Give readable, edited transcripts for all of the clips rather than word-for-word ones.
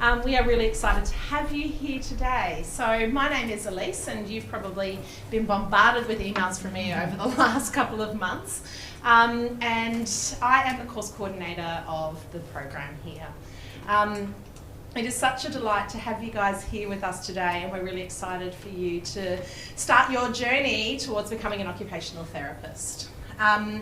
We are really excited to have you here today. So my name is Elise, and you've probably been bombarded with emails from me over the last couple of months. And I am the course coordinator of the program here. It is such a delight to have you guys here with us today, and we're really excited for you to start your journey towards becoming an occupational therapist. I've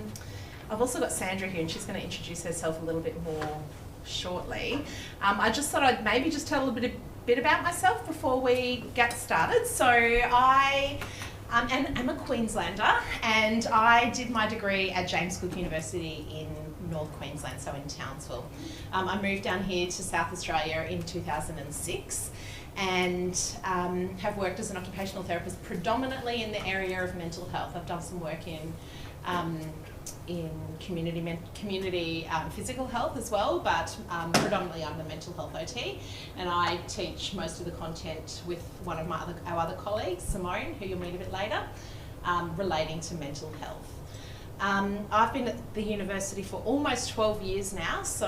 also got Sandra here, and she's going to introduce herself a little bit more shortly. I just thought I'd maybe just tell a bit about myself before we get started. So I am a Queenslander, and I did my degree at James Cook University in North Queensland, so in Townsville. I moved down here to South Australia in 2006 and have worked as an occupational therapist predominantly in the area of mental health. I've done some work in community physical health as well, but predominantly I'm the mental health OT, and I teach most of the content with one of our other colleagues, Simone, who you'll meet a bit later, relating to mental health. I've been at the university for almost 12 years now, so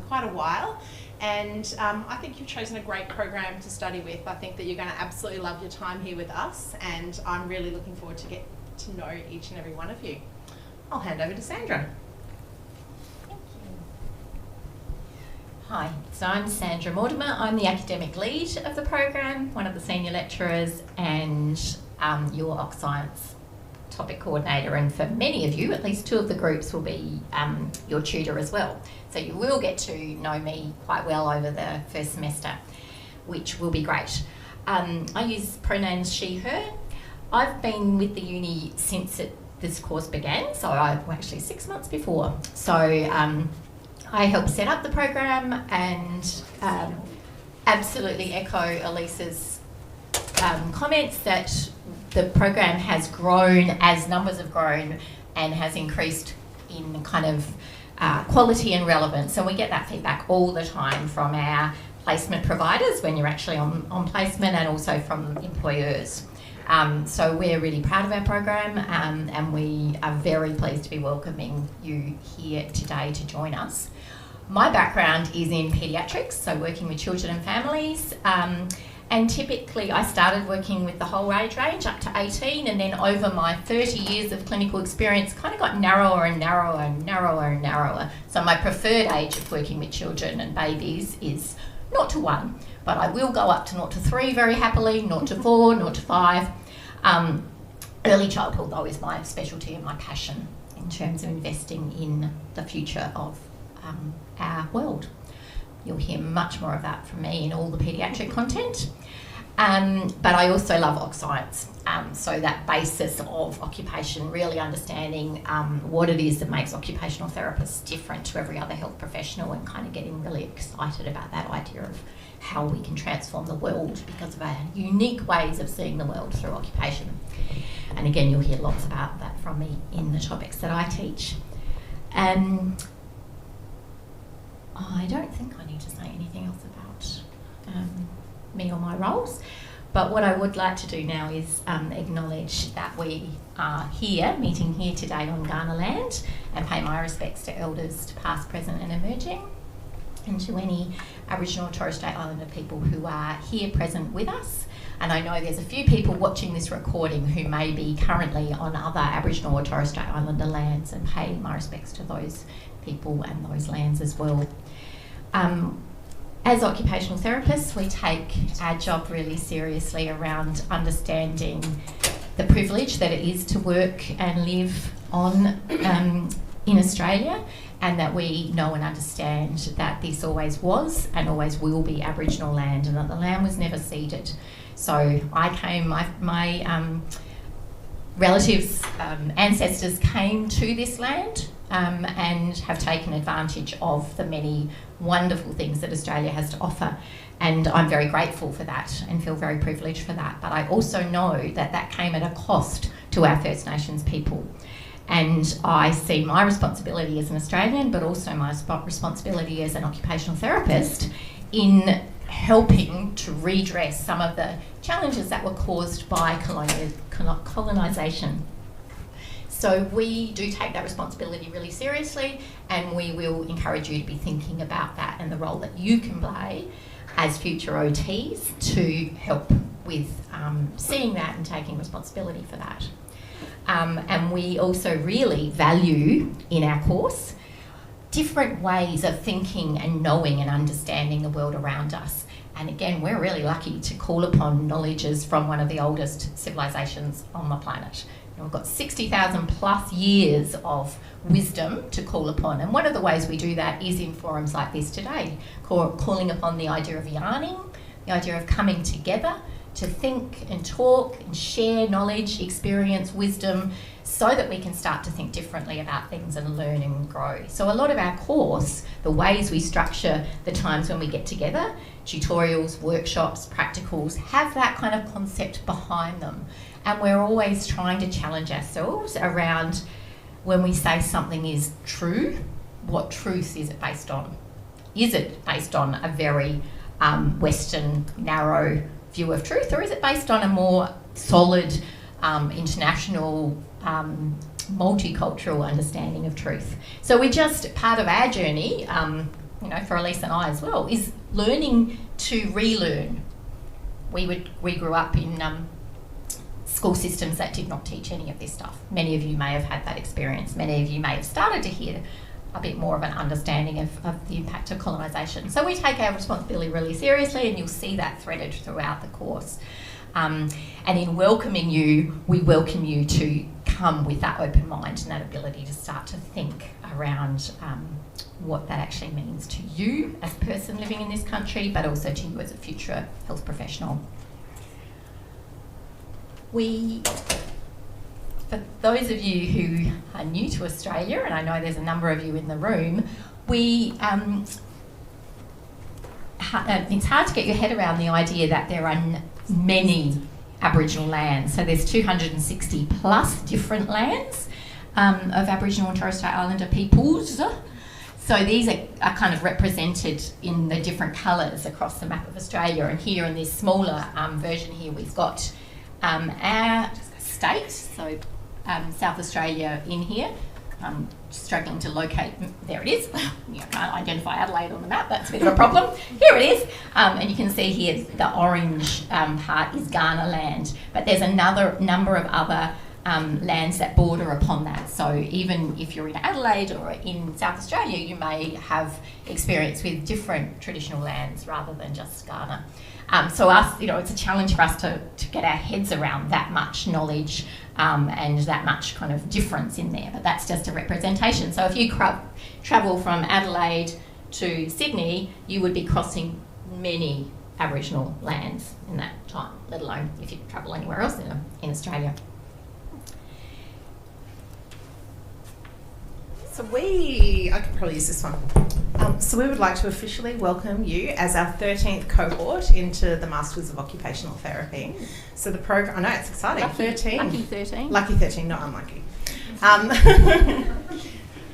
quite a while, and I think you've chosen a great program to study with. I think that you're going to absolutely love your time here with us, and I'm really looking forward to get to know each and every one of you. I'll hand over to Sandra. Thank you. Hi, so I'm Sandra Mortimer. I'm the academic lead of the program, one of the senior lecturers, and your Oc Science topic coordinator, and for many of you, at least two of the groups will be your tutor as well. So you will get to know me quite well over the first semester, which will be great. I use pronouns she, her. I've been with the uni since this course began, so I've actually 6 months before. So I helped set up the program and absolutely echo Elisa's comments that the program has grown as numbers have grown and has increased in kind of quality and relevance. And we get that feedback all the time from our placement providers when you're actually on placement, and also from employers. So we're really proud of our program, and we are very pleased to be welcoming you here today to join us. My background is in paediatrics, so working with children and families, and typically I started working with the whole age range up to 18, and then over my 30 years of clinical experience kind of got narrower and narrower and narrower and narrower. So my preferred age of working with children and babies is 0 to 1, but I will go up to 0 to 3 very happily, 0 to 4, 0 to 5. Early childhood though is my specialty and my passion in terms of investing in the future of our world. You'll hear much more of that from me in all the paediatric content. But I also love Oc Science, so that basis of occupation, really understanding what it is that makes occupational therapists different to every other health professional, and kind of getting really excited about that idea of how we can transform the world because of our unique ways of seeing the world through occupation. And again, you'll hear lots about that from me in the topics that I teach. I don't think I need to say anything else about me or my roles, but what I would like to do now is acknowledge that we are here, meeting here today on Kaurna land, and pay my respects to elders, to past, present and emerging, and to any Aboriginal and Torres Strait Islander people who are here present with us. And I know there's a few people watching this recording who may be currently on other Aboriginal or Torres Strait Islander lands, and pay my respects to those people and those lands as well. As occupational therapists, we take our job really seriously around understanding the privilege that it is to work and live on in Australia, and that we know and understand that this always was and always will be Aboriginal land, and that the land was never ceded. So my relatives, ancestors came to this land and have taken advantage of the many wonderful things that Australia has to offer, and I'm very grateful for that and feel very privileged for that. But I also know that that came at a cost to our First Nations people, and I see my responsibility as an Australian, but also my responsibility as an occupational therapist in helping to redress some of the challenges that were caused by colonisation. So we do take that responsibility really seriously, and we will encourage you to be thinking about that and the role that you can play as future OTs to help with seeing that and taking responsibility for that. And we also really value in our course different ways of thinking and knowing and understanding the world around us. And again, we're really lucky to call upon knowledges from one of the oldest civilisations on the planet. We've got 60,000 plus years of wisdom to call upon. And one of the ways we do that is in forums like this today, calling upon the idea of yarning, the idea of coming together to think and talk and share knowledge, experience, wisdom, so that we can start to think differently about things and learn and grow. So a lot of our course, the ways we structure the times when we get together, tutorials, workshops, practicals, have that kind of concept behind them. And we're always trying to challenge ourselves around when we say something is true, what truth is it based on? Is it based on a very Western, narrow view of truth, or is it based on a more solid, international, multicultural understanding of truth? So we're just, part of our journey, for Elise and I as well, is learning to relearn. We grew up in school systems that did not teach any of this stuff. Many of you may have had that experience. Many of you may have started to hear a bit more of an understanding of the impact of colonisation. So we take our responsibility really seriously, and you'll see that threaded throughout the course. And in welcoming you, we welcome you to come with that open mind and that ability to start to think around what that actually means to you as a person living in this country, but also to you as a future health professional. For those of you who are new to Australia, and I know there's a number of you in the room, it's hard to get your head around the idea that there are many Aboriginal lands. So there's 260 plus different lands of Aboriginal and Torres Strait Islander peoples. So these are kind of represented in the different colours across the map of Australia. And here in this smaller version here, we've got our state, so South Australia in here. I'm struggling to locate, there it is. You can't identify Adelaide on the map, that's a bit of a problem. Here it is, and you can see here the orange part is Ghana land, but there's another number of other lands that border upon that. So even if you're in Adelaide or in South Australia, you may have experience with different traditional lands rather than just Ghana. So it's a challenge for us to get our heads around that much knowledge and that much kind of difference in there, but that's just a representation. So if you travel from Adelaide to Sydney, you would be crossing many Aboriginal lands in that time, let alone if you travel anywhere else in Australia. So I could probably use this one. So we would like to officially welcome you as our 13th cohort into the Masters of Occupational Therapy. So the program, I know it's exciting. 13. Lucky 13. Lucky 13, not unlucky.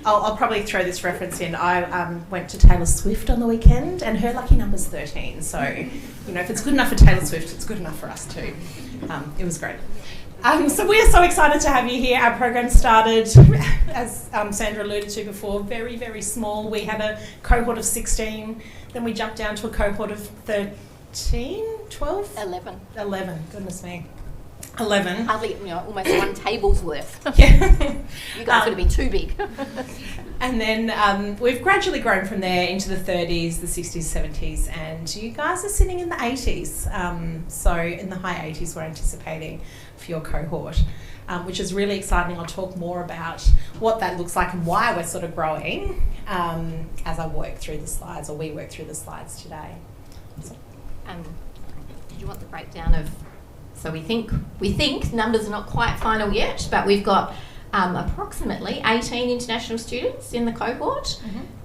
I'll probably throw this reference in. I went to Taylor Swift on the weekend, and her lucky number's 13. So, if it's good enough for Taylor Swift, it's good enough for us too. It was great. So we are so excited to have you here. Our program started, as Sandra alluded to before, very, very small. We had a cohort of 16, then we jumped down to a cohort of 13, 12? 11, goodness me. 11. Hardly, almost one table's worth. Yeah. You guys would have been too big. And then we've gradually grown from there into the 30s, the 60s, 70s, and you guys are sitting in the 80s. So in the high 80s we're anticipating for your cohort, which is really exciting. I'll talk more about what that looks like and why we're sort of growing as I work through the slides, or we work through the slides today. So, did you want the breakdown of... So we think numbers are not quite final yet, but we've got approximately 18 international students in the cohort,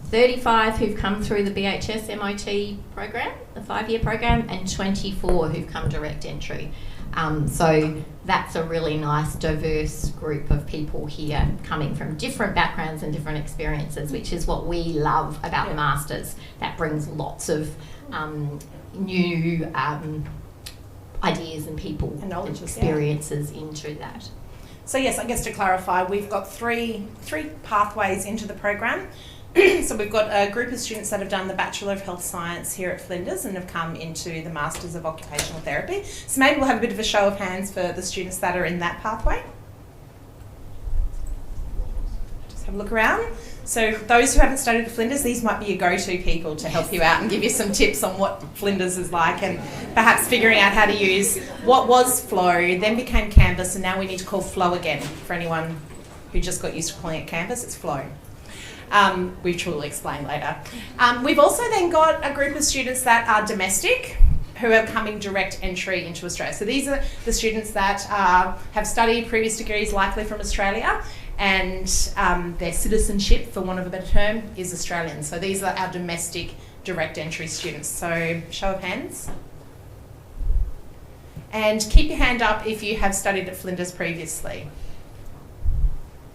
35 who've come through the BHS MOT program, the 5-year program, and 24 who've come direct entry. So that's a really nice, diverse group of people here coming from different backgrounds and different experiences, which is what we love about the Masters. That brings lots of new ideas and people and experiences into that. So yes, I guess to clarify, we've got three pathways into the program. So we've got a group of students that have done the Bachelor of Health Science here at Flinders and have come into the Masters of Occupational Therapy. So maybe we'll have a bit of a show of hands for the students that are in that pathway. Just have a look around. So those who haven't studied at Flinders, these might be your go-to people to help you out and give you some tips on what Flinders is like, and perhaps figuring out how to use what was Flow, then became Canvas, and now we need to call Flow again. For anyone who just got used to calling it Canvas, it's Flow. Which we'll explain later. We've also then got a group of students that are domestic, who are coming direct entry into Australia. So these are the students that have studied previous degrees, likely from Australia, and their citizenship, for want of a better term, is Australian. So these are our domestic direct entry students. So show of hands. And keep your hand up if you have studied at Flinders previously.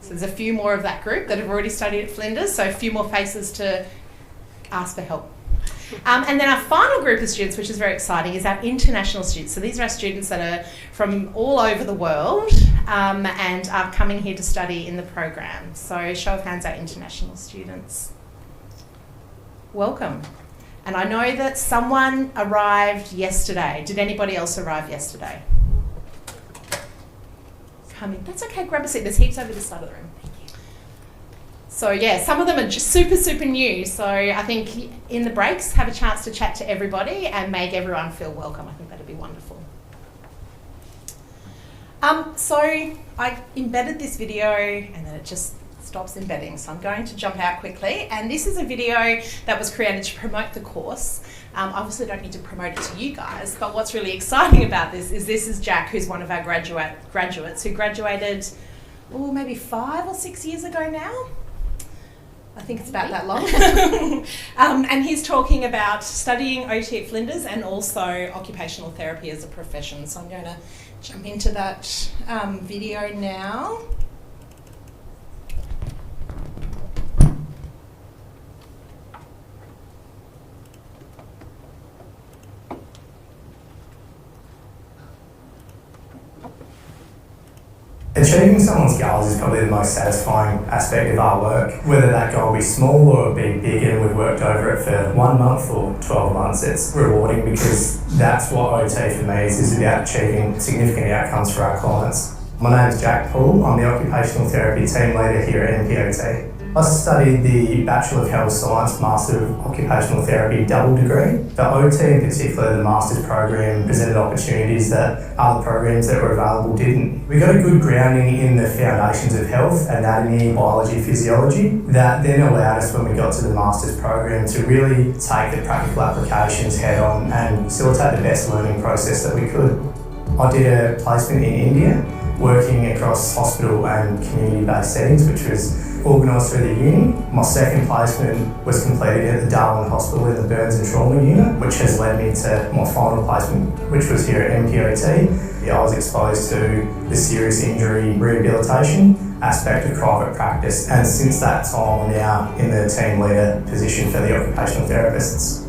So there's a few more of that group that have already studied at Flinders, so a few more faces to ask for help. And then our final group of students, which is very exciting, is our international students. So these are our students that are from all over the world and are coming here to study in the program. So show of hands, our international students. Welcome. And I know that someone arrived yesterday. Did anybody else arrive yesterday? That's okay, grab a seat. There's heaps over this side of the room. Thank you. So yeah, some of them are just super new. So I think in the breaks, have a chance to chat to everybody and make everyone feel welcome. I think that'd be wonderful. So I embedded this video and then it just stops embedding. So I'm going to jump out quickly. And this is a video that was created to promote the course. Obviously don't need to promote it to you guys, but what's really exciting about this is Jack, who's one of our graduates who graduated, maybe 5 or 6 years ago now. I think it's about that long. And he's talking about studying OT at Flinders and also occupational therapy as a profession. So I'm going to jump into that video now. Achieving someone's goals is probably the most satisfying aspect of our work. Whether that goal be small or be big and we've worked over it for 1 month or 12 months, it's rewarding because that's what OT for me is about achieving significant outcomes for our clients. My name is Jack Paul. I'm the Occupational Therapy Team Leader here at NPOT. I studied the Bachelor of Health Science, Master of Occupational Therapy double degree. The OT, in particular the Master's program, presented opportunities that other programs that were available didn't. We got a good grounding in the foundations of health, anatomy, biology, physiology, that then allowed us when we got to the Master's program to really take the practical applications head on and facilitate the best learning process that we could. I did a placement in India, working across hospital and community-based settings, which was organised through the uni. My second placement was completed at the Darwin Hospital in the Burns and Trauma Unit, which has led me to my final placement, which was here at MPOT. I was exposed to the serious injury rehabilitation aspect of private practice, and since that time I'm now in the team leader position for the occupational therapists.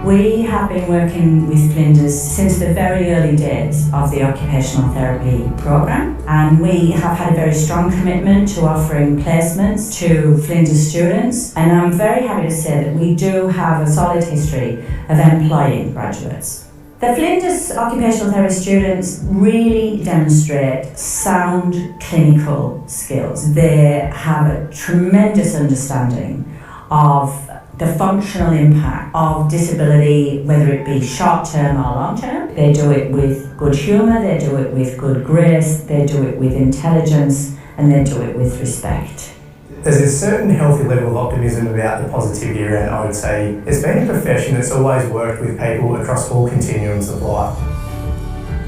We have been working with Flinders since the very early days of the occupational therapy programme, and we have had a very strong commitment to offering placements to Flinders students, and I'm very happy to say that we do have a solid history of employing graduates. The Flinders occupational therapy students really demonstrate sound clinical skills. They have a tremendous understanding of the functional impact of disability, whether it be short-term or long-term. They do it with good humour, they do it with good grace, they do it with intelligence, and they do it with respect. There's a certain healthy level of optimism about the positivity around OT. It's been a profession that's always worked with people across all continuums of life.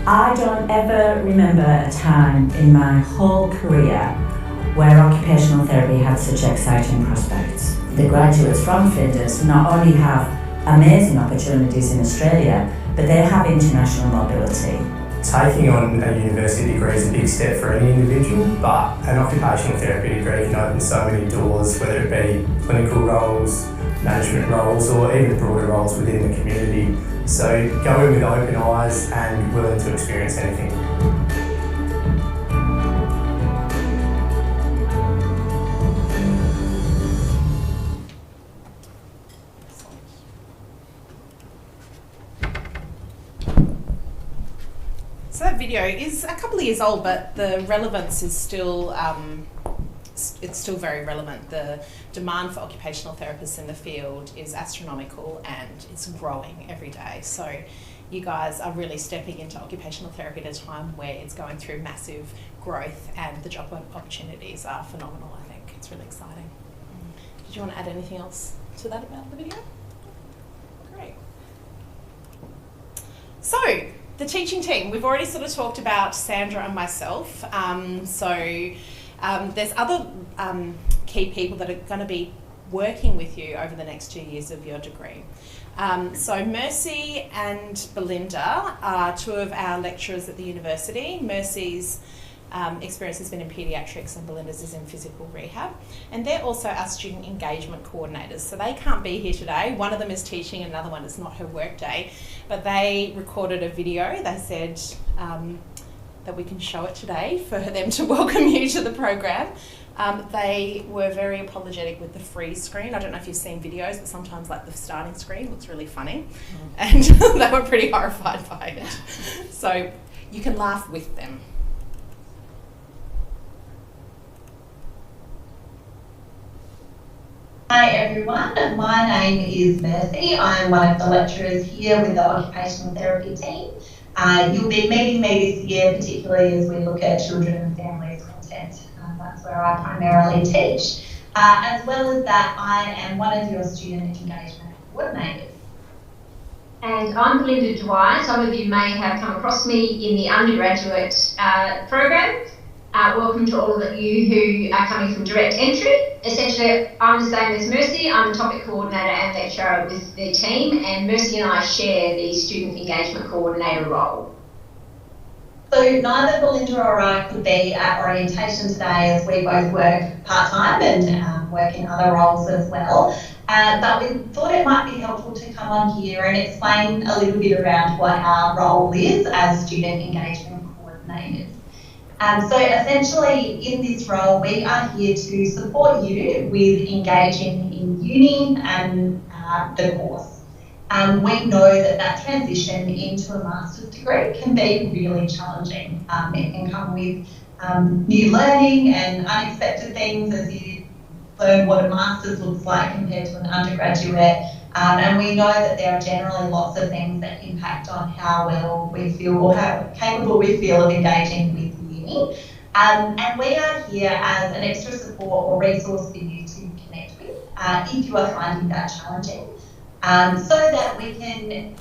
I don't ever remember a time in my whole career where occupational therapy had such exciting prospects. The graduates from Flinders not only have amazing opportunities in Australia, but they have international mobility. Taking on a university degree is a big step for any individual, but an occupational therapy degree can open so many doors, whether it be clinical roles, management roles, or even broader roles within the community. So go in with open eyes and willing to experience anything. So that video is a couple of years old, but the relevance is still, it's still very relevant. The demand for occupational therapists in the field is astronomical and it's growing every day. So you guys are really stepping into occupational therapy at a time where it's going through massive growth and the job opportunities are phenomenal, I think. It's really exciting. Did you want to add anything else to that about the video? Great. So, the teaching team. We've already sort of talked about Sandra and myself. There's other key people that are going to be working with you over the next 2 years of your degree. So Mercy and Belinda are two of our lecturers at the university. Mercy's experience has been in paediatrics and Belinda's is in physical rehab. And they're also our student engagement coordinators. So they can't be here today. One of them is teaching and another one is not her work day. But they recorded a video. They said that we can show it today for them to welcome you to the program. They were very apologetic with the freeze screen. I don't know if you've seen videos, but sometimes like the starting screen looks really funny. And they were pretty horrified by it. So you can laugh with them. Hi everyone, my name is Mercy. I'm one of the lecturers here with the Occupational Therapy team. You'll be meeting me this year, particularly as we look at children and families content. That's where I primarily teach. As well as that, I am one of your student engagement coordinators. And I'm Belinda Dwyer. Some of you may have come across me in the undergraduate program. Welcome to all of you who are coming from direct entry. Essentially, I'm the same as Mercy. I'm the topic coordinator and lecturer with the team, and Mercy and I share the student engagement coordinator role. So neither Belinda or I could be at orientation today as we both work part-time and work in other roles as well. But we thought it might be helpful to come on here and explain a little bit around what our role is as student engagement coordinators. So essentially in this role we are here to support you with engaging in uni and the course. We know that transition into a master's degree can be really challenging. It can come with new learning and unexpected things as you learn what a master's looks like compared to an undergraduate. And we know that there are generally lots of things that impact on how well we feel or how capable we feel of engaging with uni. And we are here as an extra support or resource for you to connect with if you are finding that challenging. So that we can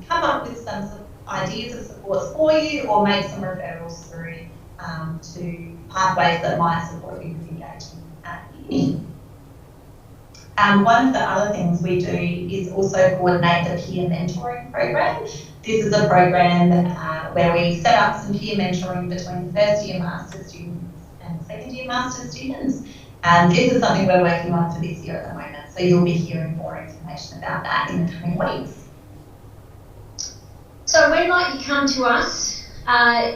come up with some ideas of supports for you or make some referrals through to pathways that might support you with engagement at uni. One of the other things we do is also coordinate the peer mentoring program. This is a program where we set up some peer mentoring between first year master's students and second year master's students. This is something we're working on for this year at the moment, so you'll be hearing more information about that in the coming weeks. So when might you come to us?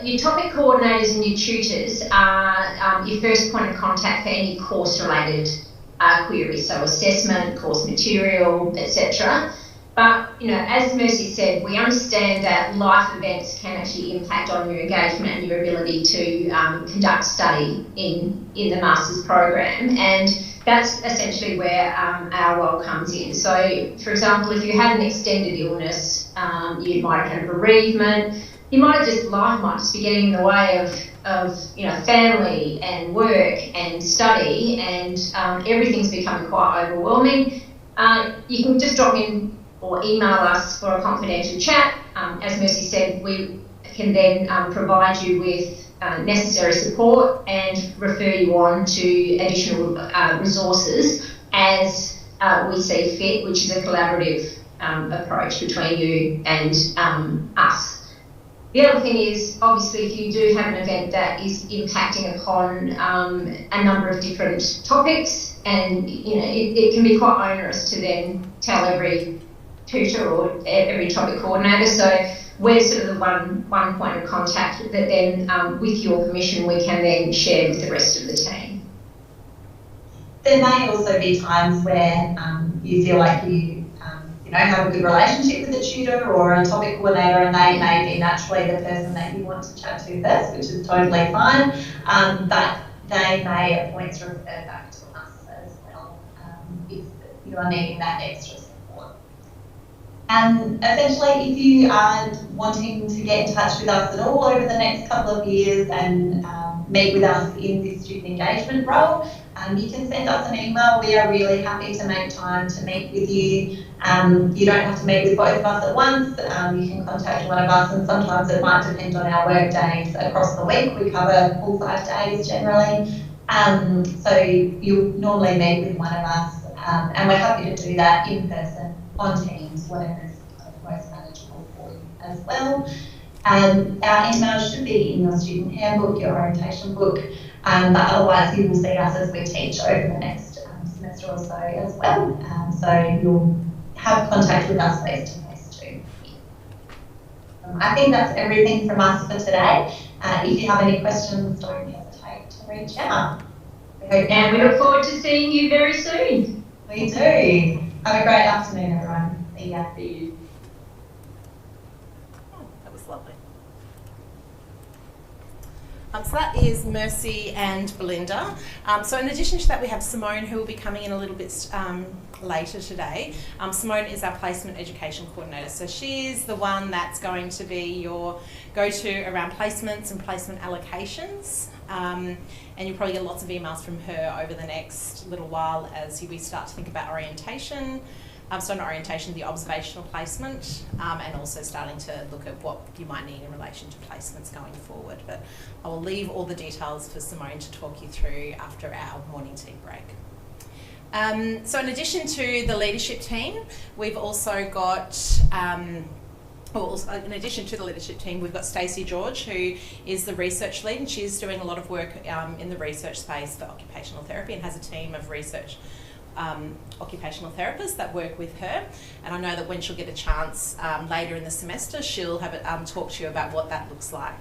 Your topic coordinators and your tutors are your first point of contact for any course-related queries, so assessment, course material, etc. But, you know, as Mercy said, we understand that life events can actually impact on your engagement and your ability to conduct study in the master's program, and that's essentially where our role comes in. So, for example, if you had an extended illness, you might have had a bereavement, you might have just, life might just be getting in the way of you know, family and work and study, and everything's becoming quite overwhelming. You can just drop in or email us for a confidential chat. As Mercy said, we can then provide you with necessary support and refer you on to additional resources as we see fit, which is a collaborative approach between you and us. The other thing is, obviously, if you do have an event that is impacting upon a number of different topics, and you know, it can be quite onerous to then tell every tutor or every topic coordinator. So we're sort of the one point of contact that then, with your permission, we can then share with the rest of the team. There may also be times where you feel like you have a good relationship with a tutor or a topic coordinator, and they may be naturally the person that you want to chat to first, which is totally fine. But they may at points refer back to us as well if you are needing that extra support. Essentially, if you are wanting to get in touch with us at all over the next couple of years and meet with us in this student engagement role, you can send us an email. We are really happy to make time to meet with you. You don't have to meet with both of us at once. You can contact one of us, and sometimes it might depend on our work days across the week. We cover all 5 days generally. So you'll normally meet with one of us, and we're happy to do that in person, on Teams, whatever is most manageable for you as well. Our email should be in your student handbook, your orientation book, but otherwise you will see us as we teach over the next semester or so as well. So you'll have contact with us face to face too. I think that's everything from us for today. If you have any questions, don't hesitate to reach out. And we look forward to seeing you very soon. We do. Have a great afternoon, everyone. See ya. That was lovely. So that is Mercy and Belinda. So in addition to that, we have Simone, who will be coming in a little bit later today. Simone is our placement education coordinator. So she is the one that's going to be your go-to around placements and placement allocations. And you'll probably get lots of emails from her over the next little while as we start to think about orientation. So not orientation, the observational placement, and also starting to look at what you might need in relation to placements going forward. But I will leave all the details for Simone to talk you through after our morning tea break. So in addition to the leadership team, we've also got, in addition to the leadership team, we've got Stacey George, who is the research lead, and she's doing a lot of work in the research space for occupational therapy and has a team of research occupational therapists that work with her, and I know that when she'll get a chance later in the semester, she'll have it talk to you about what that looks like.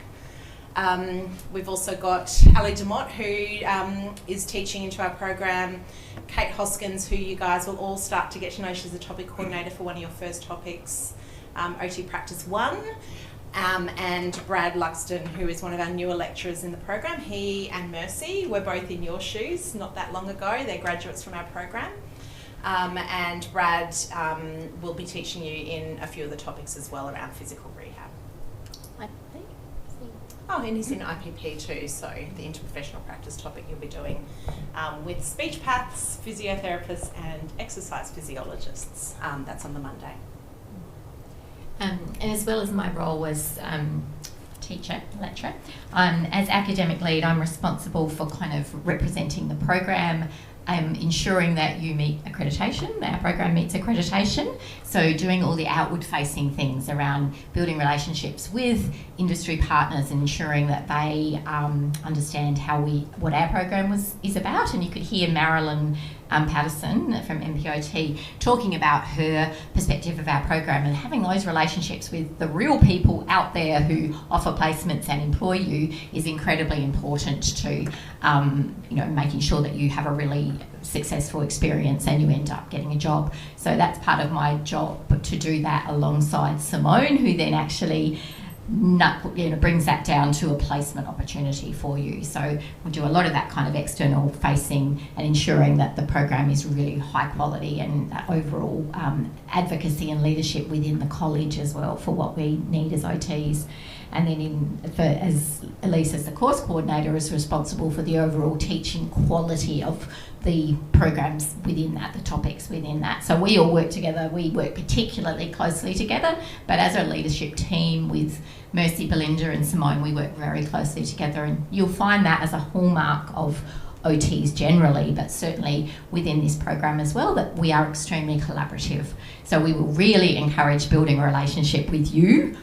We've also got Ali Demott, who is teaching into our program, Kate Hoskins, who you guys will all start to get to know. She's a topic coordinator for one of your first topics, OT Practice 1. And Brad Luxton, who is one of our newer lecturers in the program. He and Mercy were both in your shoes not that long ago. They're graduates from our program. And Brad will be teaching you in a few of the topics as well around physical rehab. Oh, and he's in IPP too, so the interprofessional practice topic you'll be doing with speech paths, physiotherapists and exercise physiologists. That's on the Monday. And as well as my role as teacher, lecturer, as academic lead, I'm responsible for kind of representing the program, ensuring that you meet accreditation, our program meets accreditation, so doing all the outward facing things around building relationships with industry partners and ensuring that they understand what our program is about. And you could hear Marilyn Patterson from MPOT talking about her perspective of our program, and having those relationships with the real people out there who offer placements and employ you is incredibly important to making sure that you have a really successful experience and you end up getting a job. So that's part of my job, to do that alongside Simone, who then actually brings that down to a placement opportunity for you. So we do a lot of that kind of external facing and ensuring that the program is really high quality, and that overall advocacy and leadership within the college as well for what we need as OTs. And then as Elise, as the course coordinator, is responsible for the overall teaching quality of the programs within that, the topics within that. So we all work together. We work particularly closely together, but as a leadership team with Mercy, Belinda and Simone, we work very closely together, and you'll find that as a hallmark of OTs generally, but certainly within this program as well, that we are extremely collaborative. So we will really encourage building a relationship with you,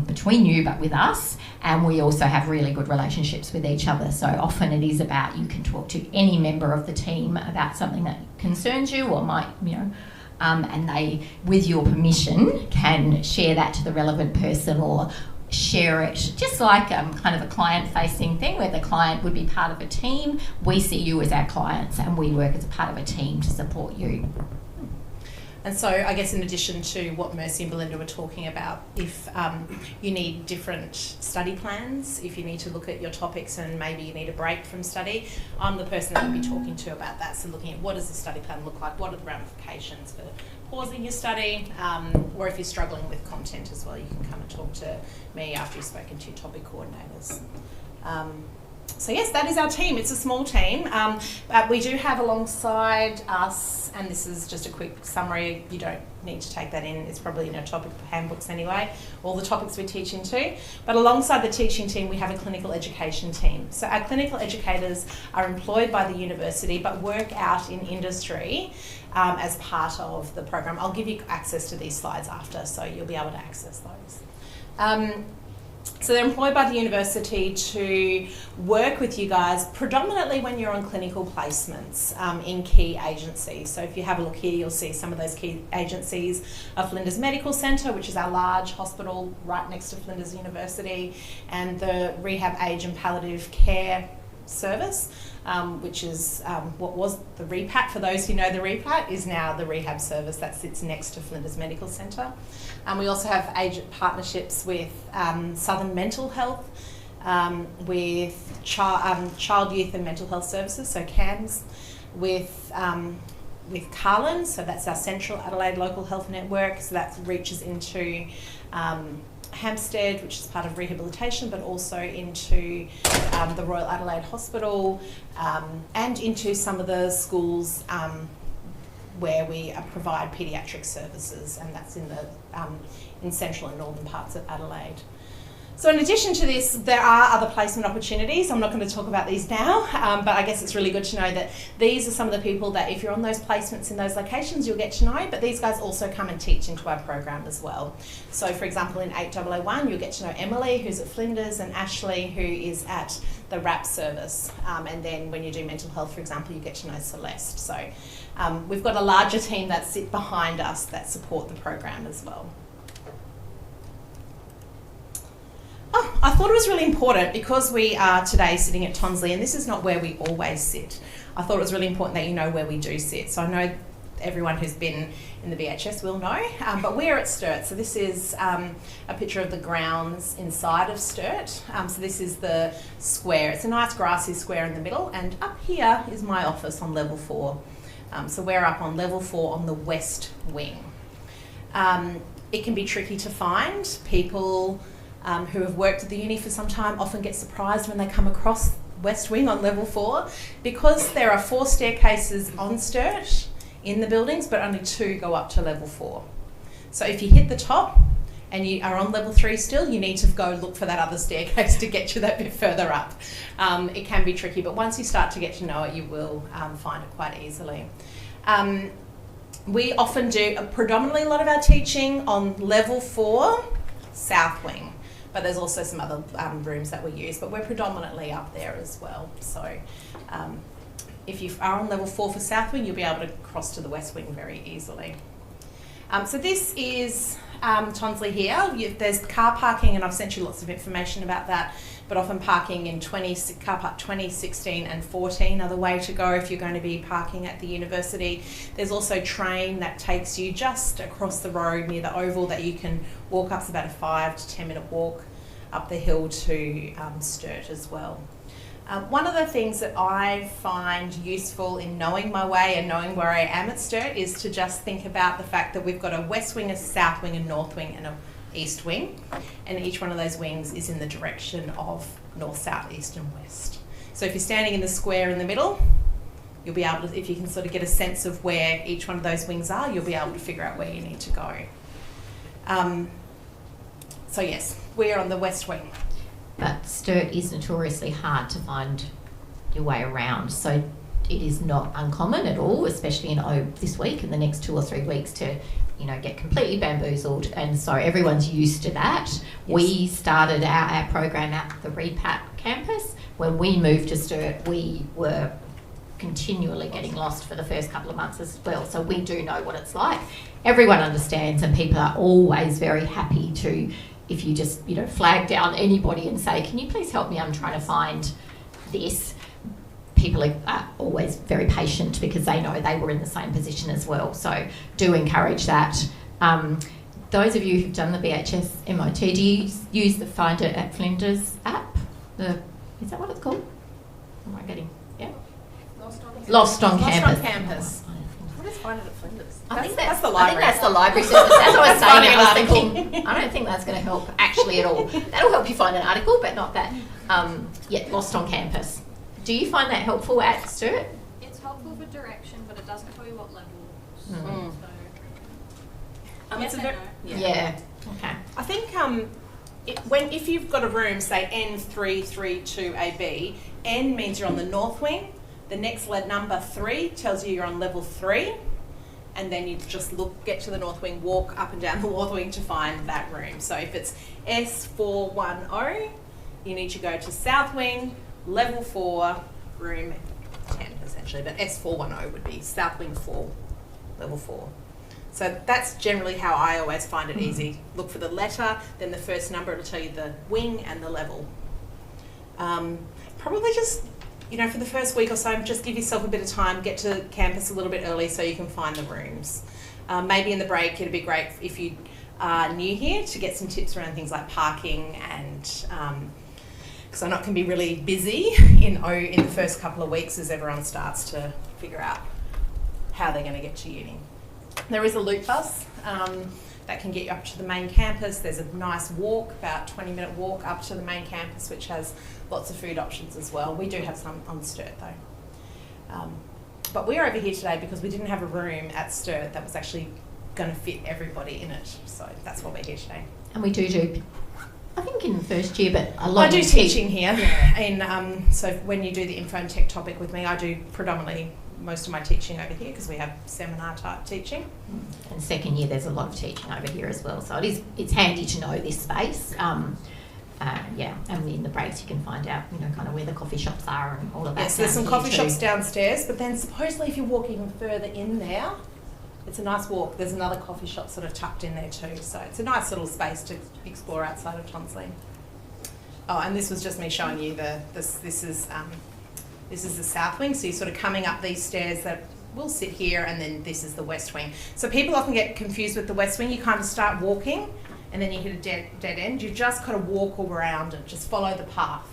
between you, but with us, and we also have really good relationships with each other. So often it is about, you can talk to any member of the team about something that concerns you or might, and they, with your permission, can share that to the relevant person or share it, just like kind of a client-facing thing where the client would be part of a team. We see you as our clients and we work as a part of a team to support you. And so I guess in addition to what Mercy and Belinda were talking about, if you need different study plans, if you need to look at your topics and maybe you need a break from study, I'm the person that you'll be talking to about that. So looking at what does the study plan look like, what are the ramifications for pausing your study, or if you're struggling with content as well, you can come and talk to me after you've spoken to your topic coordinators. So yes, that is our team. It's a small team, but we do have alongside us, and this is just a quick summary, you don't need to take that in, it's probably in our topic handbooks anyway, all the topics we teach into. But alongside the teaching team, we have a clinical education team. So our clinical educators are employed by the university, but work out in industry as part of the program. I'll give you access to these slides after, so you'll be able to access those. So they're employed by the university to work with you guys predominantly when you're on clinical placements in key agencies. So if you have a look here, you'll see some of those key agencies are Flinders Medical Centre, which is our large hospital right next to Flinders University, and the Rehab Age and Palliative Care Service, which is what was the REPAT. For those who know the REPAT, is now the rehab service that sits next to Flinders Medical Centre. We also have agent partnerships with Southern Mental Health, with Child, Youth and Mental Health Services, so CAMS, with Carlin, so that's our Central Adelaide Local Health Network, so that reaches into Hampstead, which is part of rehabilitation, but also into the Royal Adelaide Hospital, and into some of the schools where we provide paediatric services, and that's in central and northern parts of Adelaide. So in addition to this, there are other placement opportunities. I'm not going to talk about these now, but I guess it's really good to know that these are some of the people that if you're on those placements in those locations, you'll get to know, but these guys also come and teach into our program as well. So for example, in 8001, you'll get to know Emily, who's at Flinders, and Ashley, who is at the RAP service. And then when you do mental health, for example, you get to know Celeste. So we've got a larger team that sit behind us that support the program as well. Oh, I thought it was really important, because we are today sitting at Tonsley, and this is not where we always sit. I thought it was really important that you know where we do sit. So I know everyone who's been in the VHS will know, but we're at Sturt. So this is a picture of the grounds inside of Sturt. So this is the square. It's a nice grassy square in the middle, and up here is my office on level 4. So we're up on level 4 on the west wing. It can be tricky to find. People who have worked at the uni for some time often get surprised when they come across West Wing on level 4, because there are 4 staircases on Sturt in the buildings, but only 2 go up to level 4. So if you hit the top and you are on level 3 still, you need to go look for that other staircase to get you that bit further up. It can be tricky, but once you start to get to know it, you will find it quite easily. We often do predominantly a lot of our teaching on level 4, South Wing. But there's also some other rooms that we use, but we're predominantly up there as well. So if you are on level 4 for South Wing, you'll be able to cross to the West Wing very easily. So this is Tonsley here. There's car parking, and I've sent you lots of information about that, but often parking in car park 20, 16 and 14 are the way to go if you're going to be parking at the university. There's also train that takes you just across the road near the Oval that you can walk up. It's about a 5 to 10 minute walk up the hill to Sturt as well. One of the things that I find useful in knowing my way and knowing where I am at Sturt is to just think about the fact that we've got a West Wing, a South Wing, a North Wing and a East Wing, and each one of those wings is in the direction of North, South, East and West. So if you're standing in the square in the middle, you'll be able to, if you can sort of get a sense of where each one of those wings are, you'll be able to figure out where you need to go. So yes, we're on the West Wing. But Sturt is notoriously hard to find your way around, so it is not uncommon at all, especially in this week and the next 2 or 3 weeks, to get completely bamboozled, and so everyone's used to that. Yes. We started our program at the REPAT campus. When we moved to Sturt, we were continually getting lost for the first couple of months as well, so we do know what it's like. Everyone understands, and people are always very happy to, if you just flag down anybody and say, can you please help me, I'm trying to find this. people are always very patient because they know they were in the same position as well. So do encourage that. Those of you who've done the BHS MOT, do you use the Find It at Flinders app? Is that what it's called? Am I getting, yeah? Lost on Campus. What is Find It at Flinders? I think that's the I library. think that's the library service. As I was saying it, I was Finding an thinking, I don't think that's going to help actually at all. That'll help you find an article, but not that. Yeah, Lost on Campus. Do you find that helpful at Sturt? It's helpful for direction, but it doesn't tell you what level. Mm. So, It's a very, Yeah. Okay. I think if you've got a room, say N332AB, N means you're on the north wing. The next number 3 tells you you're on level 3, and then you just get to the north wing, walk up and down the north wing to find that room. So if it's S410, you need to go to south wing, level 4, room 10 essentially, but S410 would be south wing 4, level 4. So that's generally how I always find it easy. Look for the letter, then the first number, it'll tell you the wing and the level. Probably just, for the first week or so, just give yourself a bit of time, get to campus a little bit early so you can find the rooms. Maybe in the break, it'd be great if you are new here to get some tips around things like parking and, because I know it can be really busy in the first couple of weeks as everyone starts to figure out how they're going to get to uni. There is a loop bus that can get you up to the main campus. There's a nice walk, about 20-minute walk up to the main campus, which has lots of food options as well. We do have some on Sturt though. But we're over here today because we didn't have a room at Sturt that was actually going to fit everybody in it. So that's why we're here today. And we do, I think in the first year, but a lot I do of teaching here. And so when you do the info and tech topic with me, I do predominantly most of my teaching over here because we have seminar type teaching. And second year there's a lot of teaching over here as well, so it's handy to know this space. And in the breaks you can find out kind of where the coffee shops are and all of that. Yes, there's some coffee shops downstairs, but then supposedly if you walk even further in there, it's a nice walk. There's another coffee shop sort of tucked in there too, so it's a nice little space to explore outside of Tonsley. Oh, and this was just me showing you this is the south wing, so you're sort of coming up these stairs that will sit here, and then this is the west wing. So people often get confused with the west wing. You kind of start walking, and then you hit a dead end. You just kind of walk all around it, just follow the path,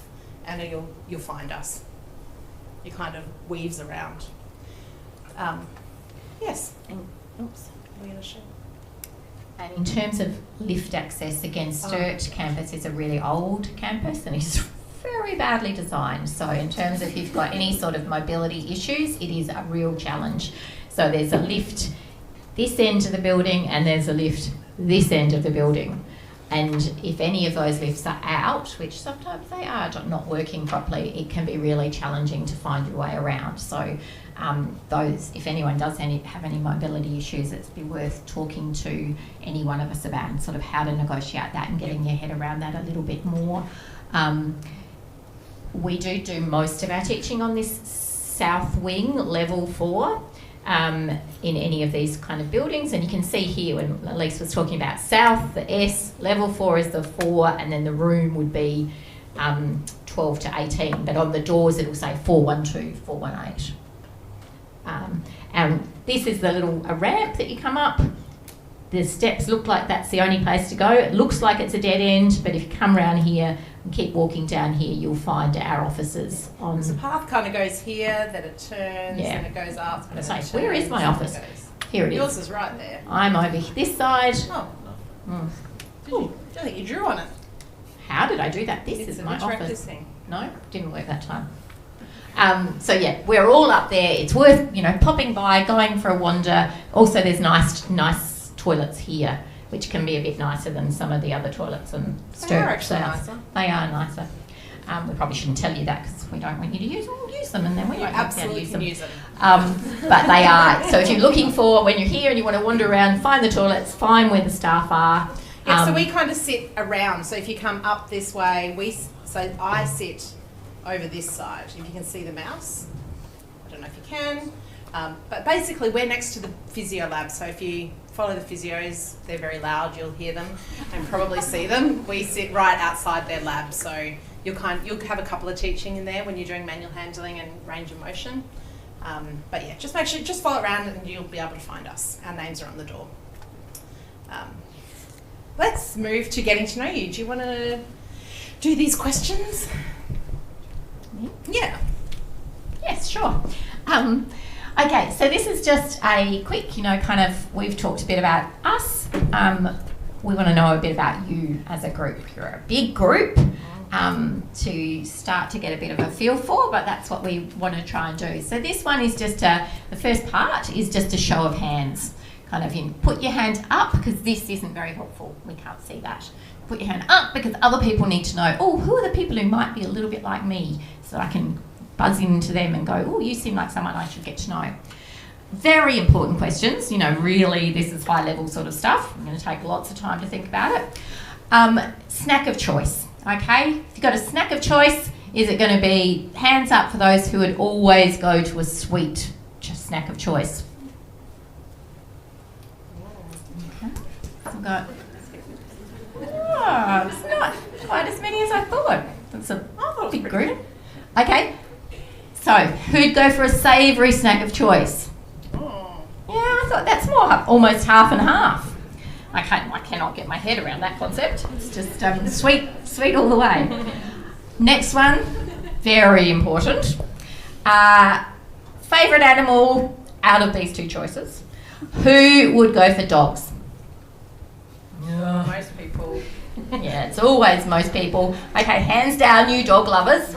and you'll find us. It kind of weaves around. Yes. Oops. What are you going to show? And in terms of lift access, again, Sturt campus is a really old campus, and it's very badly designed. So in terms of if you've got any sort of mobility issues, it is a real challenge. So there's a lift this end of the building and there's a lift this end of the building. And if any of those lifts are out, which sometimes they are not working properly, it can be really challenging to find your way around. So if anyone does have any mobility issues, it'd be worth talking to any one of us about sort of how to negotiate that and getting your head around that a little bit more. We do most of our teaching on this south wing, level 4, in any of these kind of buildings. And you can see here when Elise was talking about south, the S, level 4 is the 4, and then the room would be 12 to 18. But on the doors it'll say 412, 418. And this is the little ramp that you come up. The steps look like that's the only place to go. It looks like it's a dead end, but if you come around here and keep walking down here, you'll find our offices on. So the path kind of goes here, then it turns, then it goes up. It's like, where is my office? Here it is. Yours is right there. I'm over this side. Oh. I think you drew on it. How did I do that? This is my office. Thing. No, didn't work that time. So yeah, we're all up there. It's worth popping by, going for a wander. Also, there's nice toilets here, which can be a bit nicer than some of the other toilets in Sturt. They are actually nicer. They are nicer. We probably shouldn't tell you that because we don't want you to use them. We'll use them, and then we won't absolutely use them. Use them. But they are. So if you're looking for, when you're here and you want to wander around, find the toilets, find where the staff are. Yeah, so we kind of sit around. So if you come up this way, I sit over this side. If you can see the mouse, I don't know if you can, but basically we're next to the physio lab. So if you follow the physios, they're very loud. You'll hear them and probably see them. We sit right outside their lab, so you'll have a couple of teaching in there when you're doing manual handling and range of motion. But yeah, just make sure, just follow around and you'll be able to find us. Our names are on the door. Let's move to getting to know you. Do you want to do these questions? Yeah. Yes, sure. Okay, so this is just a quick, we've talked a bit about us. We want to know a bit about you as a group. You're a big group to start to get a bit of a feel for, but that's what we want to try and do. So this one is just the first part is just a show of hands. Put your hand up, because this isn't very helpful. We can't see that. Put your hand up because other people need to know, who are the people who might be a little bit like me, so that I can buzz into them and go, you seem like someone I should get to know. Very important questions. Really, this is high level sort of stuff. I'm going to take lots of time to think about it. Snack of choice. Okay, if you've got a snack of choice, is it going to be hands up for those who would always go to a sweet snack of choice? Okay, I've got. It's not quite as many as I thought. It's a big group. Okay, so who'd go for a savoury snack of choice? Yeah, I thought that's more, almost half and half. I cannot get my head around that concept. It's just sweet all the way. Next one, very important. Favourite animal out of these two choices? Who would go for dogs? Most people. Yeah, it's always most people. Okay, hands down, you dog lovers.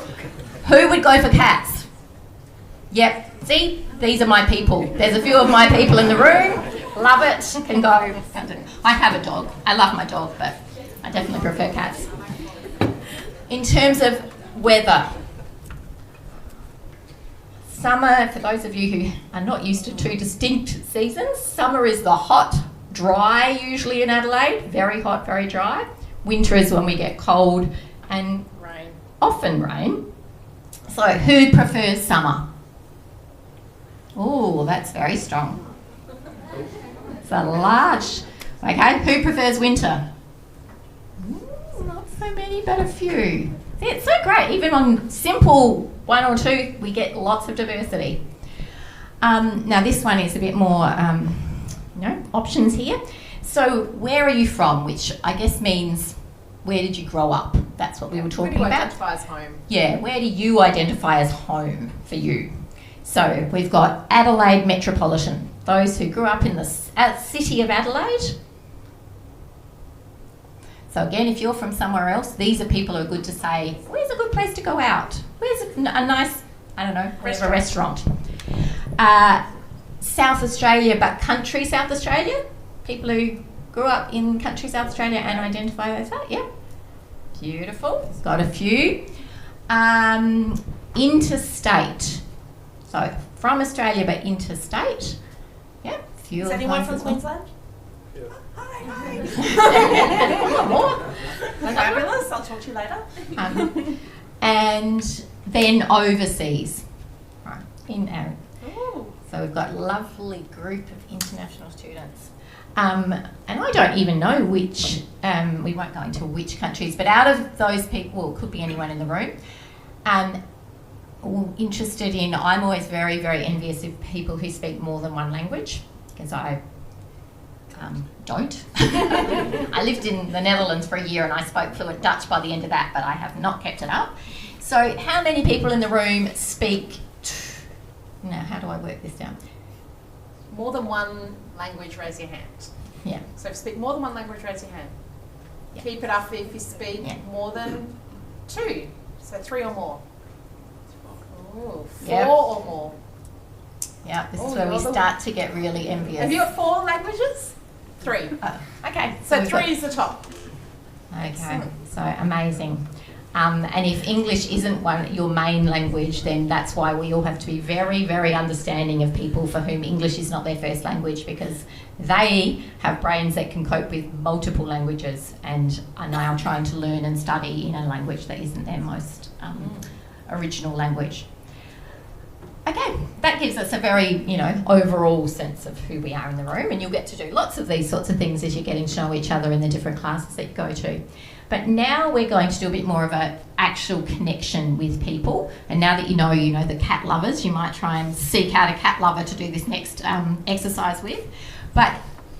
Who would go for cats? Yep, see, these are my people. There's a few of my people in the room. Love it, can go. I have a dog. I love my dog, but I definitely prefer cats. In terms of weather, summer, for those of you who are not used to two distinct seasons, summer is the hot, dry usually in Adelaide, very hot, very dry. Winter is when we get cold and often rain. So who prefers summer? Oh, that's very strong. It's a large. Okay, who prefers winter? Not so many, but a few. See, it's so great. Even on simple one or two, we get lots of diversity. Now this one is a bit more, options here. So where are you from? Which I guess means where did you grow up? That's what we were talking about. Where do you identify as home? Yeah, where do you identify as home for you? So we've got Adelaide Metropolitan, those who grew up in the city of Adelaide. So again, if you're from somewhere else, these are people who are good to say, where's a good place to go out? Where's a nice, restaurant? South Australia, but country South Australia? People who grew up in country South Australia and identify as that, yeah. Beautiful, got a few. Interstate. So from Australia but interstate. Yeah, few. Is anyone from Queensland? Yeah. Hi. More. Fabulous. I'll talk to you later. And then overseas. Right. In Aaron. So we've got a lovely group of international students. And I don't even know which, we won't go into which countries, but out of those people, well, it could be anyone in the room, interested in, I'm always very, very envious of people who speak more than one language, because I don't. I lived in the Netherlands for a year and I spoke fluent Dutch by the end of that, but I have not kept it up. So how many people in the room speak, now how do I work this down? More than one language, raise your hand. Yeah. So if you speak more than one language, raise your hand. Yeah. Keep it up if you speak more than two. So 3 or more. Ooh, 4 or more. Yeah, this is where we start to get really envious. Have you got 4 languages? 3. Okay. So 3 is the top. Okay, Excellent. so amazing. And if English isn't your main language, then that's why we all have to be very, very understanding of people for whom English is not their first language, because they have brains that can cope with multiple languages and are now trying to learn and study in a language that isn't their most original language. Okay, that gives us a very, overall sense of who we are in the room, and you'll get to do lots of these sorts of things as you're getting to know each other in the different classes that you go to. But now we're going to do a bit more of an actual connection with people, and now that you know the cat lovers, you might try and seek out a cat lover to do this next exercise with. But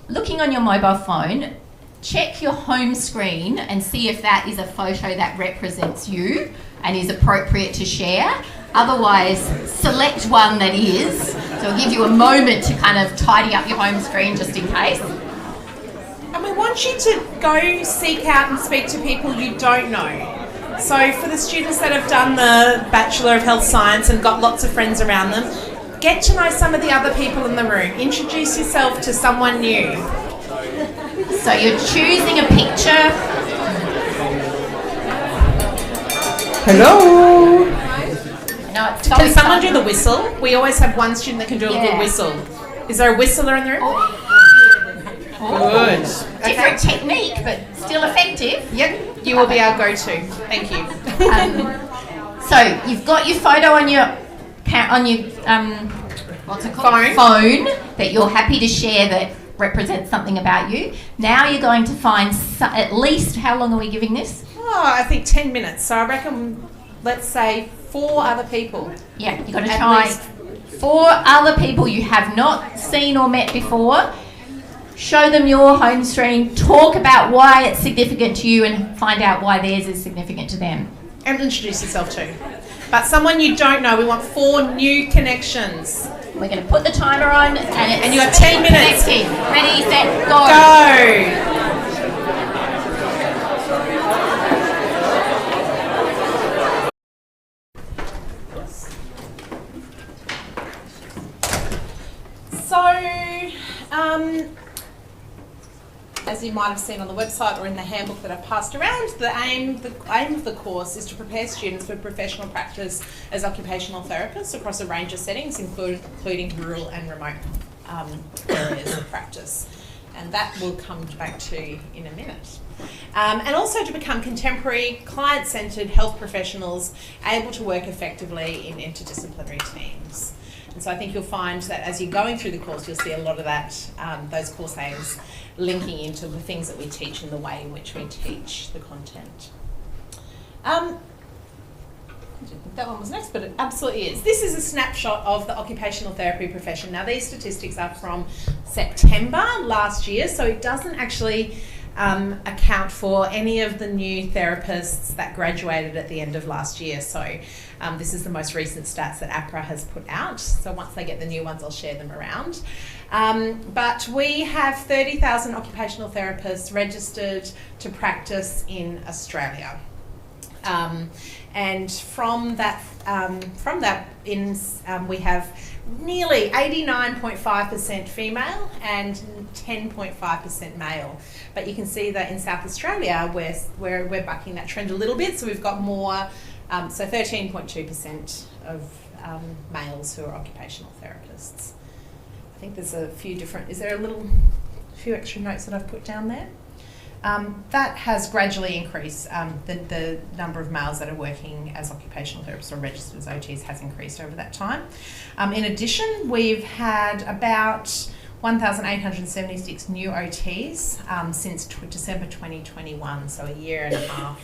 looking on your mobile phone, check your home screen and see if that is a photo that represents you and is appropriate to share. Otherwise, select one that is. So I'll give you a moment to kind of tidy up your home screen just in case. And we want you to go seek out and speak to people you don't know. So for the students that have done the Bachelor of Health Science and got lots of friends around them, get to know some of the other people in the room. Introduce yourself to someone new. So you're choosing a picture. Hello. No, Can someone do the whistle? We always have one student that can do a good whistle. Is there a whistler in the room? Good. Different technique, but still effective. Yep, you will be our go-to. Thank you. So you've got your photo on your what's it called? Phone that you're happy to share that represents something about you. Now you're going to find at least, how long are we giving this? Oh, I think 10 minutes. So I reckon, let's say 4 other people. Yeah, you've got to try 4 other people you have not seen or met before. Show them your home screen, talk about why it's significant to you and find out why theirs is significant to them. And introduce yourself too. But someone you don't know, we want 4 new connections. We're going to put the timer on and you have 10 minutes. Connecting. Ready, set, go. Go! As you might have seen on the website or in the handbook that I've passed around, the aim of the course is to prepare students for professional practice as occupational therapists across a range of settings, including rural and remote areas of practice. And that we'll come back to in a minute. And also to become contemporary, client-centred health professionals able to work effectively in interdisciplinary teams. And so I think you'll find that as you're going through the course, you'll see a lot of that, those course aims linking into the things that we teach and the way in which we teach the content. I didn't think that one was next, but it absolutely is. This is a snapshot of the occupational therapy profession. Now, these statistics are from September last year, so it doesn't actually account for any of the new therapists that graduated at the end of last year. So this is the most recent stats that APRA has put out. So once they get the new ones, I'll share them around. But we have 30,000 occupational therapists registered to practice in Australia. And from that, we have nearly 89.5% female and 10.5% male. But you can see that in South Australia, we're bucking that trend a little bit. So we've got more, so 13.2% of males who are occupational therapists. I think there's a few different, is there a few extra notes that I've put down there? That has gradually increased. The number of males that are working as occupational therapists or registered as OTs has increased over that time. In addition, we've had about 1,876 new OTs since December 2021, so a year and a half,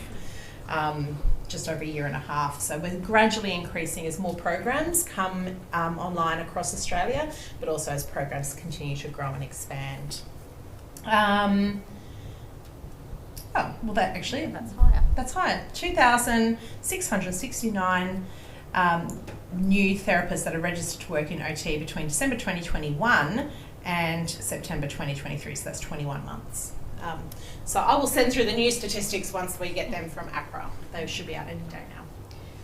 just over a year and a half. So we're gradually increasing as more programs come online across Australia, but also as programs continue to grow and expand. Oh, well, that's higher. That's higher. 2,669 new therapists that are registered to work in OT between December 2021 and September 2023, so that's 21 months. So I will send through the new statistics once we get them from APRA. They should be out any day now.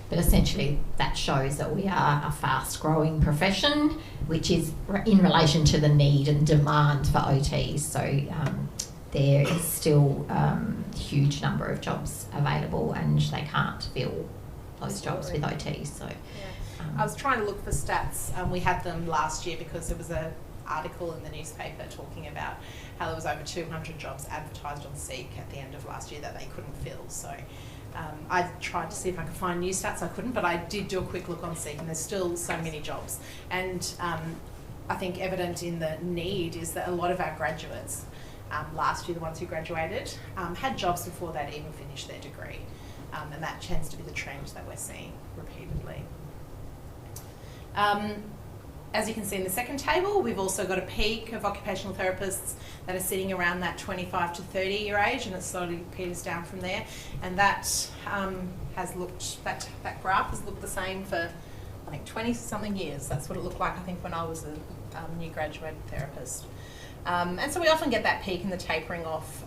But essentially that shows that we are a fast growing profession, which is in relation to the need and demand for OTs. So there is still a huge number of jobs available and they can't fill those jobs with OTs. So I was trying to look for stats. We had them last year because there was an article in the newspaper talking about how there was over 200 jobs advertised on Seek at the end of last year that they couldn't fill. So I tried to see if I could find new stats, I couldn't, but I did do a quick look on Seek, and there's still so many jobs. And I think evident in the need is that a lot of our graduates, last year the ones who graduated, had jobs before they'd even finished their degree. And that tends to be the trend that we're seeing repeatedly. As you can see in the second table, we've also got a peak of occupational therapists that are sitting around that 25 to 30 year age, and it slowly peters down from there. And that that graph has looked the same for, I think, 20 something years. That's what it looked like, I think, when I was a new graduate therapist. And so we often get that peak and the tapering off.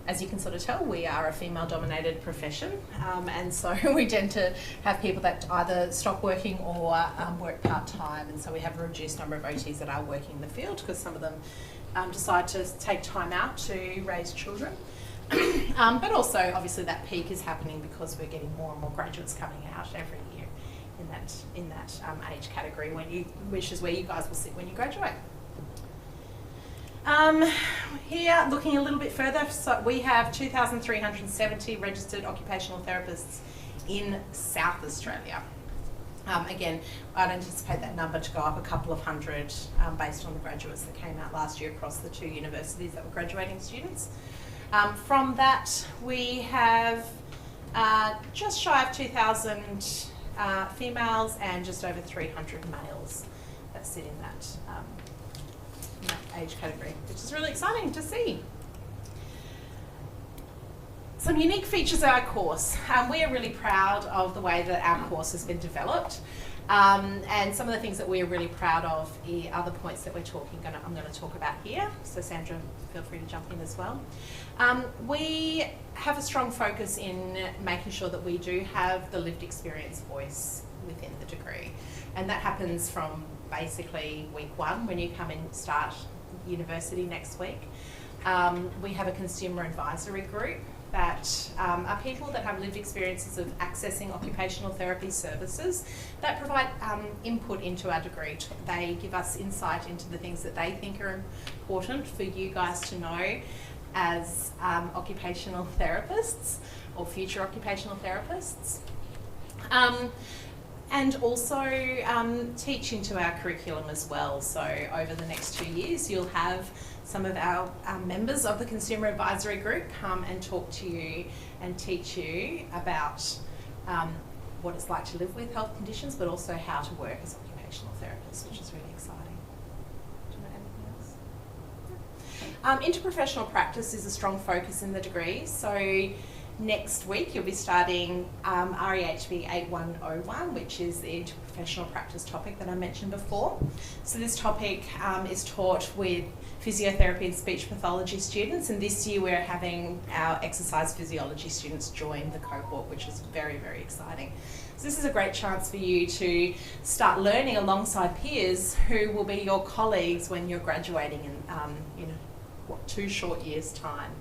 As you can sort of tell, we are a female-dominated profession, and so we tend to have people that either stop working or work part-time, and so we have a reduced number of OTs that are working in the field because some of them decide to take time out to raise children. But also, obviously, that peak is happening because we're getting more and more graduates coming out every year in that age category, which is where you guys will sit when you graduate. Here, looking a little bit further, so we have 2,370 registered occupational therapists in South Australia. Again, I'd anticipate that number to go up a couple of hundred based on the graduates that came out last year across the 2 universities that were graduating students. From that, we have just shy of 2,000 females and just over 300 males that sit in that age category, which is really exciting to see. Some unique features of our course. We are really proud of the way that our course has been developed, and some of the things that we're really proud of are the points that I'm going to talk about here. So Sandra, feel free to jump in as well. We have a strong focus in making sure that we do have the lived experience voice within the degree, and that happens from basically week 1 when you come and start university next week. We have a consumer advisory group that are people that have lived experiences of accessing occupational therapy services that provide input into our degree. They give us insight into the things that they think are important for you guys to know as occupational therapists or future occupational therapists. And also teach into our curriculum as well. So over the next 2 years, you'll have some of our members of the Consumer Advisory Group come and talk to you and teach you about what it's like to live with health conditions, but also how to work as occupational therapists, which is really exciting. Do you want anything else? Interprofessional practice is a strong focus in the degree. So next week you'll be starting REHB 8101, which is the interprofessional practice topic that I mentioned before. So this topic is taught with physiotherapy and speech pathology students, and this year we're having our exercise physiology students join the cohort, which is very, very exciting. So this is a great chance for you to start learning alongside peers who will be your colleagues when you're graduating in 2 short years' time.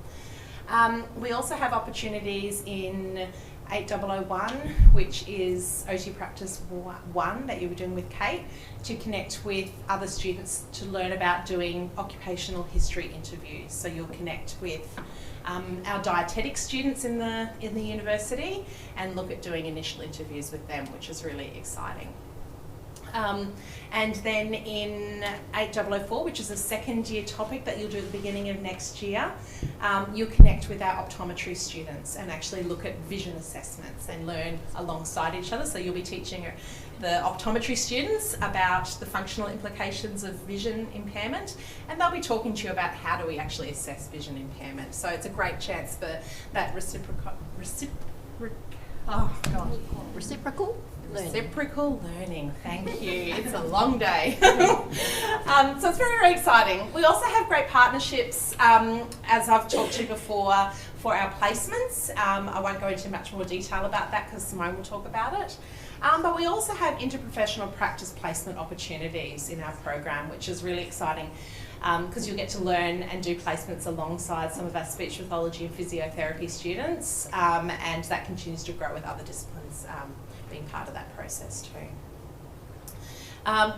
We also have opportunities in 8001, which is OT Practice 1 that you'll be doing with Kate, to connect with other students to learn about doing occupational history interviews. So you'll connect with our dietetic students in the university and look at doing initial interviews with them, which is really exciting. And then in 8004, which is a second year topic that you'll do at the beginning of next year, you'll connect with our optometry students and actually look at vision assessments and learn alongside each other. So you'll be teaching the optometry students about the functional implications of vision impairment, and they'll be talking to you about how do we actually assess vision impairment. So it's a great chance for that reciprocal learning, thank you. It's a long day. So it's very, very exciting. We also have great partnerships, as I've talked to before, for our placements. I won't go into much more detail about that because Simone will talk about it. But we also have interprofessional practice placement opportunities in our program, which is really exciting because you'll get to learn and do placements alongside some of our speech pathology and physiotherapy students, and that continues to grow with other disciplines being part of that process too.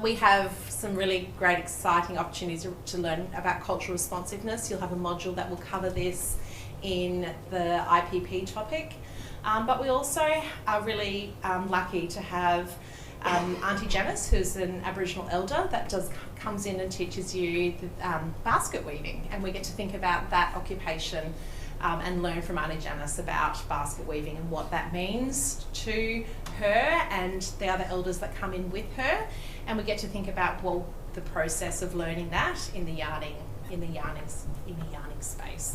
We have some really great, exciting opportunities to learn about cultural responsiveness. You'll have a module that will cover this in the IPP topic. But we also are really lucky to have Auntie Janice, who's an Aboriginal elder that comes in and teaches you basket weaving, and we get to think about that occupation and learn from Auntie Janice about basket weaving and what that means to her and the other elders that come in with her, and we get to think about the process of learning that in the yarning space.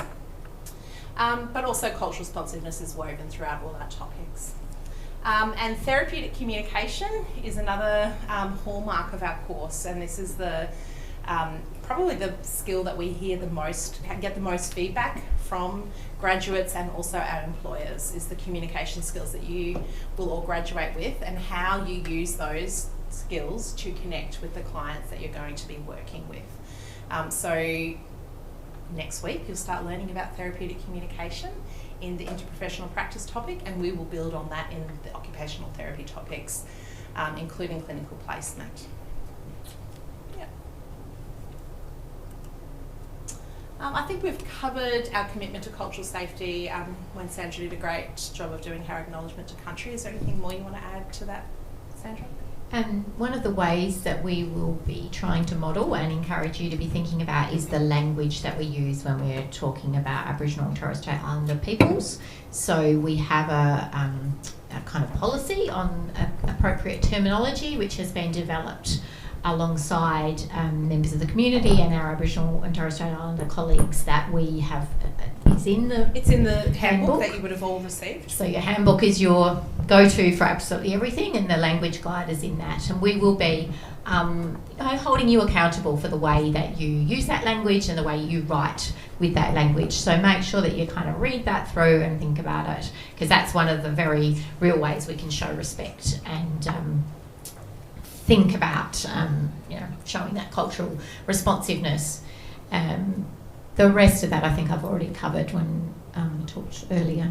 But also cultural responsiveness is woven throughout all our topics. And therapeutic communication is another hallmark of our course, and this is probably the skill that we hear the most, get the most feedback from graduates and also our employers, is the communication skills that you will all graduate with and how you use those skills to connect with the clients that you're going to be working with. So next week you'll start learning about therapeutic communication in the interprofessional practice topic, and we will build on that in the occupational therapy topics, including clinical placement. I think we've covered our commitment to cultural safety when Sandra did a great job of doing her acknowledgement to country. Is there anything more you want to add to that, Sandra? And one of the ways that we will be trying to model and encourage you to be thinking about is the language that we use when we're talking about Aboriginal and Torres Strait Islander peoples. So we have a kind of policy on appropriate terminology, which has been developed alongside members of the community and our Aboriginal and Torres Strait Islander colleagues that we have. It's in the handbook that you would have all received. So your handbook is your go-to for absolutely everything, and the language guide is in that. And we will be holding you accountable for the way that you use that language and the way you write with that language. So make sure that you kind of read that through and think about it, because that's one of the very real ways we can show respect and think about showing that cultural responsiveness. The rest of that I think I've already covered when I talked earlier.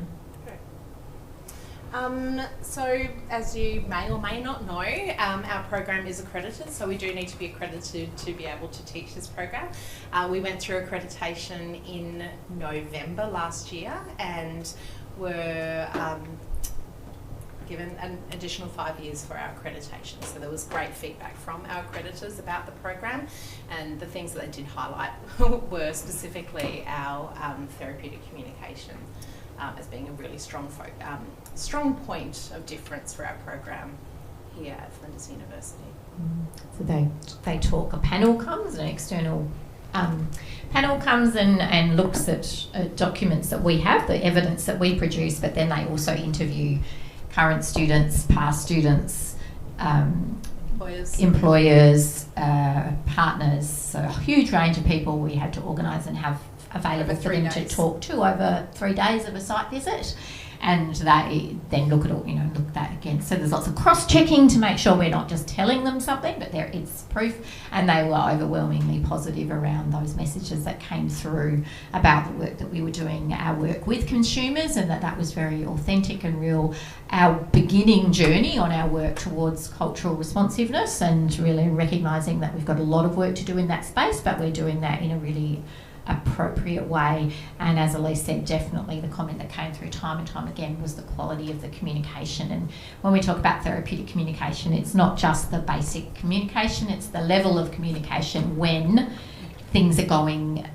So as you may or may not know, our program is accredited, so we do need to be accredited to be able to teach this program. We went through accreditation in November last year and were given an additional 5 years for our accreditation. So there was great feedback from our accreditors about the program, and the things that they did highlight were specifically our therapeutic communication as being a really strong point of difference for our program here at Flinders University. So they talk, a panel comes, an external panel comes and looks at documents that we have, the evidence that we produce, but then they also interview current students, past students, employers, partners, so a huge range of people we had to organise and have available for them to talk to over 3 days of a site visit. And they then look at all, look at that again. So there's lots of cross-checking to make sure we're not just telling them something, but there is proof. And they were overwhelmingly positive around those messages that came through about the work that we were doing, our work with consumers, and that was very authentic and real. Our beginning journey on our work towards cultural responsiveness, and really recognising that we've got a lot of work to do in that space, but we're doing that in a really appropriate way. And as Elise said, definitely the comment that came through time and time again was the quality of the communication. And when we talk about therapeutic communication, it's not just the basic communication, it's the level of communication when things are going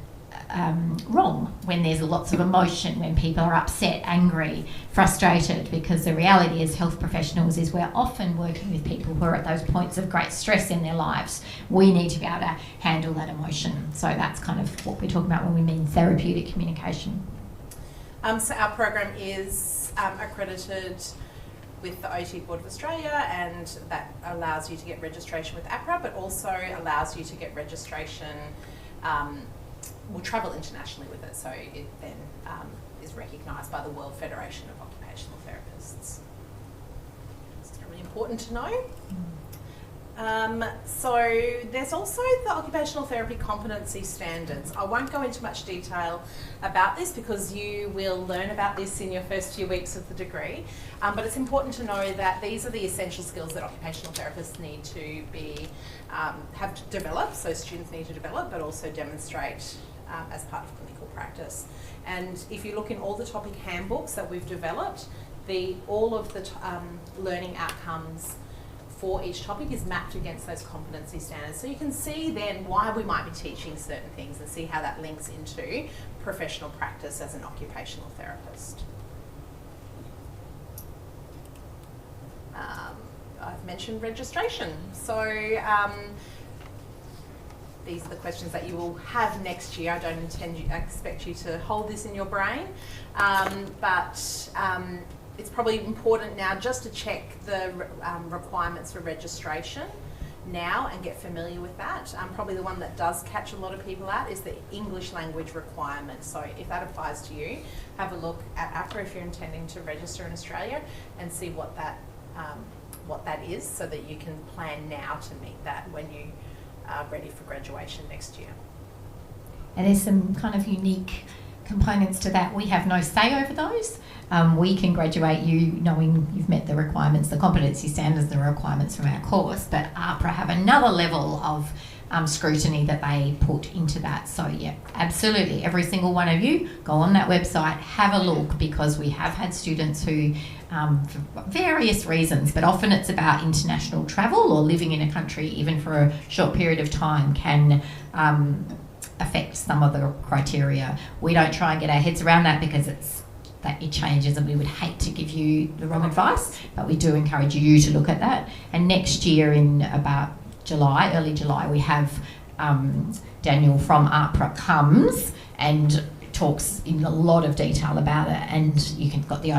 wrong, when there's lots of emotion, when people are upset, angry, frustrated, because the reality is health professionals is we're often working with people who are at those points of great stress in their lives. We need to be able to handle that emotion. So that's kind of what we're talking about when we mean therapeutic communication. So our program is accredited with the OT Board of Australia, and that allows you to get registration with APRA, but also allows you to get registration. We'll travel internationally with it, so it then is recognised by the World Federation of Occupational Therapists. It's really important to know. So there's also the occupational therapy competency standards. I won't go into much detail about this because you will learn about this in your first few weeks of the degree, but it's important to know that these are the essential skills that occupational therapists need to be have to develop, so students need to develop, but also demonstrate as part of clinical practice. And if you look in all the topic handbooks that we've developed, all of the learning outcomes for each topic is mapped against those competency standards. So you can see then why we might be teaching certain things and see how that links into professional practice as an occupational therapist. I've mentioned registration. So these are the questions that you will have next year. I don't expect you to hold this in your brain, but it's probably important now just to check the requirements for registration now and get familiar with that. Probably the one that does catch a lot of people out is the English language requirement. So if that applies to you, have a look at APRA if you're intending to register in Australia and see what that is, so that you can plan now to meet that when you are ready for graduation next year. And there's some kind of unique components to that. We have no say over those. We can graduate you knowing you've met the requirements, the competency standards, the requirements from our course, but APRA have another level of scrutiny that they put into that. So yeah, absolutely, every single one of you, go on that website, have a look, because we have had students who, for various reasons, but often it's about international travel or living in a country even for a short period of time, can affect some of the criteria. We don't try and get our heads around that because it changes, and we would hate to give you the wrong advice, but we do encourage you to look at that. And next year in about early July, we have Daniel from APRA comes and talks in a lot of detail about it, and you can got the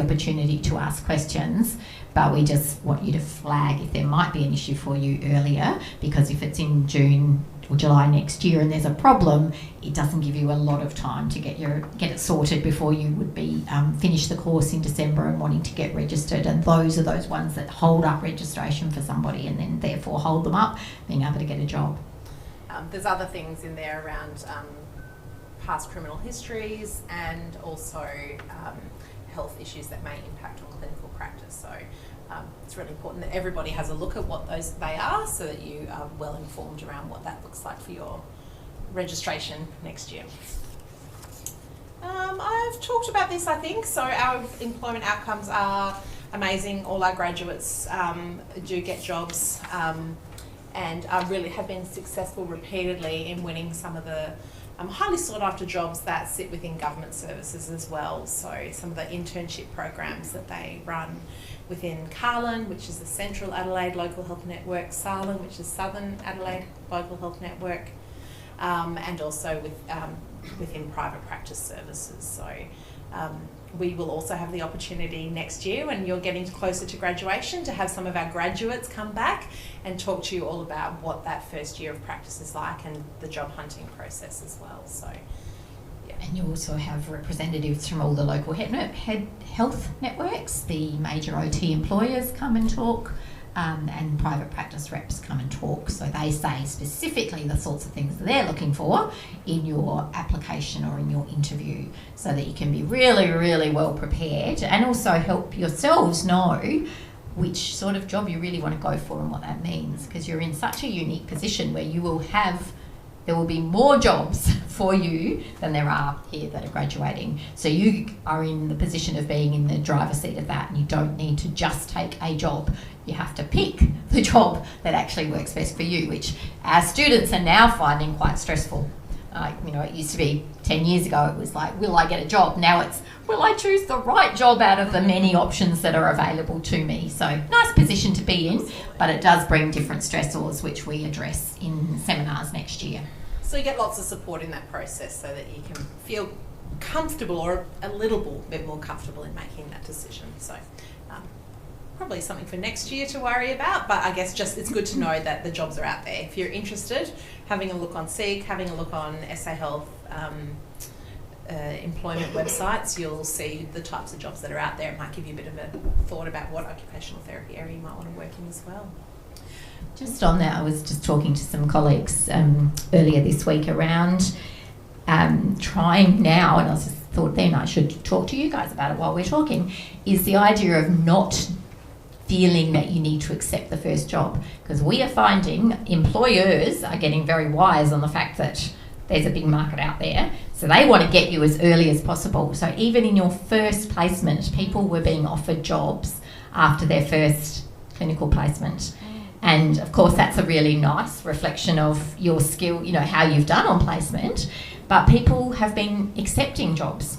opportunity to ask questions, but we just want you to flag if there might be an issue for you earlier, because if it's in June or July next year and there's a problem, it doesn't give you a lot of time to get it sorted before you would be finish the course in December and wanting to get registered. And those are those ones that hold up registration for somebody and then therefore hold them up being able to get a job. There's other things in there around past criminal histories and also health issues that may impact on clinical practice. So it's really important that everybody has a look at what they are, so that you are well informed around what that looks like for your registration next year. I've talked about this, I think. So our employment outcomes are amazing. All our graduates do get jobs and really have been successful repeatedly in winning some of the highly sought after jobs that sit within government services as well. So some of the internship programs that they run within Carlin, which is the Central Adelaide Local Health Network, Sarlin, which is Southern Adelaide Local Health Network, and also within private practice services. So we will also have the opportunity next year, when you're getting closer to graduation, to have some of our graduates come back and talk to you all about what that first year of practice is like and the job hunting process as well. So, yeah. And you also have representatives from all the local health networks, the major OT employers come and talk, and private practice reps come and talk. So they say specifically the sorts of things that they're looking for in your application or in your interview, so that you can be really, really well prepared, and also help yourselves know which sort of job you really want to go for and what that means, because you're in such a unique position where there will be more jobs for you than there are here that are graduating. So you are in the position of being in the driver's seat of that, and you don't need to just take a job. You have to pick the job that actually works best for you, which our students are now finding quite stressful. It used to be 10 years ago, it was like, will I get a job? Now it's, will I choose the right job out of the many options that are available to me? So nice position to be in, but it does bring different stressors, which we address in seminars next year. So you get lots of support in that process, so that you can feel comfortable, or a little bit more comfortable in making that decision. So probably something for next year to worry about, but I guess just it's good to know that the jobs are out there. If you're interested, having a look on SEEK, having a look on SA Health employment websites, you'll see the types of jobs that are out there. It might give you a bit of a thought about what occupational therapy area you might want to work in as well. Just on that, I was just talking to some colleagues earlier this week around trying now, and I just thought then I should talk to you guys about it while we're talking, is the idea of not feeling that you need to accept the first job, because we are finding employers are getting very wise on the fact that there's a big market out there. So they want to get you as early as possible. So even in your first placement, people were being offered jobs after their first clinical placement. And of course, that's a really nice reflection of your skill, you know, how you've done on placement. But people have been accepting jobs.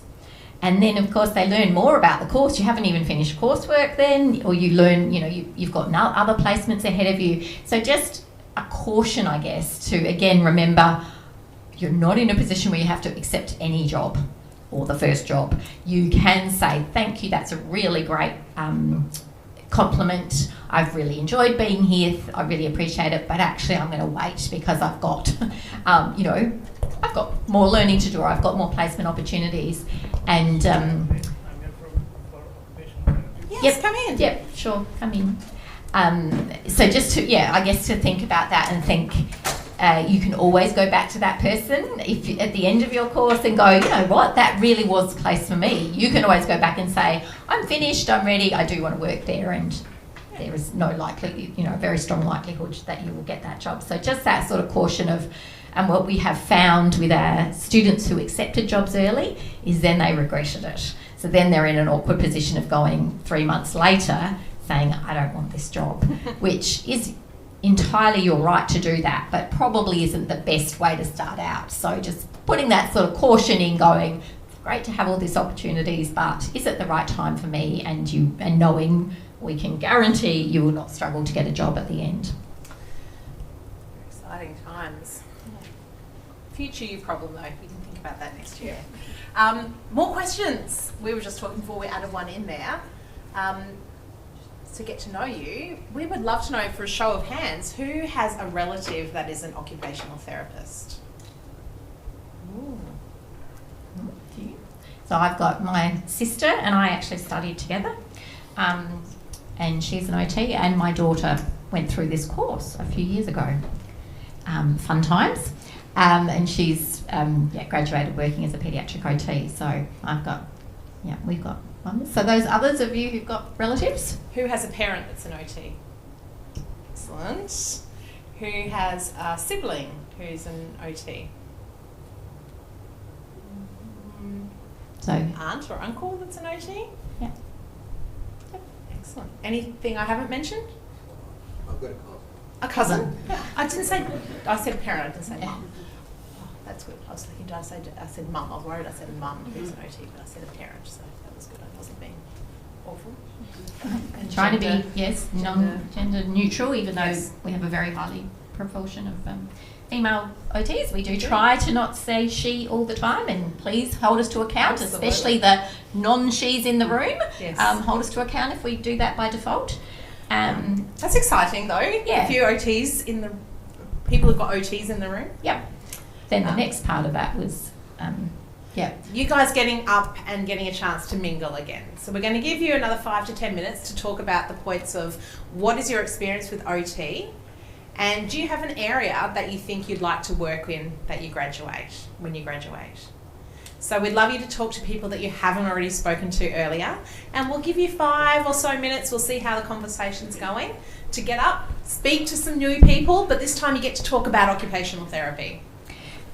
And then, of course, they learn more about the course. You haven't even finished coursework then, or you learn, you know, you've got other placements ahead of you. So just a caution, I guess, to, again, remember, you're not in a position where you have to accept any job or the first job. You can say, thank you, that's a really great compliment. I've really enjoyed being here. I really appreciate it, but actually I'm going to wait because I've got, you know, I've got more learning to do, or I've got more placement opportunities. And Yes, come in. Yep, sure, come in. So just to, I guess to think about that and think you can always go back to that person if you, at the end of your course, and go, you know what, that really was the place for me. You can always go back and say, I'm finished, I'm ready, I do want to work there, and there is no very strong likelihood that you will get that job. So just that sort of caution of, and what we have found with our students who accepted jobs early is then they regretted it. So then they're in an awkward position of going 3 months later saying, I don't want this job, which is entirely your right to do that, but probably isn't the best way to start out. So just putting that sort of caution in, going, great to have all these opportunities, but is it the right time for me? And knowing we can guarantee you will not struggle to get a job at the end. Exciting times. Future you problem though, you can think about that next year. More questions. We were just talking before we added one in there. To get to know you, we would love to know, for a show of hands, who has a relative that is an occupational therapist? Ooh. So I've got my sister and I actually studied together, and she's an OT, and my daughter went through this course a few years ago. Fun times. And she's graduated working as a paediatric OT. So we've got one. So those others of you who've got relatives? Who has a parent that's an OT? Excellent. Who has a sibling who's an OT? So aunt or uncle that's an OT? Yeah. Yep. Excellent. Anything I haven't mentioned? I've got a cousin. A cousin? I said parent, I didn't say mum. Oh, that's good. I was thinking, I said mum. I was worried I said a mum who's an OT, but I said a parent, so that was good. I wasn't being awful. And trying to be, non-gender neutral, even though we have a very highly proportion of female OTs. We do try to not say she all the time, and please hold us to account, Absolutely. Especially the non-she's in the room. Yes. Hold us to account if we do that by default. That's exciting though. Yeah. A few OTs people who've got OTs in the room. Yep. Then the next part of that was, You guys getting up and getting a chance to mingle again. So we're going to give you another 5 to 10 minutes to talk about the points of what is your experience with OT, and do you have an area that you think you'd like to work in when you graduate. So we'd love you to talk to people that you haven't already spoken to earlier, and we'll give you 5 or so minutes. We'll see how the conversation's going to get up, speak to some new people, but this time you get to talk about occupational therapy.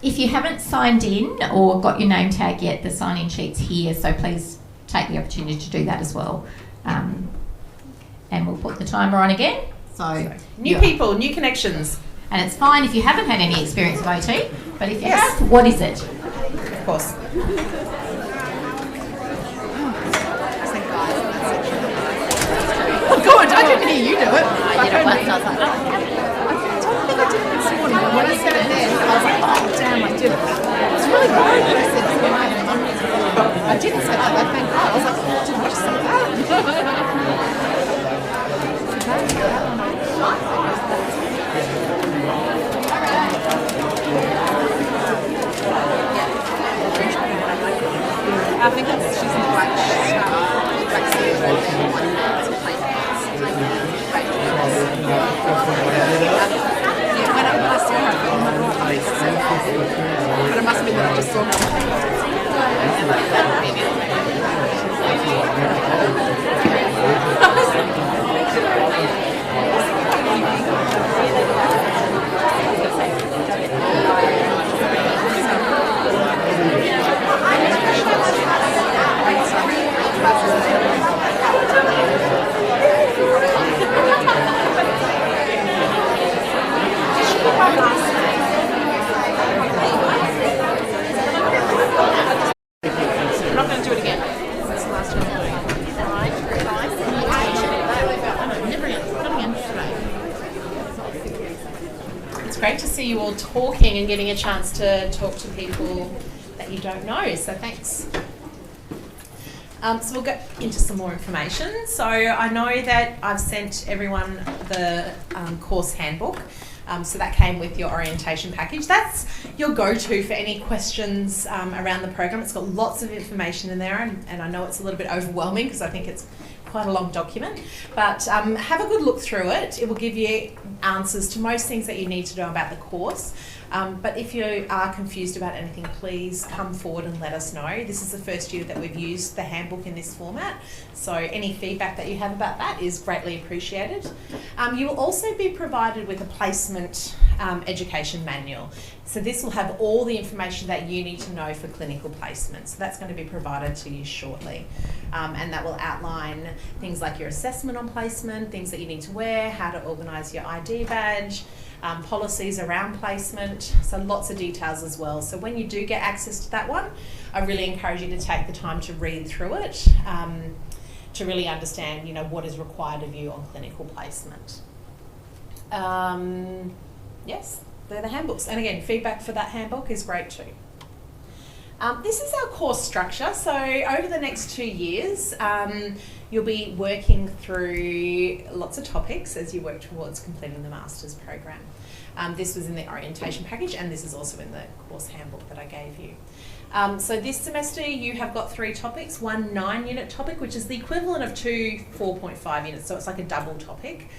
if you haven't signed in or got your name tag yet, the sign-in sheet's here, so please take the opportunity to do that as well. And we'll put the timer on again. So new people, new connections. And it's fine if you haven't had any experience with OT, but if you have, what is it? Of course. Oh God, I didn't hear you do it. I did it once, I was like, oh. I think I did it this morning, but when I said it then, I was like, oh damn, I did it. It's really hard when I said this morning. I didn't say that, but thank God. I was like, oh, did I just say that? I think she's in the right when I saw her, I thought, oh my God, but it must have been that I just saw her. see you all talking and getting a chance to talk to people that you don't know, so thanks. So we'll get into some more information. So I know that I've sent everyone the course handbook. So that came with your orientation package. That's your go-to for any questions around the program. It's got lots of information in there, and I know it's a little bit overwhelming because I think it's quite a long document. But have a good look through it. It will give you answers to most things that you need to know about the course. But if you are confused about anything, please come forward and let us know. This is the first year that we've used the handbook in this format, so any feedback that you have about that is greatly appreciated. You will also be provided with a placement education manual. So this will have all the information that you need to know for clinical placement. So that's going to be provided to you shortly. And that will outline things like your assessment on placement, things that you need to wear, how to organise your ID badge, policies around placement, so lots of details as well. So when you do get access to that one, I really encourage you to take the time to read through it to really understand, you know, what is required of you on clinical placement. Yes, they're the handbooks. And again, feedback for that handbook is great too. This is our course structure. So over the next 2 years, you'll be working through lots of topics as you work towards completing the master's program. This was in the orientation package, and this is also in the course handbook that I gave you. So this semester you have got 3 topics, one 9-unit topic, which is the equivalent of 2 4.5 units, so it's like a double topic,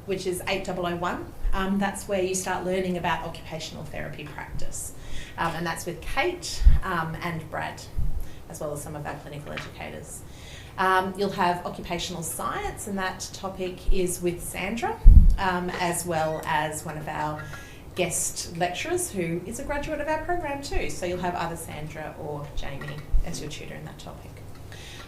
which is 8001. That's where you start learning about occupational therapy practice. And that's with Kate and Brad, as well as some of our clinical educators. You'll have occupational science, and that topic is with Sandra, as well as one of our guest lecturers who is a graduate of our program too. So you'll have either Sandra or Jamie as your tutor in that topic.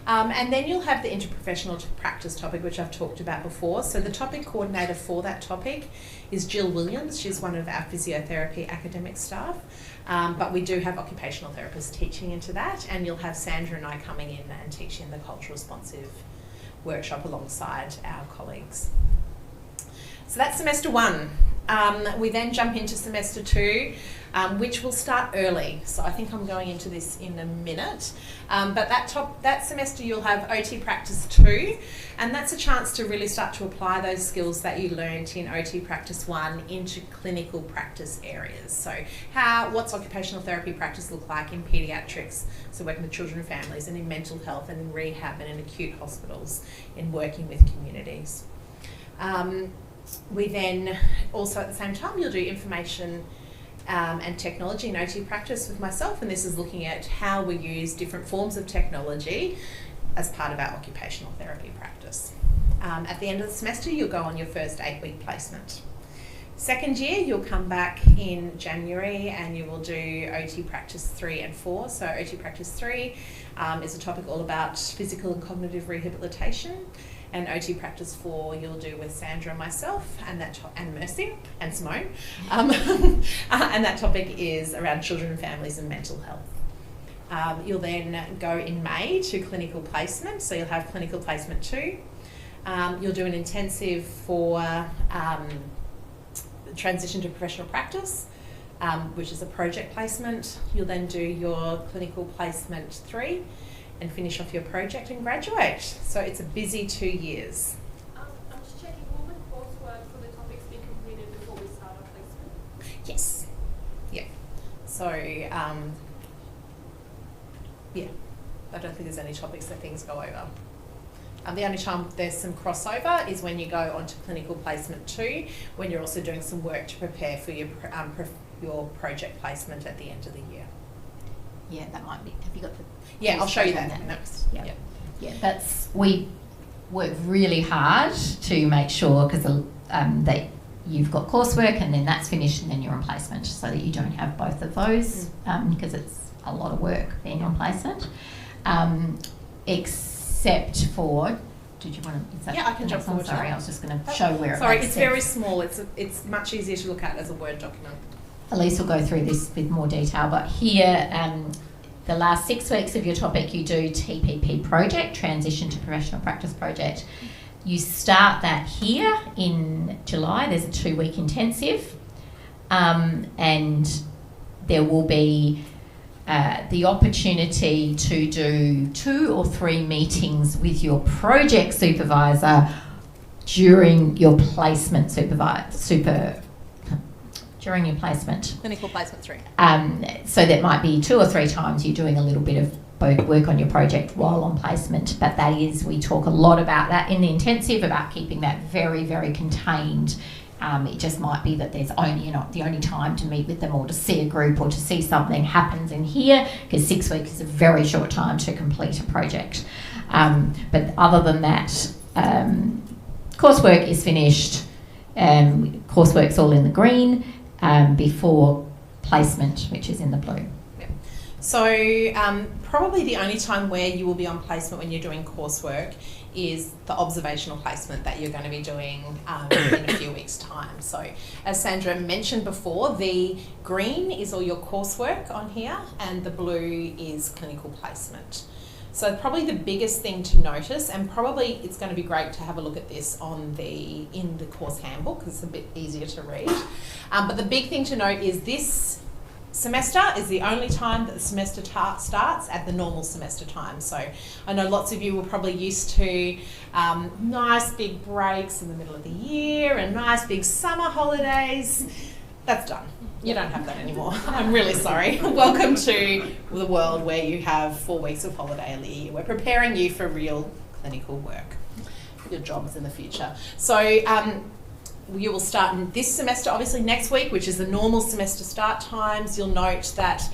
And then you'll have the interprofessional practice topic, which I've talked about before. So the topic coordinator for that topic is Jill Williams. She's one of our physiotherapy academic staff. But we do have occupational therapists teaching into that, and you'll have Sandra and I coming in and teaching the cultural responsive workshop alongside our colleagues. So that's semester 1. We then jump into semester 2, which will start early. So I think I'm going into this in a minute. But that semester you'll have OT Practice 2, and that's a chance to really start to apply those skills that you learned in OT Practice 1 into clinical practice areas. So what's occupational therapy practice look like in paediatrics, so working with children and families, and in mental health and in rehab and in acute hospitals, in working with communities. We then also at the same time you'll do information and technology in OT practice with myself, and this is looking at how we use different forms of technology as part of our occupational therapy practice. At the end of the semester you'll go on your first 8-week placement. Second year you'll come back in January and you will do OT Practice 3 and 4. So OT Practice 3 is a topic all about physical and cognitive rehabilitation. And OT Practice 4 you'll do with Sandra and myself, and Mercy and Simone. And that topic is around children and families and mental health. You'll then go in May to clinical placement, so you'll have clinical placement 2. You'll do an intensive for transition to professional practice, which is a project placement. You'll then do your clinical placement 3. And finish off your project and graduate. So it's a busy 2 years. I'm just checking, will the coursework for the topics be completed before we start our placement? Yes. Yeah. So, yeah, I don't think there's any topics that things go over. The only time there's some crossover is when you go on to clinical placement 2, when you're also doing some work to prepare for your project placement at the end of the year. Yeah, that might be. Have you got the? Yeah, I'll show you that next. Yeah, yeah. We work really hard to make sure that you've got coursework and then that's finished and then you're on placement, so that you don't have both of those because it's a lot of work being on placement. Except for, did you want to? Yeah, I can jump forward. Sorry, I was just going to show where. Sorry, it's very small. It's much easier to look at as a Word document. Elise will go through this with more detail, but here, the last 6 weeks of your topic, you do TPP project, Transition to Professional Practice project. You start that here in July. There's a 2-week intensive. and there will be the opportunity to do 2 or 3 meetings with your project supervisor during your placement during your placement. Clinical placement 3. So that might be 2 or 3 times you're doing a little bit of work on your project while on placement, but that is, we talk a lot about that in the intensive, about keeping that very, very contained. It just might be that there's only, the only time to meet with them or to see a group or to see something happens in here, because 6 weeks is a very short time to complete a project. But other than that, coursework is finished, coursework's all in the green before placement, which is in the blue. So probably the only time where you will be on placement when you're doing coursework is the observational placement that you're going to be doing in a few weeks' time. So as Sandra mentioned before, the green is all your coursework on here and the blue is clinical placement. So probably the biggest thing to notice, and probably it's going to be great to have a look at this in the course handbook because it's a bit easier to read. But the big thing to note is this semester is the only time that the semester starts at the normal semester time. So I know lots of you were probably used to nice big breaks in the middle of the year and nice big summer holidays. That's done. You don't have that anymore. I'm really sorry. Welcome to the world where you have 4 weeks of holiday a year. We're preparing you for real clinical work, your jobs in the future. So you will start in this semester, obviously next week, which is the normal semester start times. You'll note that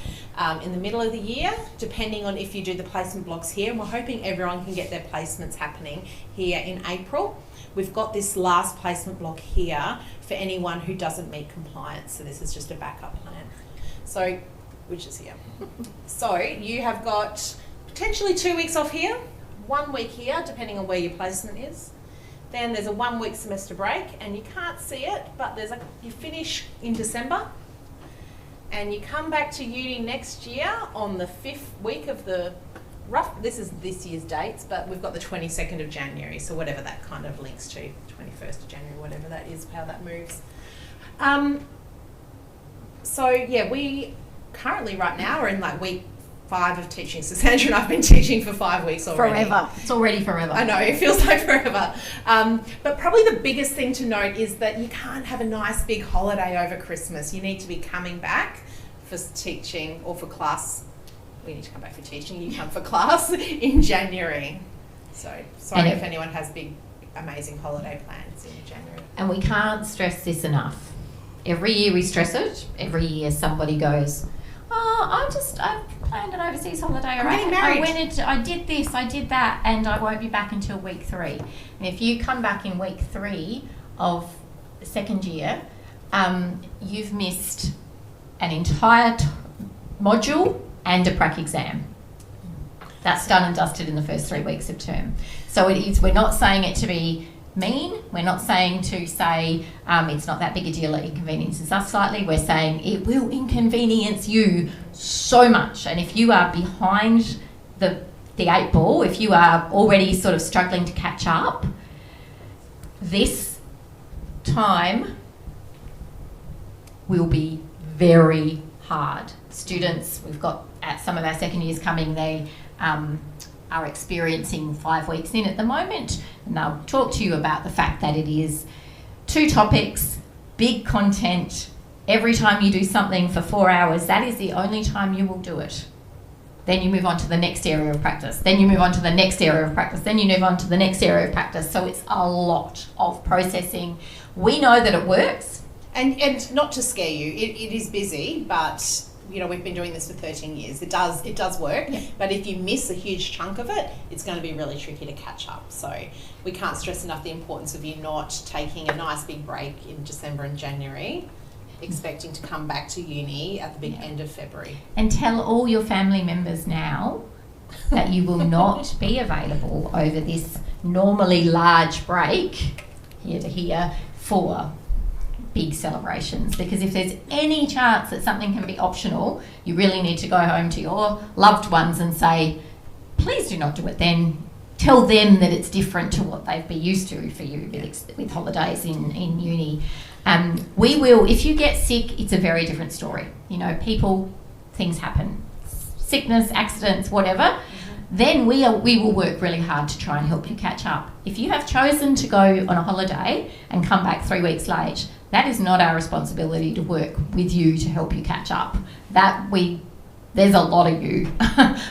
in the middle of the year, depending on if you do the placement blocks here, and we're hoping everyone can get their placements happening here in April. We've got this last placement block here for anyone who doesn't meet compliance. So this is just a backup plan. So, which is here. So you have got potentially 2 weeks off here, 1 week here, depending on where your placement is. Then there's a 1 week semester break, and you can't see it, but you finish in December, and you come back to uni next year on the 5th week of the this is this year's dates, but we've got the 22nd of January, so whatever that kind of links to, 21st of January, whatever that is, how that moves. So yeah, we currently right now are in like week 5 of teaching. So Sandra and I have been teaching for 5 weeks already. Forever. It's already forever. I know, it feels like forever. But probably the biggest thing to note is that you can't have a nice big holiday over Christmas. You need to be coming back for teaching or for class. We need to come back for teaching. You come for class in January. So sorry if anyone has big, amazing holiday plans in January. And we can't stress this enough. Every year we stress it. Every year somebody goes, I planned an overseas holiday. I'm getting married. I did this, I did that, and I won't be back until week 3. And if you come back in week 3 of the second year, you've missed an entire module and a prac exam. That's done and dusted in the first 3 weeks of term. So it is. We're not saying it to be mean. We're not saying to say it's not that big a deal, it inconveniences us slightly. We're saying it will inconvenience you so much. And if you are behind the 8 ball, if you are already sort of struggling to catch up, this time will be very hard. Students, we've got some of our second years coming, they are experiencing 5 weeks in at the moment, and they'll talk to you about the fact that it is 2 topics, big content. Every time you do something for 4 hours, that is the only time you will do it. Then you move on to the next area of practice. Then you move on to the next area of practice. Then you move on to the next area of practice. So it's a lot of processing. We know that it works. And not to scare you, it is busy, but you know, we've been doing this for 13 years. It does work, yeah. But if you miss a huge chunk of it, it's going to be really tricky to catch up. So we can't stress enough the importance of you not taking a nice big break in December and January, expecting to come back to uni at the big end of February. And tell all your family members now that you will not be available over this normally large break, here to here, for big celebrations, because if there's any chance that something can be optional, you really need to go home to your loved ones and say, please do not do it then. tell them that it's different to what they've been used to for you with holidays in uni. We will, if you get sick, it's a very different story. You know, things happen. Sickness, accidents, whatever. Then we will work really hard to try and help you catch up. If you have chosen to go on a holiday and come back 3 weeks late, that is not our responsibility to work with you to help you catch up. There's a lot of you.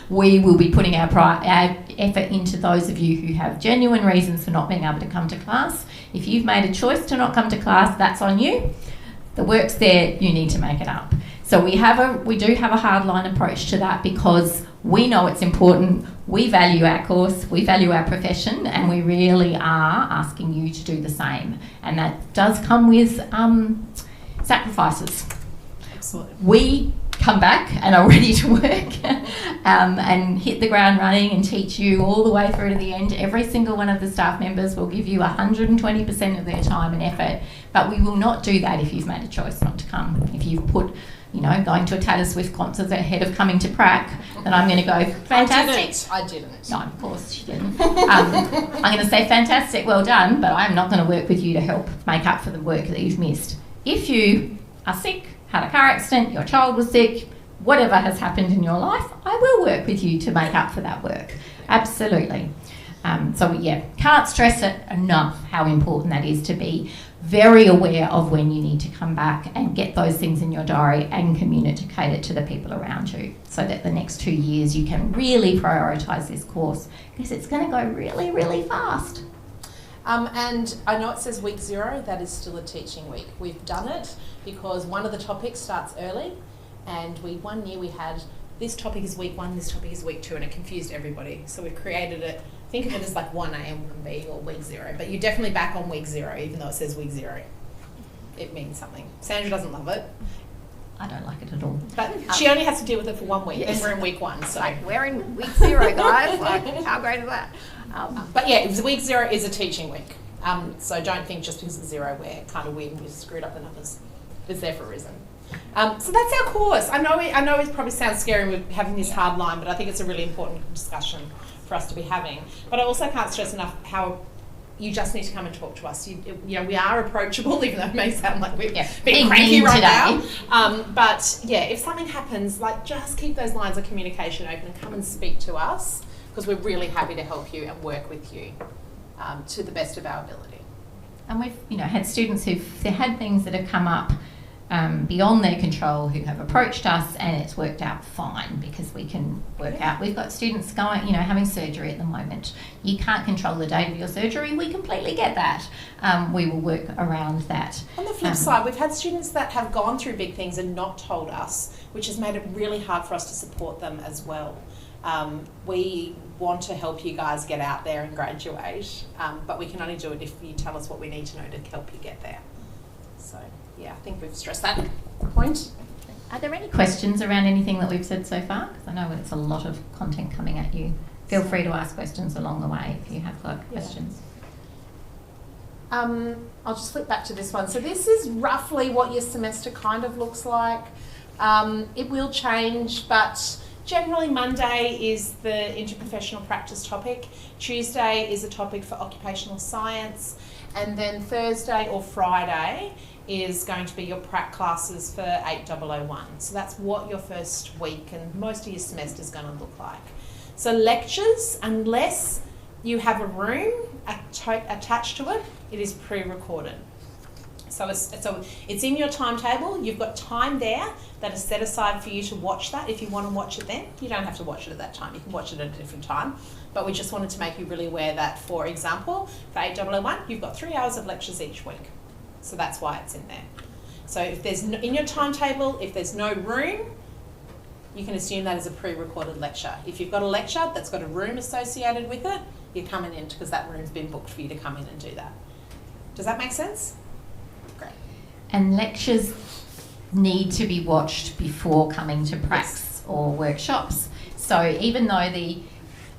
We will be putting our effort into those of you who have genuine reasons for not being able to come to class. If you've made a choice to not come to class, that's on you. The work's there, you need to make it up. So we do have a hardline approach to that because we know it's important. We value our course, we value our profession, and we really are asking you to do the same. And that does come with sacrifices. Absolutely. We come back and are ready to work and hit the ground running and teach you all the way through to the end. Every single one of the staff members will give you 120% of their time and effort, but we will not do that if you've made a choice not to come. If you've put, going to a Taylor Swift concert ahead of coming to prac, then I'm going to go, fantastic. I didn't. No, of course she didn't. I'm going to say, fantastic, well done, but I'm not going to work with you to help make up for the work that you've missed. If you are sick, had a car accident, your child was sick, whatever has happened in your life, I will work with you to make up for that work. Absolutely. Can't stress it enough how important that is to be very aware of when you need to come back and get those things in your diary and communicate it to the people around you so that the next 2 years you can really prioritise this course because it's going to go really, really fast. And I know it says week 0, that is still a teaching week. We've done it because one of the topics starts early and 1 year we had this topic is week 1, this topic is week 2, and it confused everybody. So we created it, think of it as like 1A and 1B or week 0, but you're definitely back on week 0 even though it says week 0. It means something. Sandra doesn't love it. I don't like it at all. But she only has to deal with it for 1 week, and we're in week 1. So we're in week 0, guys. How great is that? But yeah, week 0 is a teaching week. So don't think just because it's 0 we're kind of weird and we screwed up the numbers. It's there for a reason. So that's our course. I know it probably sounds scary with having this hard line, but I think it's a really important discussion for us to be having. But I also can't stress enough how you just need to come and talk to us. We are approachable, even though it may sound like we're being cranky right now. But yeah, if something happens, just keep those lines of communication open and come and speak to us because we're really happy to help you and work with you to the best of our ability. And we've had students who've had things that have come up beyond their control who have approached us and it's worked out fine because we can work out. We've got students going, having surgery at the moment. You can't control the date of your surgery. We completely get that. We will work around that. On the flip side, we've had students that have gone through big things and not told us, which has made it really hard for us to support them as well. We want to help you guys get out there and graduate, but we can only do it if you tell us what we need to know to help you get there. So yeah, I think we've stressed that point. Are there any questions around anything that we've said so far? Because I know it's a lot of content coming at you. Feel free to ask questions along the way if you have got questions. I'll just flip back to this one. So this is roughly what your semester kind of looks like. It will change, but generally Monday is the interprofessional practice topic. Tuesday is a topic for occupational science. And then Thursday or Friday is going to be your prac classes for 8001. So that's what your first week and most of your semester is going to look like. So lectures, unless you have a room attached to it, it is pre-recorded. So it's in your timetable. You've got time there that is set aside for you to watch that if you want to watch it then. You don't have to watch it at that time. You can watch it at a different time. But we just wanted to make you really aware that, for example, for 8001, you've got 3 hours of lectures each week. So that's why it's in there. So if there's in your timetable, if there's no room, you can assume that is a pre-recorded lecture. If you've got a lecture that's got a room associated with it, you're coming in because that room's been booked for you to come in and do that. Does that make sense? Great. And lectures need to be watched before coming to pracs or workshops. So even though the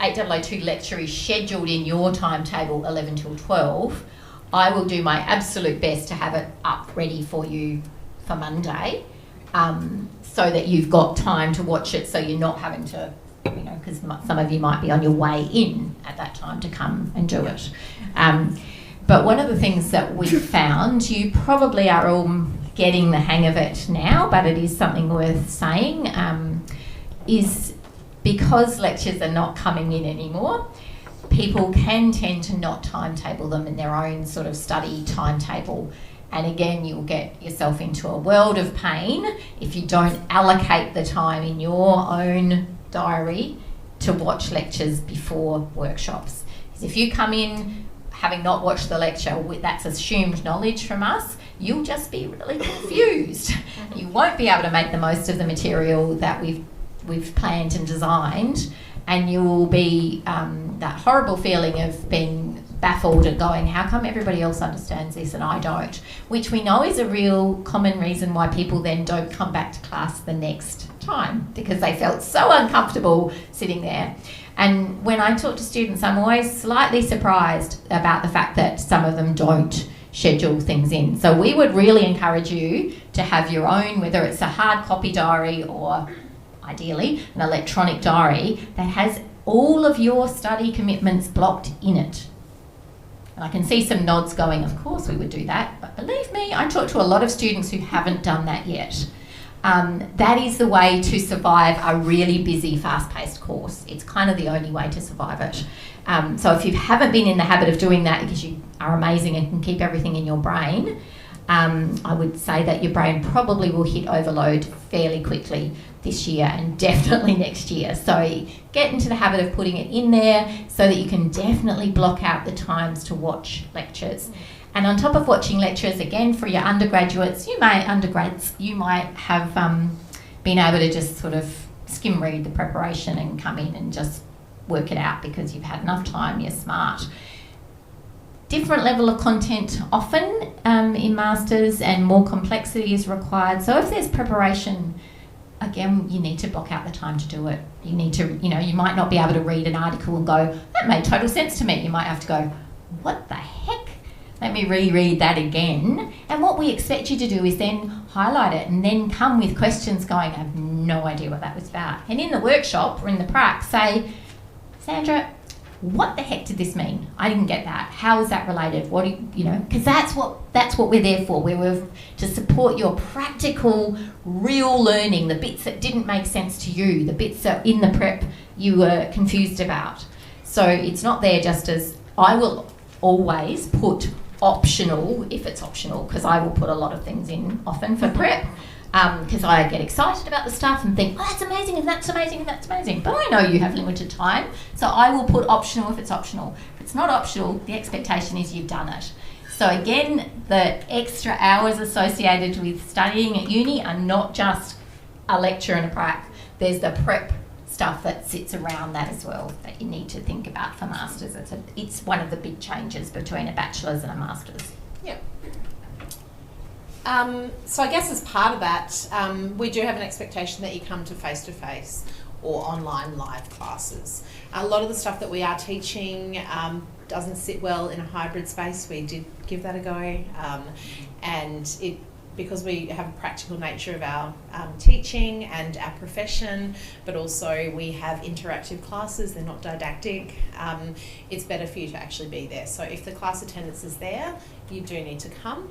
8002 lecture is scheduled in your timetable 11 till 12, I will do my absolute best to have it up ready for you for Monday so that you've got time to watch it so you're not having to because some of you might be on your way in at that time to come and do it. But one of the things that we've found, you probably are all getting the hang of it now, but it is something worth saying, is because lectures are not coming in anymore, people can tend to not timetable them in their own sort of study timetable. And again, you'll get yourself into a world of pain if you don't allocate the time in your own diary to watch lectures before workshops. Because if you come in having not watched the lecture, that's assumed knowledge from us, you'll just be really confused. You won't be able to make the most of the material that we've planned and designed, and you'll be that horrible feeling of being baffled and going, how come everybody else understands this and I don't? Which we know is a real common reason why people then don't come back to class the next time, because they felt so uncomfortable sitting there. And when I talk to students, I'm always slightly surprised about the fact that some of them don't schedule things in. So we would really encourage you to have your own, whether it's a hard copy diary or ideally an electronic diary that has all of your study commitments blocked in it. And I can see some nods going, of course we would do that, but believe me, I talk to a lot of students who haven't done that yet. That is the way to survive a really busy, fast-paced course. It's kind of the only way to survive it. So if you haven't been in the habit of doing that because you are amazing and can keep everything in your brain, I would say that your brain probably will hit overload fairly quickly this year and definitely next year. So get into the habit of putting it in there so that you can definitely block out the times to watch lectures. And on top of watching lectures, again, for your undergrads, you might have been able to just sort of skim read the preparation and come in and just work it out because you've had enough time, you're smart. Different level of content often in masters, and more complexity is required. So if there's preparation, again, you need to block out the time to do it. You need to, you might not be able to read an article and go, that made total sense to me. You might have to go, what the heck? Let me reread that again. And what we expect you to do is then highlight it and then come with questions going, I have no idea what that was about. And in the workshop or in the prac, say, Sandra, what the heck did this mean? I didn't get that. How is that related? What do you because that's what we're there for. We're to support your practical, real learning, the bits that didn't make sense to you, the bits that in the prep you were confused about. So it's not there just as, I will always put optional, if it's optional, because I will put a lot of things in often for prep, because I get excited about the stuff and think, oh, that's amazing and that's amazing and that's amazing. But I know you have limited time, so I will put optional if it's optional. If it's not optional, the expectation is you've done it. So again, the extra hours associated with studying at uni are not just a lecture and a prac. There's the prep stuff that sits around that as well that you need to think about for masters. It's one of the big changes between a bachelor's and a master's. Yeah. So I guess as part of that, we do have an expectation that you come to face-to-face or online live classes. A lot of the stuff that we are teaching doesn't sit well in a hybrid space. We did give that a go, and because we have a practical nature of our teaching and our profession, but also we have interactive classes, they're not didactic, it's better for you to actually be there. So if the class attendance is there, you do need to come.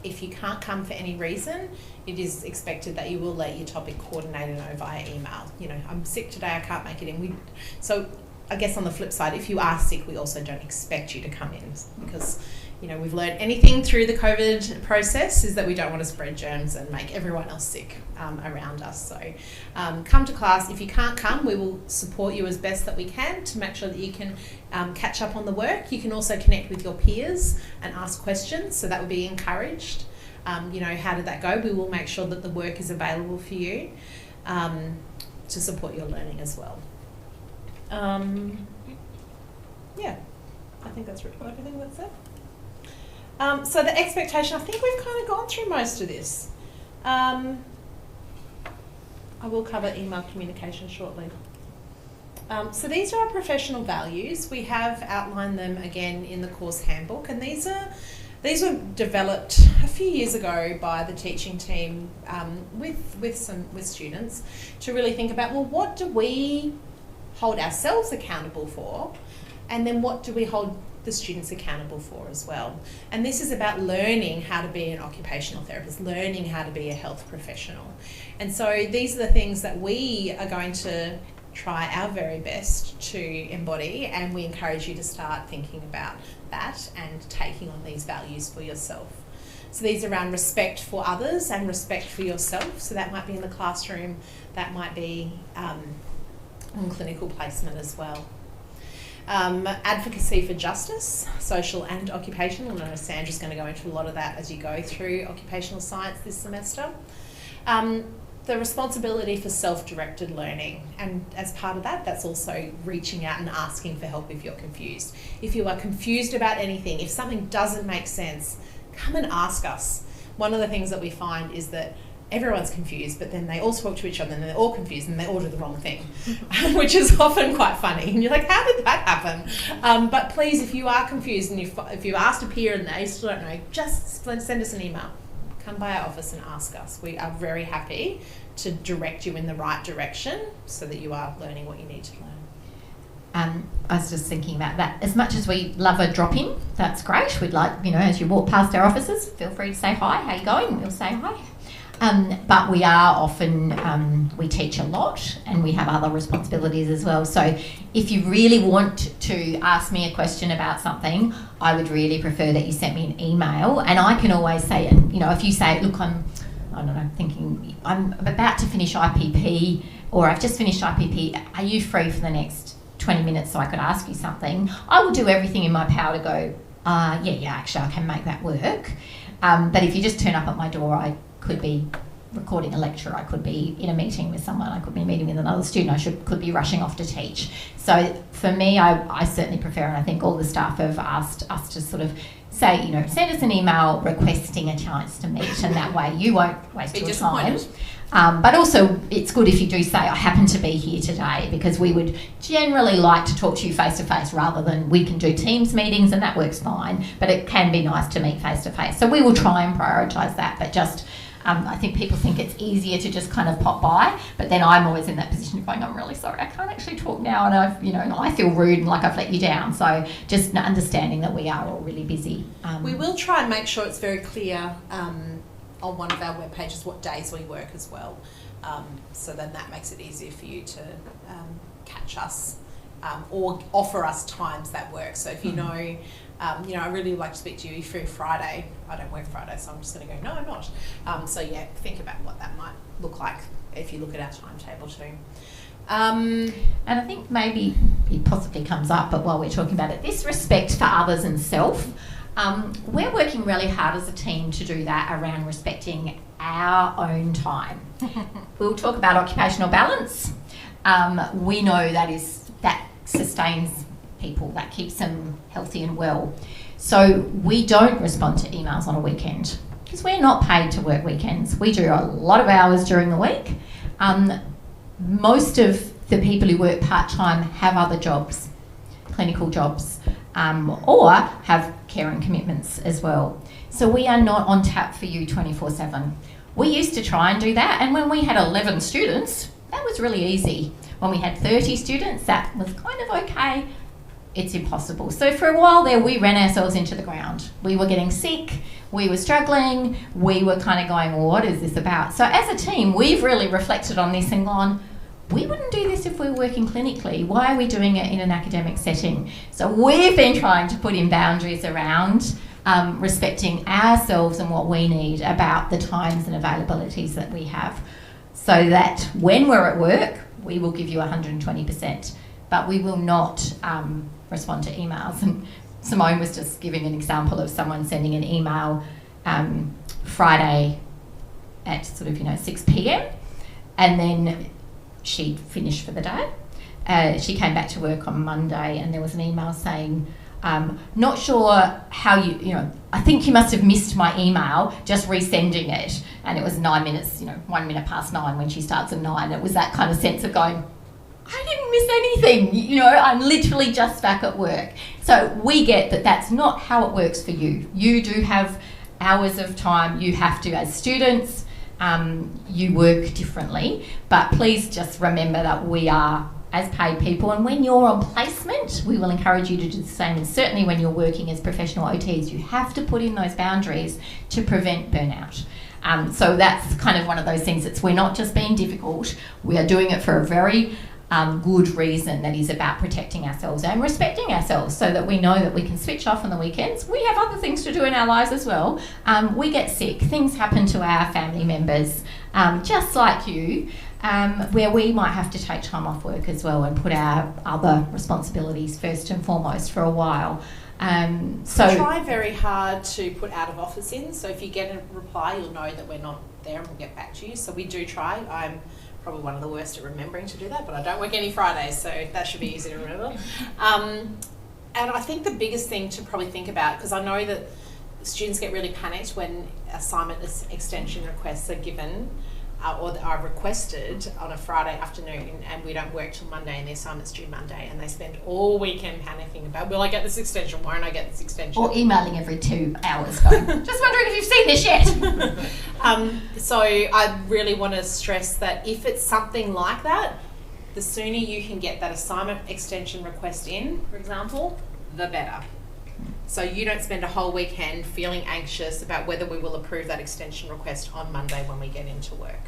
If you can't come for any reason, it is expected that you will let your topic coordinator know via email. I'm sick today, I can't make it in. So I guess on the flip side, if you are sick, we also don't expect you to come in, because we've learned anything through the COVID process is that we don't want to spread germs and make everyone else sick around us. So come to class. If you can't come, we will support you as best that we can to make sure that you can catch up on the work. You can also connect with your peers and ask questions, so that would be encouraged. How did that go? We will make sure that the work is available for you to support your learning as well. Yeah, I think that's really everything that's there. So the expectation, I think we've kind of gone through most of this. I will cover email communication shortly. So these are our professional values. We have outlined them again in the course handbook, and these are These were developed a few years ago by the teaching team with students to really think about, well, what do we hold ourselves accountable for, and then what do we hold the students accountable for as well. And this is about learning how to be an occupational therapist, learning how to be a health professional. And so these are the things that we are going to try our very best to embody, and we encourage you to start thinking about that and taking on these values for yourself. So these are around respect for others and respect for yourself. So that might be in the classroom, that might be on clinical placement as well. Advocacy for justice, social and occupational, and I know Sandra's going to go into a lot of that as you go through occupational science this semester. The responsibility for self-directed learning, and as part of that, that's also reaching out and asking for help if you're confused. If you are confused about anything, if something doesn't make sense, come and ask us. One of the things that we find is that everyone's confused, but then they all talk to each other and they're all confused and they all do the wrong thing, which is often quite funny. And you're like, how did that happen? But please, if you are confused and if you asked a peer and they still don't know, just send us an email. Come by our office and ask us. We are very happy to direct you in the right direction so that you are learning what you need to learn. I was just thinking about that. As much as we love a drop-in, that's great. We'd like, as you walk past our offices, feel free to say hi. How you going? We'll say hi. But we are often, we teach a lot and we have other responsibilities as well. So if you really want to ask me a question about something, I would really prefer that you sent me an email, and I can always say, if you say, look, thinking I'm about to finish IPP, or I've just finished IPP, are you free for the next 20 minutes so I could ask you something? I will do everything in my power to go, actually I can make that work. But if you just turn up at my door, I could be recording a lecture, I could be in a meeting with someone, I could be meeting with another student, I could be rushing off to teach. So for me, I certainly prefer, and I think all the staff have asked us to sort of say, send us an email requesting a chance to meet, and that way you won't waste your time. But also it's good if you do say, I happen to be here today, because we would generally like to talk to you face to face rather than we can do Teams meetings, and that works fine, but it can be nice to meet face to face. So we will try and prioritise that, but just I think people think it's easier to just kind of pop by, but then I'm always in that position of going, I'm really sorry, I can't actually talk now, and I feel rude and like I've let you down. So just understanding that we are all really busy. We will try and make sure it's very clear on one of our web pages what days we work as well. So then that makes it easier for you to catch us or offer us times that work. So if you know, I really would like to speak to you if you're Friday. I don't work Friday, so I'm just going to go, no, I'm not. So yeah, think about what that might look like if you look at our timetable too. And I think maybe it possibly comes up, but while we're talking about it, this respect for others and self, we're working really hard as a team to do that around respecting our own time. We'll talk about occupational balance. We know that sustains people, that keeps them healthy and well. So we don't respond to emails on a weekend because we're not paid to work weekends. We do a lot of hours during the week. Most of the people who work part-time have other jobs, clinical jobs, or have caring commitments as well. So we are not on tap for you 24/7. We used to try and do that, and when we had 11 students, that was really easy. When we had 30 students, that was kind of okay. It's impossible. So for a while there, we ran ourselves into the ground. We were getting sick, we were struggling, we were kind of going, well, what is this about? So as a team, we've really reflected on this and gone, we wouldn't do this if we were working clinically. Why are we doing it in an academic setting? So we've been trying to put in boundaries around respecting ourselves and what we need about the times and availabilities that we have, so that when we're at work, we will give you 120%, but we will not respond to emails. And Simone was just giving an example of someone sending an email Friday at sort of 6 p.m. and then she'd finished for the day. She came back to work on Monday and there was an email saying, not sure how I think you must have missed my email, just resending it. And it was 9 minutes, 1 minute past 9 when she starts at 9. It was that kind of sense of going, I didn't miss anything, you know, I'm literally just back at work. So we get that that's not how it works for you. You do have hours of time you have to, as students, you work differently, but please just remember that we are as paid people, and when you're on placement, we will encourage you to do the same, and certainly when you're working as professional OTs, you have to put in those boundaries to prevent burnout. So that's kind of one of those things. We're not just being difficult, we are doing it for a very good reason that is about protecting ourselves and respecting ourselves, so that we know that we can switch off on the weekends. We have other things to do in our lives as well. We get sick, things happen to our family members, just like you, where we might have to take time off work as well and put our other responsibilities first and foremost for a while. So we try very hard to put out of office in, so if you get a reply, you'll know that we're not there and we'll get back to you. So we do try. I'm probably one of the worst at remembering to do that, but I don't work any Fridays, so that should be easy to remember. And I think the biggest thing to probably think about, because I know that students get really panicked when assignment extension requests are given or are requested on a Friday afternoon, and we don't work till Monday and the assignment's due Monday, and they spend all weekend panicking about, will I get this extension, won't I get this extension? Or emailing every 2 hours going, just wondering if you've seen this yet. So I really want to stress that if it's something like that, the sooner you can get that assignment extension request in, for example, the better. So you don't spend a whole weekend feeling anxious about whether we will approve that extension request on Monday when we get into work.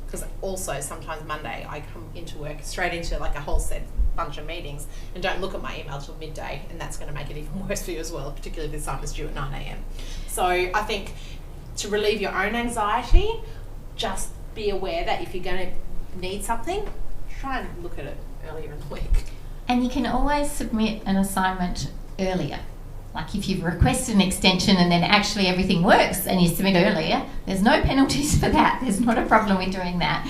Because also sometimes Monday I come into work straight into like a whole set bunch of meetings and don't look at my email till midday, and that's going to make it even worse for you as well, particularly if the assignment's due at 9 a.m. So I think to relieve your own anxiety, just be aware that if you're going to need something, try and look at it earlier in the week. And you can always submit an assignment earlier. Like if you've requested an extension and then actually everything works and you submit earlier, there's no penalties for that. There's not a problem with doing that.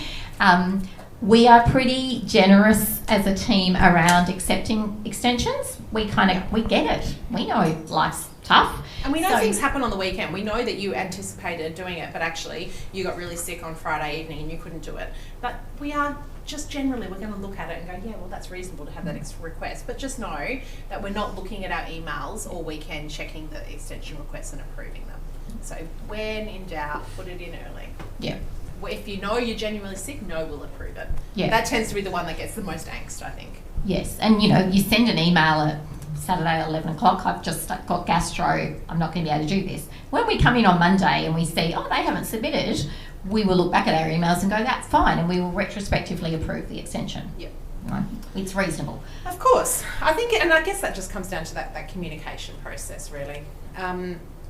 We are pretty generous as a team around accepting extensions. We get it. We know life's tough. And we know things happen on the weekend. We know that you anticipated doing it, but actually you got really sick on Friday evening and you couldn't do it. But we are just generally, we're going to look at it and go, yeah, well, that's reasonable to have that extra request. But just know that we're not looking at our emails all weekend, checking the extension requests and approving them. So when in doubt, put it in early. Yeah. If you know you're genuinely sick, we'll approve it. Yeah. That tends to be the one that gets the most angst, I think. Yes, and you send an email at Saturday at 11 o'clock, I've just got gastro, I'm not going to be able to do this. When we come in on Monday and we see, they haven't submitted, we will look back at our emails and go, that's fine, and we will retrospectively approve the extension. Yep. Right? It's reasonable. Of course. I think, and I guess that just comes down to that communication process, really.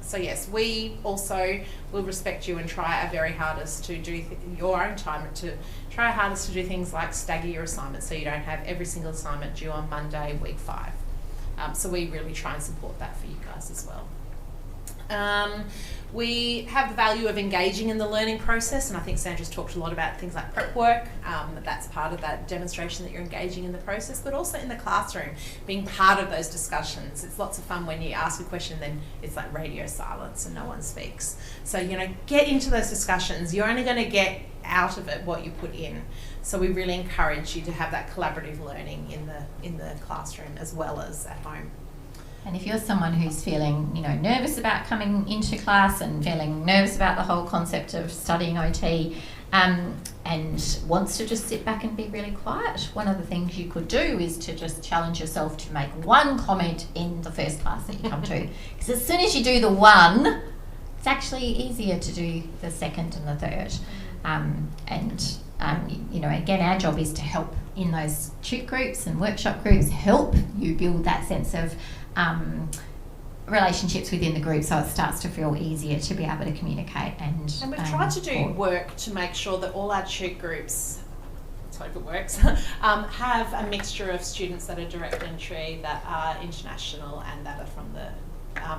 So yes, we also will respect you and try our very hardest to do your own time, to try our hardest to do things like stagger your assignments so you don't have every single assignment due on Monday, week 5. So we really try and support that for you guys as well. We have the value of engaging in the learning process, and I think Sandra's talked a lot about things like prep work. That's part of that demonstration that you're engaging in the process, but also in the classroom, being part of those discussions. It's lots of fun when you ask a question, then it's like radio silence and no one speaks. So, get into those discussions. You're only going to get out of it what you put in. So we really encourage you to have that collaborative learning in the classroom as well as at home. And if you're someone who's feeling, nervous about coming into class and feeling nervous about the whole concept of studying OT, and wants to just sit back and be really quiet, one of the things you could do is to just challenge yourself to make one comment in the first class that you come to. Because as soon as you do the one, it's actually easier to do the second and the third. Again, our job is to help in those tute groups and workshop groups, help you build that sense of relationships within the group, so it starts to feel easier to be able to communicate. And we've tried to do work to make sure that all our tute groups, let's hope it works, have a mixture of students that are direct entry, that are international, and that are from the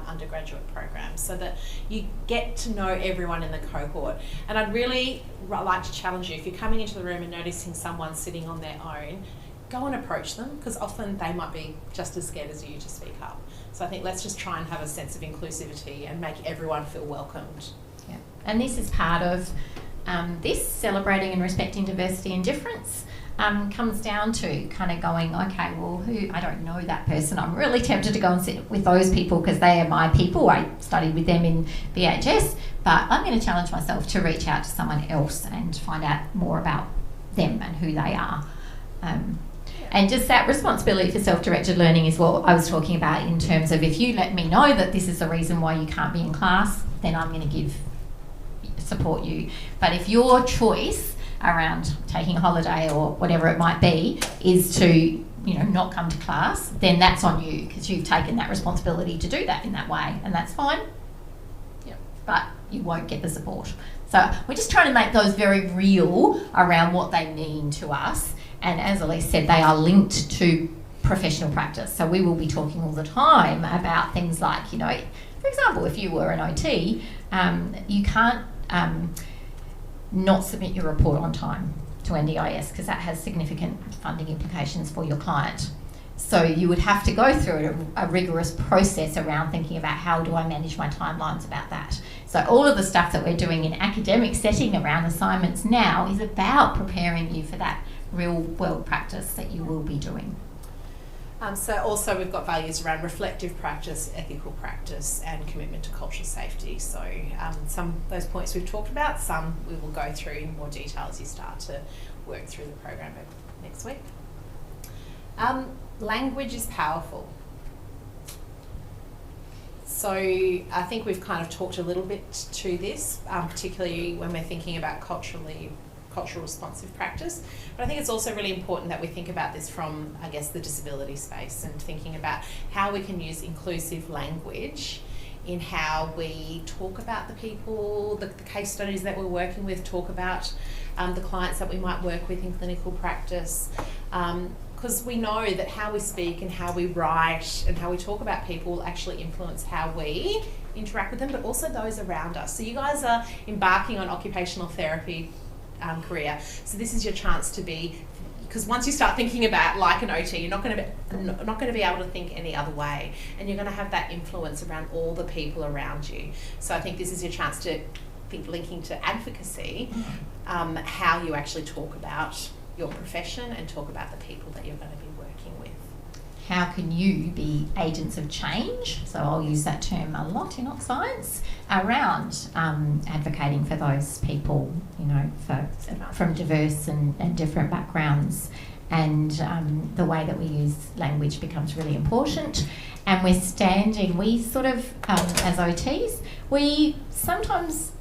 undergraduate program, so that you get to know everyone in the cohort. And I'd really like to challenge you, if you're coming into the room and noticing someone sitting on their own, go and approach them, because often they might be just as scared as you to speak up. So I think let's just try and have a sense of inclusivity and make everyone feel welcomed. Yeah. And this is part of this, celebrating and respecting diversity and difference. comes down to kind of going, okay, well, I don't know that person. I'm really tempted to go and sit with those people because they are my people. I studied with them in BHS, but I'm going to challenge myself to reach out to someone else and find out more about them and who they are. And just that responsibility for self-directed learning is what I was talking about in terms of, if you let me know that this is the reason why you can't be in class, then I'm going to support you. But if your choice around taking a holiday or whatever it might be is to not come to class, then that's on you, because you've taken that responsibility to do that in that way, and that's fine. Yep. But you won't get the support. So we're just trying to make those very real around what they mean to us. And as Elise said, they are linked to professional practice. So we will be talking all the time about things like, for example, if you were an OT, you can't not submit your report on time to NDIS, because that has significant funding implications for your client. So you would have to go through a rigorous process around thinking about, how do I manage my timelines about that. So all of the stuff that we're doing in academic setting around assignments now is about preparing you for that real world practice that you will be doing. So also we've got values around reflective practice, ethical practice, and commitment to cultural safety. So some of those points we've talked about, some we will go through in more detail as you start to work through the program next week. Language is powerful. So I think we've kind of talked a little bit to this, particularly when we're thinking about cultural responsive practice. But I think it's also really important that we think about this from, I guess, the disability space, and thinking about how we can use inclusive language in how we talk about the people, the case studies that we're working with, talk about the clients that we might work with in clinical practice. Because we know that how we speak and how we write and how we talk about people will actually influence how we interact with them, but also those around us. So you guys are embarking on occupational therapy career. So this is your chance to be, because once you start thinking about like an OT, you're not going to be able to think any other way, and you're going to have that influence around all the people around you. So I think this is your chance to think, linking to advocacy, how you actually talk about your profession and talk about the people that you're going to be working with. How can you be agents of change? So I'll use that term a lot in Ox-Science around advocating for those people, from diverse and different backgrounds. And the way that we use language becomes really important. And we sort of, as OTs, we sometimes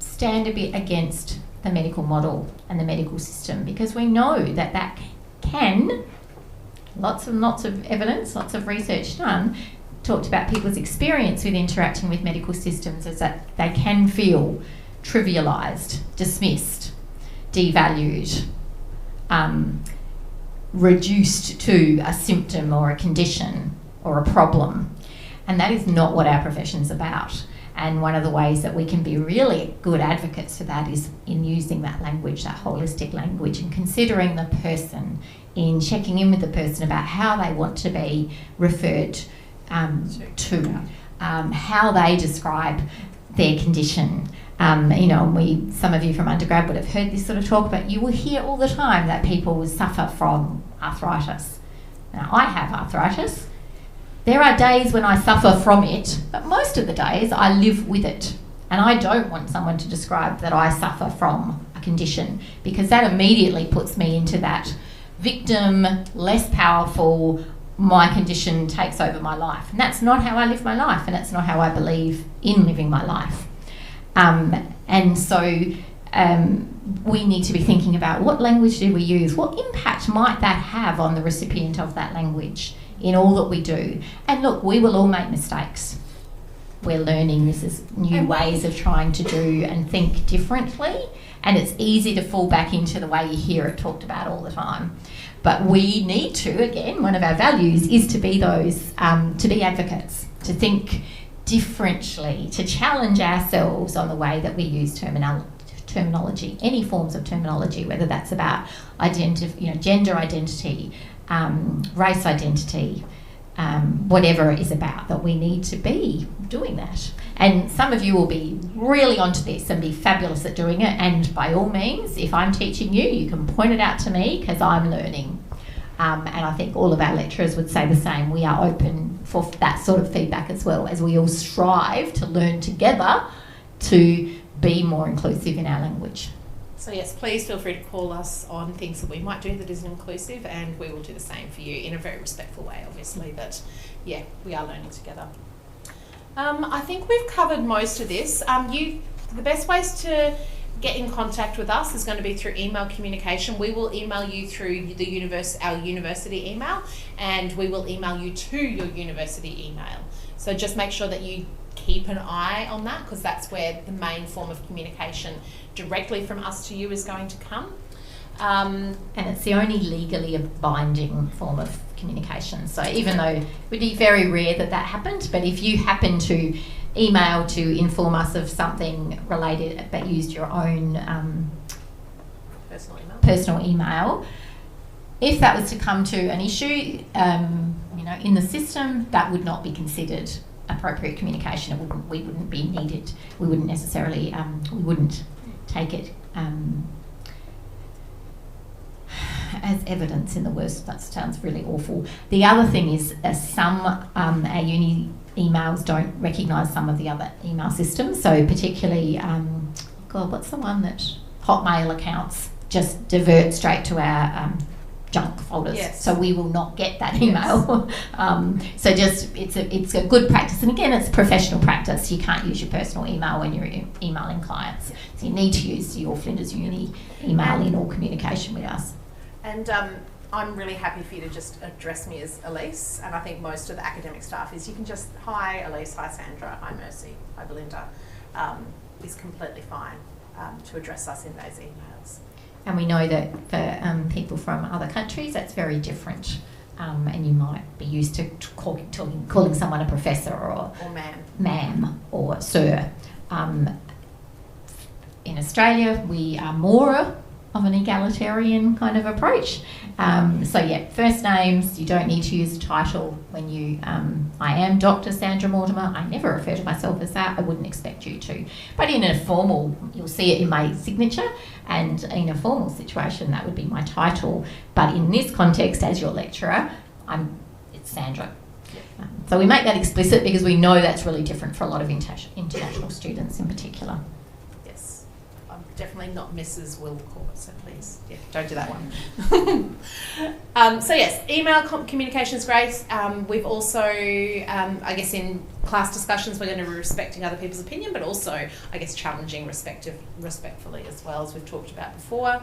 stand a bit against the medical model and the medical system, because we know that can, lots and lots of evidence, lots of research done, talked about people's experience with interacting with medical systems as that they can feel trivialised, dismissed, devalued, reduced to a symptom or a condition or a problem. And that is not what our profession's about. And one of the ways that we can be really good advocates for that is in using that language, that holistic language, and considering the person, in checking in with the person about how they want to be referred to, how they describe their condition. Some of you from undergrad would have heard this sort of talk, but you will hear all the time that people suffer from arthritis. Now, I have arthritis. There are days when I suffer from it, but most of the days I live with it. And I don't want someone to describe that I suffer from a condition, because that immediately puts me into that victim, less powerful, my condition takes over my life. And that's not how I live my life, and that's not how I believe in living my life. And so we need to be thinking about, what language do we use? What impact might that have on the recipient of that language in all that we do? And look, we will all make mistakes. We're learning. This is new ways of trying to do and think differently, and it's easy to fall back into the way you hear it talked about all the time. But we need to, again, one of our values is to be those, to be advocates, to think differently, to challenge ourselves on the way that we use terminology, any forms of terminology, whether that's about gender identity, race identity, whatever it is about, that we need to be doing that. And some of you will be really onto this and be fabulous at doing it, and by all means, if I'm teaching you, you can point it out to me because I'm learning. And I think all of our lecturers would say the same. We are open for that sort of feedback as well, as we all strive to learn together to be more inclusive in our language. So yes, please feel free to call us on things that we might do that isn't inclusive, and we will do the same for you in a very respectful way, obviously, but yeah, we are learning together. I think we've covered most of this. The best ways to get in contact with us is going to be through email communication. We will email you through our university email, and we will email you to your university email. So just make sure that you keep an eye on that, because that's where the main form of communication directly from us to you is going to come. And it's the only legally binding form of communication. So even though it would be very rare that happened, but if you happen to email to inform us of something related but used your own personal email, if that was to come to an issue in the system, that would not be considered appropriate communication. We wouldn't be needed. We wouldn't necessarily, we wouldn't take it as evidence in the worst. That sounds really awful. The other thing is some our uni emails don't recognise some of the other email systems. So particularly, what's the one that Hotmail accounts just divert straight to our junk folders. Yes. So we will not get that email. So just it's a good practice, and again, it's professional practice. You can't use your personal email when you're emailing clients. So you need to use your Flinders Uni email in all communication with us. And I'm really happy for you to just address me as Elise, and I think most of the academic staff is you can just, hi Elise, hi Sandra, hi Mercy, hi Belinda, is completely fine to address us in those emails. And we know that for people from other countries, that's very different. And you might be used to calling someone a professor or ma'am or sir. In Australia, we are more of an egalitarian kind of approach. So yeah, first names, you don't need to use a title when you, I am Dr. Sandra Mortimer. I never refer to myself as that. I wouldn't expect you to. But in a formal, you'll see it in my signature, and in a formal situation, that would be my title. But in this context, as your lecturer, it's Sandra. So we make that explicit because we know that's really different for a lot of international students in particular. Yes, I'm definitely not Mrs. Will Corbett, so please, don't do that one. So yes, email communication is great. We've also, I guess in class discussions, we're going to be respecting other people's opinion, but also, I guess, challenging respectfully as well, as we've talked about before.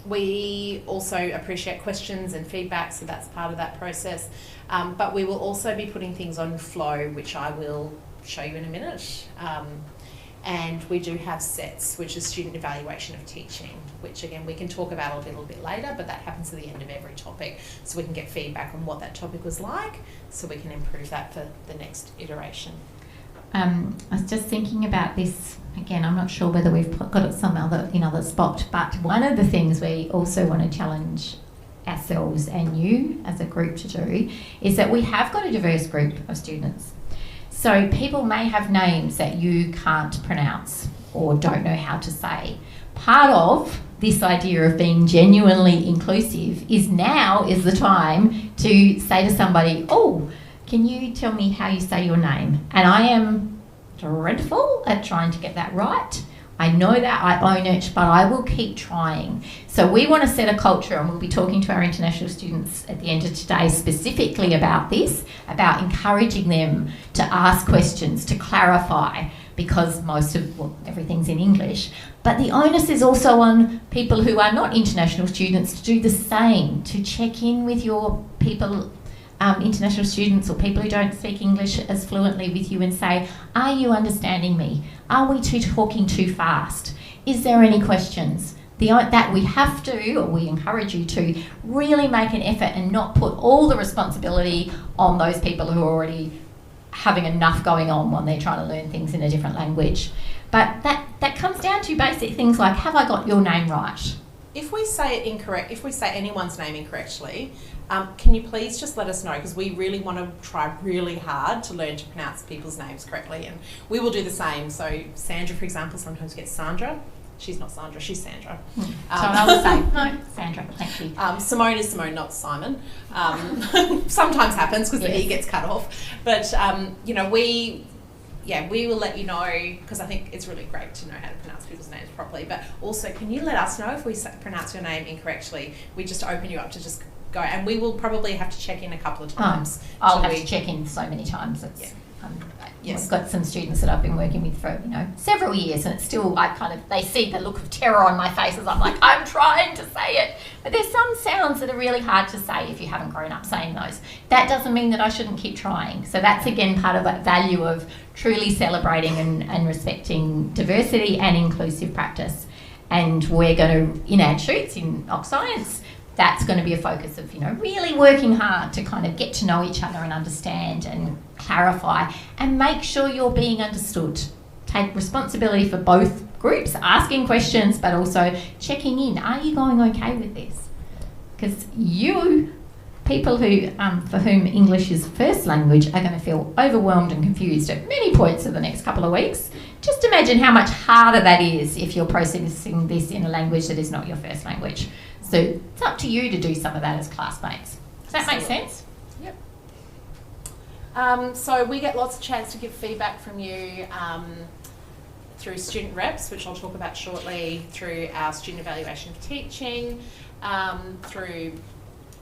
We also appreciate questions and feedback, so that's part of that process. But we will also be putting things on Flow, which I will show you in a minute. And we do have SETS, which is Student Evaluation of Teaching, which again we can talk about a little bit later, but that happens at the end of every topic, so we can get feedback on what that topic was like, so we can improve that for the next iteration. I was just thinking about this, again, I'm not sure whether we've got it some other spot, but one of the things we also want to challenge ourselves and you as a group to do is that we have got a diverse group of students. So people may have names that you can't pronounce or don't know how to say. Part of this idea of being genuinely inclusive is now is the time to say to somebody, oh, can you tell me how you say your name? And I am dreadful at trying to get that right. I know that, I own it, but I will keep trying. So we want to set a culture, and we'll be talking to our international students at the end of today specifically about this, about encouraging them to ask questions, to clarify, because everything's in English. But the onus is also on people who are not international students to do the same, to check in with your people, international students or people who don't speak English as fluently with you and say, are you understanding me? Are we talking too fast? Is there any questions? That we have to, or we encourage you to, really make an effort and not put all the responsibility on those people who are already having enough going on when they're trying to learn things in a different language. But that comes down to basic things like, have I got your name right? If we say it incorrect, if we say anyone's name incorrectly, can you please just let us know, because we really want to try really hard to learn to pronounce people's names correctly, and we will do the same. So Sandra, for example, sometimes gets Sandra. She's not Sandra, she's Sandra. So I will say, no, Sandra, thank you. Simone is Simone, not Simon. Sometimes happens because the E gets cut off. But, you know, we will let you know, because I think it's really great to know how to pronounce people's names properly. But also, can you let us know if we pronounce your name incorrectly? We just open you up to just go. And we will probably have to check in a couple of times. I'll have to check in so many times. It's, yes. We've got some students that I've been working with for, several years, and it's still, they see the look of terror on my face as I'm like, I'm trying to say it. But there's some sounds that are really hard to say if you haven't grown up saying those. That doesn't mean that I shouldn't keep trying. So that's, again, part of that value of truly celebrating and respecting diversity and inclusive practice. And we're going to, in our shoots in Oc Science, that's going to be a focus of, really working hard to kind of get to know each other and understand and clarify and make sure you're being understood. Take responsibility for both groups, asking questions, but also checking in. Are you going okay with this? Because people who, for whom English is first language, are going to feel overwhelmed and confused at many points in the next couple of weeks. Just imagine how much harder that is if you're processing this in a language that is not your first language. So it's up to you to do some of that as classmates. Does that make sense? Yep. So we get lots of chance to give feedback from you through student reps, which I'll talk about shortly, through our student evaluation of teaching, through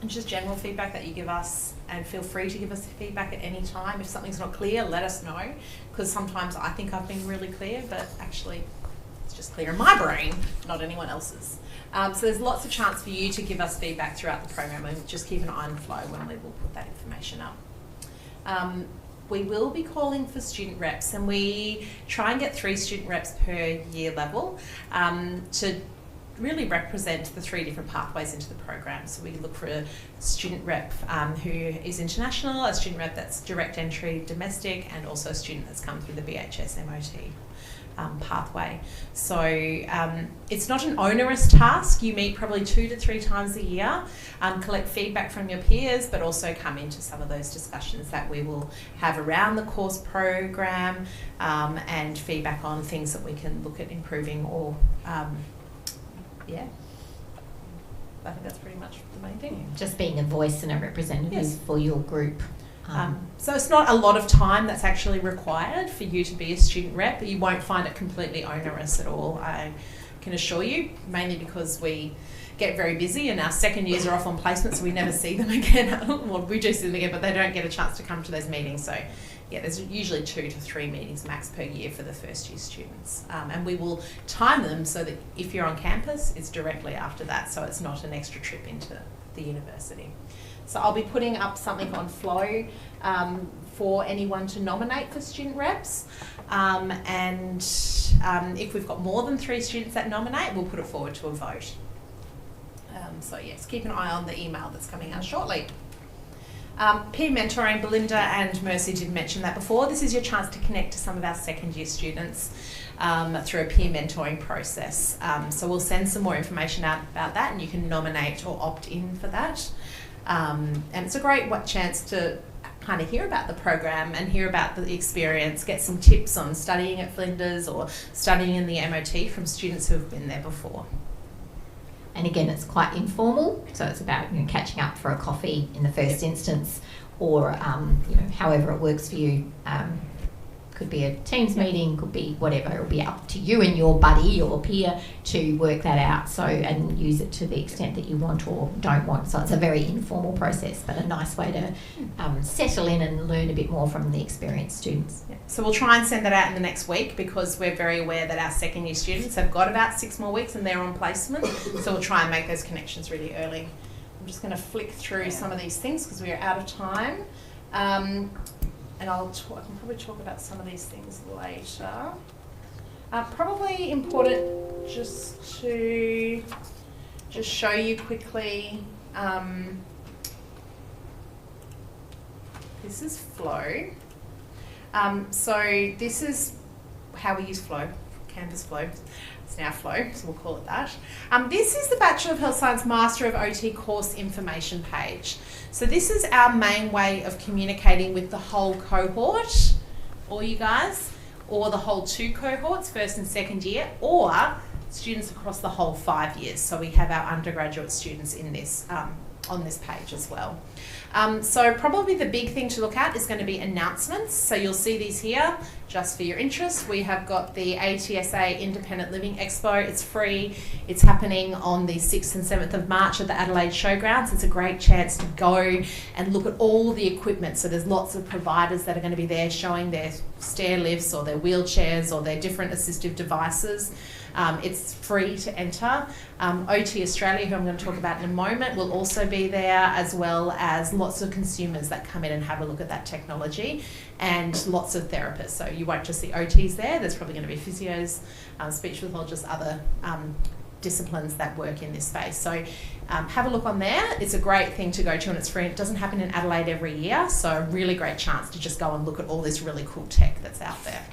just general feedback that you give us, and feel free to give us feedback at any time. If something's not clear, let us know, because sometimes I think I've been really clear, but actually it's just clear in my brain, not anyone else's. So there's lots of chance for you to give us feedback throughout the program, and just keep an eye on flow when we will put that information up. We will be calling for student reps, and we try and get 3 student reps per year level to really represent the 3 different pathways into the program. So we look for a student rep who is international, a student rep that's direct entry domestic, and also a student that's come through the BHS MOT pathway. So it's not an onerous task. You meet probably 2 to 3 times a year, collect feedback from your peers, but also come into some of those discussions that we will have around the course program, and feedback on things that we can look at improving, or I think that's pretty much the main thing. Just being a voice and a representative for your group. So it's not a lot of time that's actually required for you to be a student rep, but you won't find it completely onerous at all, I can assure you, mainly because we get very busy and our second years are off on placement, so we never see them again. Well, we do see them again, but they don't get a chance to come to those meetings. So yeah, there's usually 2 to 3 meetings max per year for the first year students. And we will time them so that if you're on campus, it's directly after that, so it's not an extra trip into the university. So I'll be putting up something on Flow for anyone to nominate for student reps. And if we've got more than 3 students that nominate, we'll put it forward to a vote. So yes, keep an eye on the email that's coming out shortly. Peer mentoring, Belinda and Mercy did mention that before. This is your chance to connect to some of our second year students through a peer mentoring process. So we'll send some more information out about that, and you can nominate or opt in for that. And it's a great chance to kind of hear about the program and hear about the experience, get some tips on studying at Flinders or studying in the MOT from students who have been there before. And again, it's quite informal, so it's about catching up for a coffee in the first instance, or however it works for you. Could be a Teams meeting, could be whatever. It'll be up to you and your buddy or peer to work that out. So, and use it to the extent that you want or don't want. So it's a very informal process, but a nice way to settle in and learn a bit more from the experienced students. Yeah. So we'll try and send that out in the next week, because we're very aware that our second year students have got about 6 more weeks and they're on placement. So we'll try and make those connections really early. I'm just going to flick through some of these things because we are out of time. And I can probably talk about some of these things later. Probably important just to show you quickly. This is Flow. So this is how we use Flow Campus Flow. It's now Flow, so we'll call it that. This is the Bachelor of Health Science Master of OT course information page. So this is our main way of communicating with the whole cohort, all you guys, or the whole 2 cohorts, first and second year, or students across the whole 5 years. So we have our undergraduate students in this on this page as well. So probably the big thing to look at is going to be announcements. So you'll see these here just for your interest. We have got the ATSA Independent Living Expo. It's free. It's happening on the 6th and 7th of March at the Adelaide Showgrounds. It's a great chance to go and look at all the equipment. So there's lots of providers that are going to be there showing their stair lifts or their wheelchairs or their different assistive devices. It's free to enter. OT Australia, who I'm going to talk about in a moment, will also be there, as well as lots of consumers that come in and have a look at that technology, and lots of therapists. So you won't just see OTs there. There's probably going to be physios, speech pathologists, other disciplines that work in this space. So have a look on there. It's a great thing to go to, and it's free. It doesn't happen in Adelaide every year, so a really great chance to just go and look at all this really cool tech that's out there.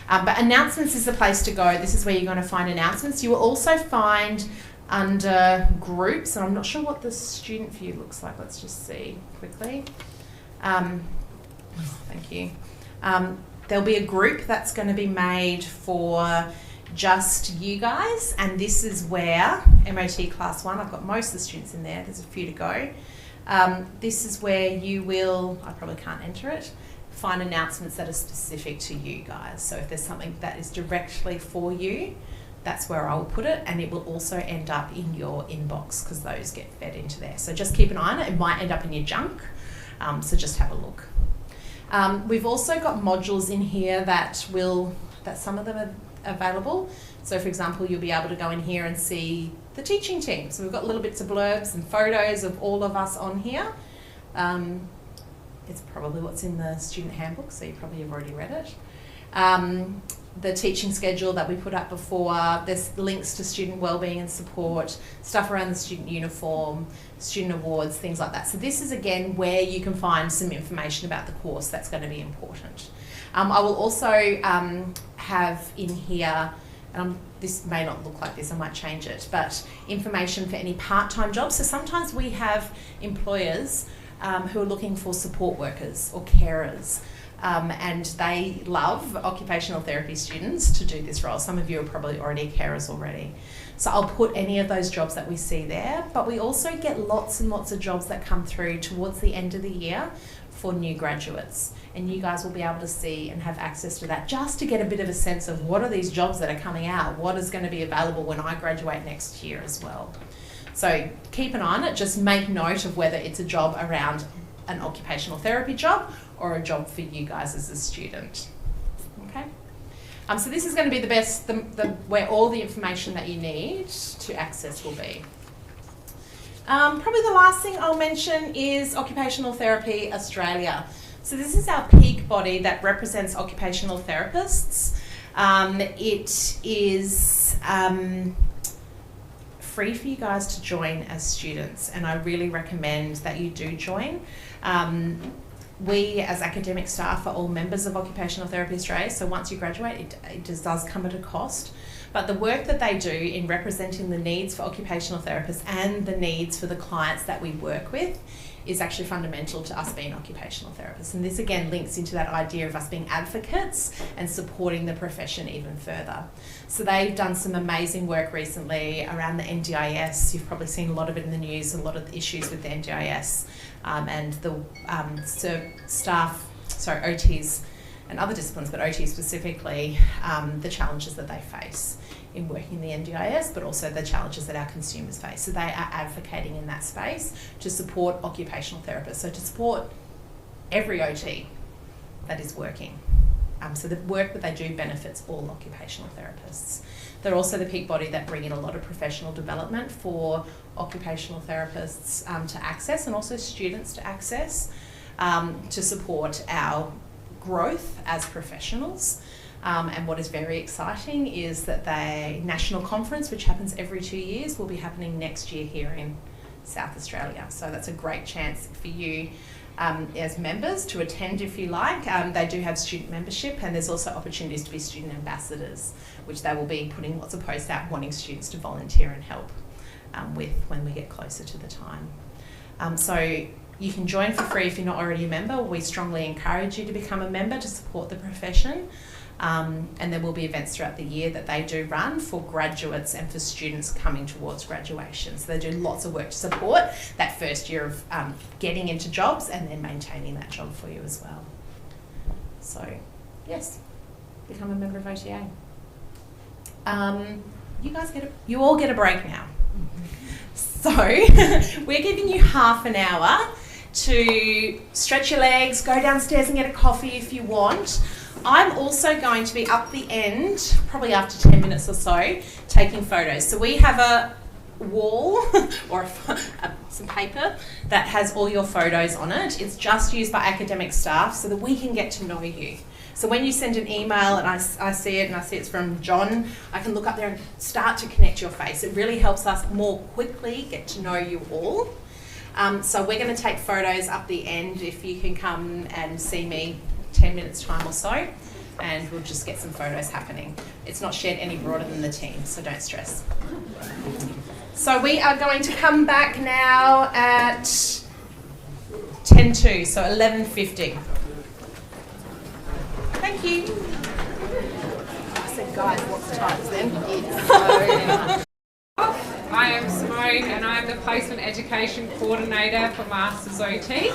But announcements is the place to go. This is where you're going to find announcements. You will also find under groups, and I'm not sure what the student view looks like. Let's just see quickly. Thank you. There'll be a group that's going to be made for just you guys, and this is where MOT Class 1, I've got most of the students in there, there's a few to go. This is where you will, I probably can't enter it, find announcements that are specific to you guys. So if there's something that is directly for you, that's where I will put it, and it will also end up in your inbox because those get fed into there. So just keep an eye on it. It might end up in your junk, so just have a look. We've also got modules in here that some of them are available. So for example, you'll be able to go in here and see the teaching team. So we've got little bits of blurbs and photos of all of us on here. It's probably what's in the student handbook, so you probably have already read it. The teaching schedule that we put up before, there's links to student wellbeing and support, stuff around the student uniform, student awards, things like that. So this is again where you can find some information about the course that's going to be important. I will also have in here, and this may not look like this, I might change it, but information for any part-time jobs. So sometimes we have employers who are looking for support workers or carers, and they love occupational therapy students to do this role. Some of you are probably already carers already. So I'll put any of those jobs that we see there, but we also get lots and lots of jobs that come through towards the end of the year for new graduates, and you guys will be able to see and have access to that just to get a bit of a sense of what are these jobs that are coming out, what is going to be available when I graduate next year as well. So keep an eye on it, just make note of whether it's a job around an occupational therapy job or a job for you guys as a student. Okay? So this is going to be the best, where all the information that you need to access will be. Probably the last thing I'll mention is Occupational Therapy Australia. So this is our peak body that represents occupational therapists. It is free for you guys to join as students, and I really recommend that you do join. We as academic staff are all members of Occupational Therapy Australia, so once you graduate it just does come at a cost. But the work that they do in representing the needs for occupational therapists and the needs for the clients that we work with is actually fundamental to us being occupational therapists. And this again links into that idea of us being advocates and supporting the profession even further. So they've done some amazing work recently around the NDIS. You've probably seen a lot of it in the news, a lot of the issues with the NDIS and the OTs and other disciplines, but OT specifically, the challenges that they face in working the NDIS, but also the challenges that our consumers face. So they are advocating in that space to support occupational therapists, so to support every OT that is working. So the work that they do benefits all occupational therapists. They're also the peak body that bring in a lot of professional development for occupational therapists to access, and also students to access, to support our growth as professionals. And what is very exciting is that the national conference, which happens every 2 years, will be happening next year here in South Australia. So that's a great chance for you as members to attend if you like. They do have student membership, and there's also opportunities to be student ambassadors, which they will be putting lots of posts out wanting students to volunteer and help with when we get closer to the time. So you can join for free if you're not already a member. We strongly encourage you to become a member to support the profession. And there will be events throughout the year that they do run for graduates and for students coming towards graduation. So they do lots of work to support that first year of getting into jobs and then maintaining that job for you as well. So, yes, become a member of OTA. You all get a break now. So we're giving you half an hour to stretch your legs, go downstairs and get a coffee if you want. I'm also going to be up the end, probably after 10 minutes or so, taking photos. So we have a wall or some paper that has all your photos on it. It's just used by academic staff so that we can get to know you. So when you send an email and I see it and I see it's from John, I can look up there and start to connect your face. It really helps us more quickly get to know you all. So we're going to take photos up the end if you can come and see me 10 minutes time or so, and we'll just get some photos happening. It's not shared any broader than the team, so don't stress. So we are going to come back now at 10:02, so 11:50. Thank you. I said, guys, what's the time then? I am Simone and I am the Placement Education Coordinator for Masters OT.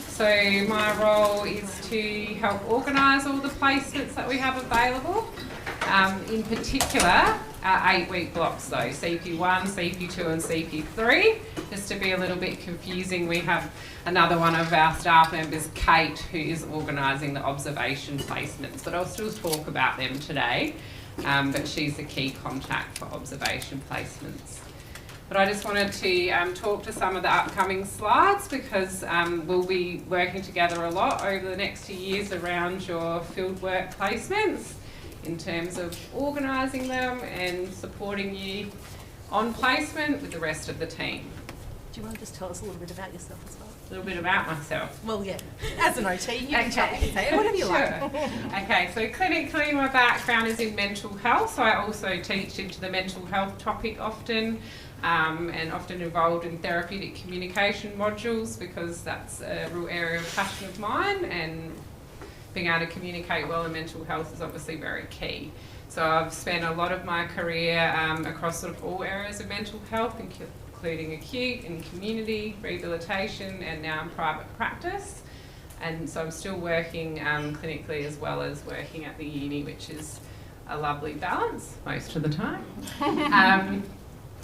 So my role is to help organise all the placements that we have available. In particular, our 8-week blocks though, CP1, CP2 and CP3. Just to be a little bit confusing, we have another one of our staff members, Kate, who is organising the observation placements, but I'll still talk about them today. But she's the key contact for observation placements. But I just wanted to talk to some of the upcoming slides because we'll be working together a lot over the next 2 years around your fieldwork placements in terms of organising them and supporting you on placement with the rest of the team. Do you want to just tell us a little bit about yourself as well? A little bit about myself. Well, yeah, as an OT, you can say whatever you like. Okay, so clinically my background is in mental health, so I also teach into the mental health topic often. And often involved in therapeutic communication modules because that's a real area of passion of mine, and being able to communicate well in mental health is obviously very key. So I've spent a lot of my career across sort of all areas of mental health, including acute and community, rehabilitation, and now in private practice. And so I'm still working clinically as well as working at the uni, which is a lovely balance most of the time.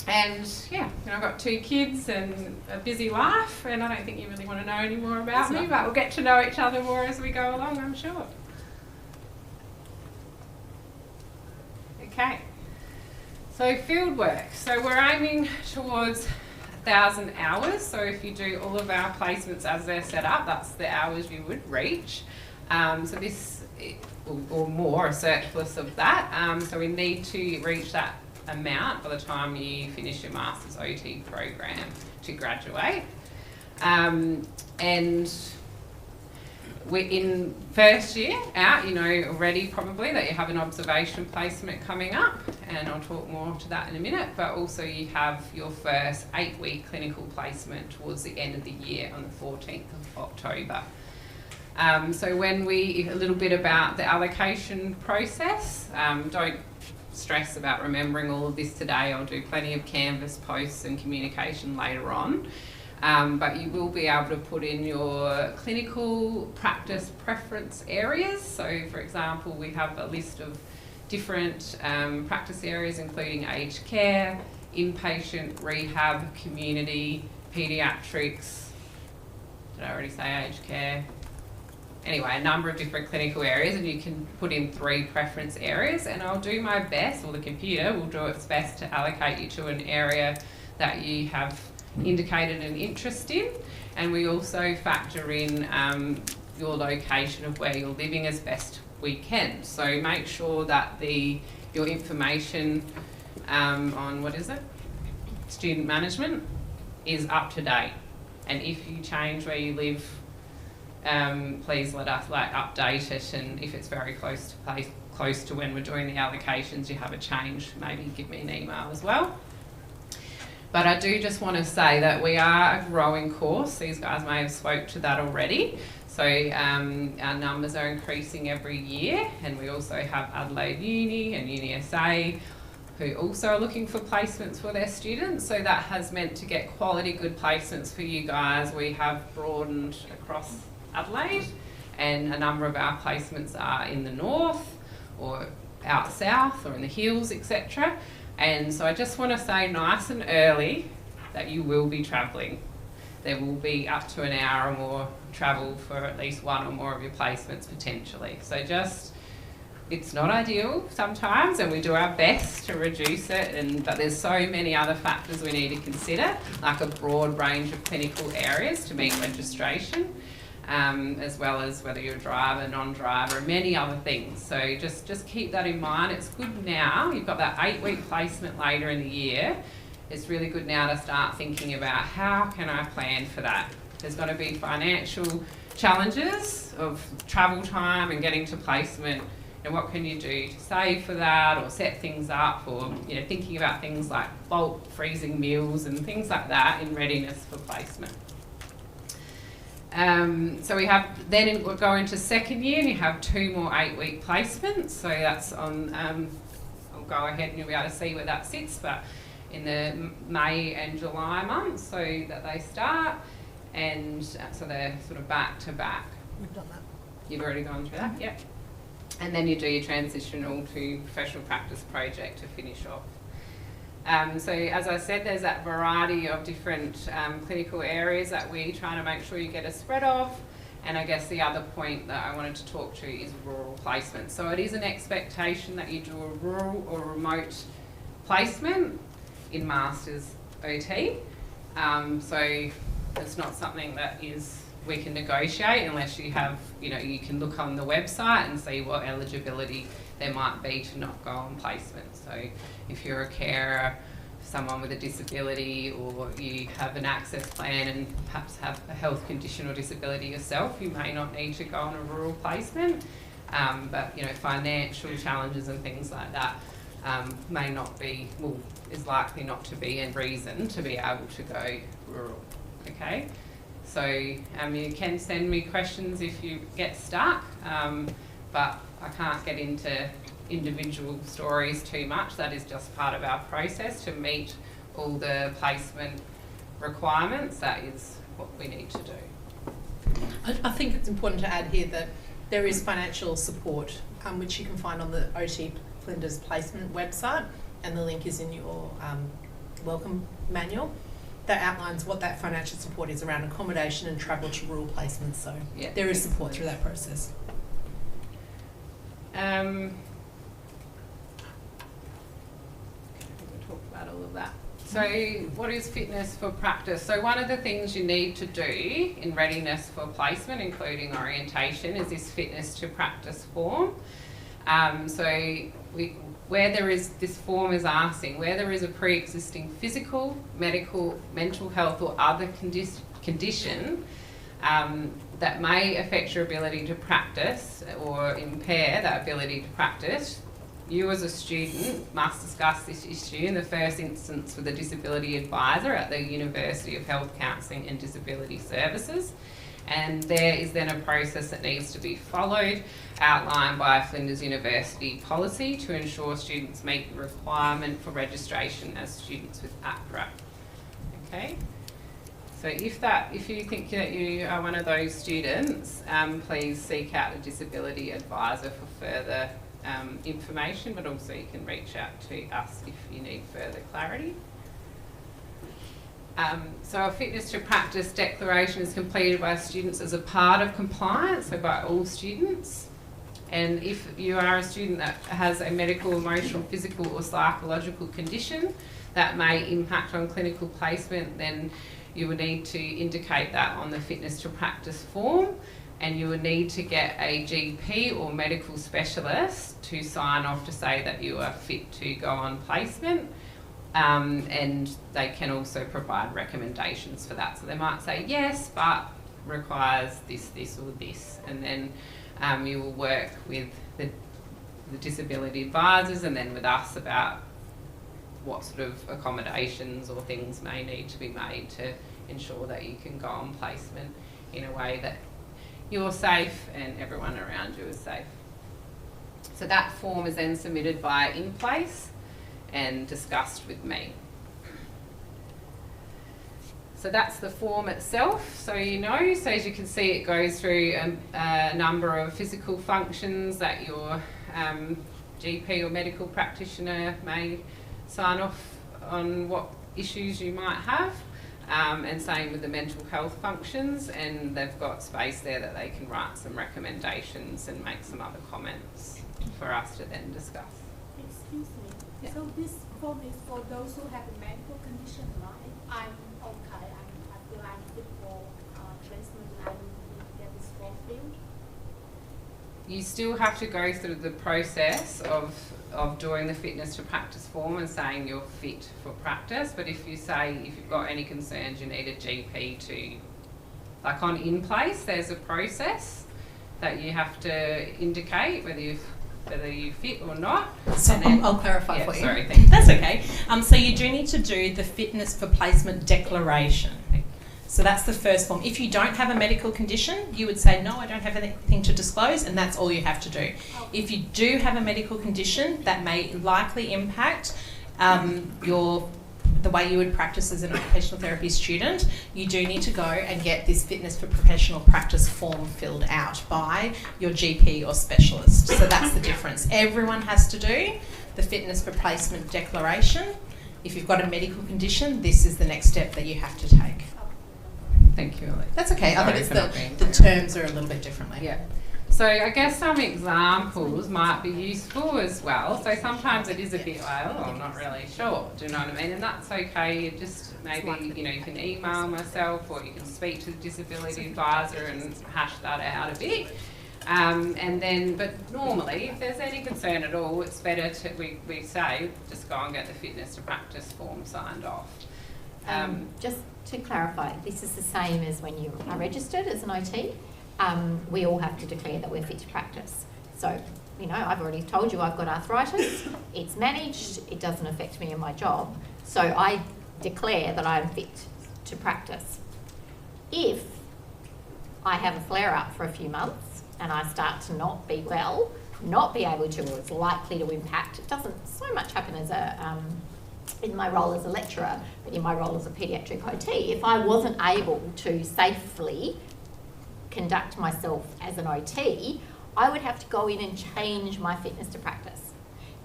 And yeah, I've got 2 kids and a busy life, and I don't think you really want to know any more about me, but we'll get to know each other more as we go along, I'm sure. Okay, so fieldwork. So we're aiming towards 1,000 hours. So if you do all of our placements as they're set up, that's the hours you would reach. So this, or more, a surplus of that. So we need to reach that amount by the time you finish your Masters OT program to graduate. And we're in first year out, you know already probably that you have an observation placement coming up, and I'll talk more to that in a minute, but also you have your first 8-week clinical placement towards the end of the year on the 14th of October. So a little bit about the allocation process. Don't stress about remembering all of this today. I'll do plenty of Canvas posts and communication later on. But you will be able to put in your clinical practice preference areas. So for example, we have a list of different practice areas including aged care, inpatient, rehab, community, paediatrics. Did I already say aged care? Anyway, a number of different clinical areas, and you can put in 3 preference areas, and I'll do my best, or the computer will do its best to allocate you to an area that you have indicated an interest in. And we also factor in your location of where you're living as best we can. So make sure that your information on, student management is up to date. And if you change where you live please let us update it, and if it's very close to when we're doing the allocations, you have a change, maybe give me an email as well. But I do just want to say that we are a growing course. These guys may have spoke to that already. So our numbers are increasing every year, and we also have Adelaide Uni and Uni SA who also are looking for placements for their students. So that has meant to get quality good placements for you guys. We have broadened across Adelaide, and a number of our placements are in the north or out south or in the hills, etc. And so I just want to say nice and early that you will be travelling. There will be up to an hour or more travel for at least one or more of your placements potentially. So it's not ideal sometimes, and we do our best to reduce it, but there's so many other factors we need to consider, like a broad range of clinical areas to meet registration, as well as whether you're a driver, non-driver, and many other things. So just keep that in mind. It's good now, you've got that 8-week placement later in the year. It's really good now to start thinking about how can I plan for that. There's going to be financial challenges of travel time and getting to placement. And what can you do to save for that, or set things up, or thinking about things like bulk freezing meals and things like that in readiness for placement. So we'll go into second year, and you have 2 more 8-week placements. So that's on, I'll go ahead and you'll be able to see where that sits, but in the May and July months, so that they start, and so they're sort of back to back. We've done that. You've already gone through that, yep. And then you do your transitional to professional practice project to finish off. So as I said, there's that variety of different clinical areas that we try to make sure you get a spread of. And I guess the other point that I wanted to talk to is rural placement. So it is an expectation that you do a rural or remote placement in Masters OT. So it's not something that we can negotiate unless you have, you can look on the website and see what eligibility there might be to not go on placement. So if you're a carer, someone with a disability, or you have an access plan and perhaps have a health condition or disability yourself, you may not need to go on a rural placement. But financial challenges and things like that is likely not to be a reason to be able to go rural. Okay. So you can send me questions if you get stuck, but I can't get into individual stories too much. That is just part of our process to meet all the placement requirements. That is what we need to do. I think it's important to add here that there is financial support, which you can find on the OT Flinders placement website, and the link is in your welcome manual. That outlines what that financial support is around accommodation and travel to rural placements. So yeah, there is support through that process. We'll talk about all of that. So what is fitness for practice? So one of the things you need to do in readiness for placement, including orientation, is this fitness to practice form. Where there is, this form is asking, where there is a pre-existing physical, medical, mental health or other condition that may affect your ability to practice or impair that ability to practice, you as a student must discuss this issue in the first instance with a disability advisor at the University of Health Counselling and Disability Services. And there is then a process that needs to be followed, outlined by Flinders University policy to ensure students meet the requirement for registration as students with APRA. Okay, so if you think that you are one of those students, please seek out a disability advisor for further information, but also you can reach out to us if you need further clarity. So a fitness to practice declaration is completed by students as a part of compliance, so by all students. And if you are a student that has a medical, emotional, physical or psychological condition that may impact on clinical placement, then you would need to indicate that on the fitness to practice form, and you would need to get a GP or medical specialist to sign off to say that you are fit to go on placement. And they can also provide recommendations for that. So they might say yes, but requires this, this or this, and then you will work with the disability advisors and then with us about what sort of accommodations or things may need to be made to ensure that you can go on placement in a way that you're safe and everyone around you is safe. So that form is then submitted via In Place and discussed with me. So that's the form itself, so you know. So as you can see, it goes through a number of physical functions that your GP or medical practitioner may sign off on what issues you might have, and same with the mental health functions, and they've got space there that they can write some recommendations and make some other comments for us to then discuss. Excuse me. Yeah. So this form is for those who have a medical condition, right? I'm okay. I feel I'm fit for placement. I need to get this form filled. You still have to go through the process of doing the fitness to practice form and saying you're fit for practice, but if you say if you've got any concerns you need a GP to, like on In Place, there's a process that you have to indicate whether you fit or not. So then, I'll clarify for you. Sorry, thank you. That's okay. So you do need to do the fitness for placement declaration. So that's the first form. If you don't have a medical condition, you would say, no, I don't have anything to disclose, and that's all you have to do. If you do have a medical condition, that may likely impact the way you would practice as an occupational therapy student, you do need to go and get this fitness for professional practice form filled out by your GP or specialist. So that's the difference. Everyone has to do the fitness for placement declaration. If you've got a medical condition, this is the next step that you have to take. Thank you, Alex. That's okay. Sorry I think for not it's being the clear. terms are a little bit differently. Yeah. So I guess some examples might be useful as well. So sometimes it is a bit like, oh, I'm not really sure. Do you know what I mean? And that's okay. You just maybe, you know, you can email myself or you can speak to the disability advisor and hash that out a bit. And then, but normally, if there's any concern at all, it's better to, we say, just go and get the fitness to practice form signed off. Just to clarify, this is the same as when you are registered as an OT. We all have to declare that we're fit to practice. So, you know, I've already told you I've got arthritis, it's managed, it doesn't affect me in my job. So I declare that I'm fit to practice. If I have a flare-up for a few months and I start to not be well, not be able to, or it's likely to impact, it doesn't so much happen as a in my role as a lecturer, but in my role as a paediatric OT, if I wasn't able to safely conduct myself as an OT, I would have to go in and change my fitness to practice.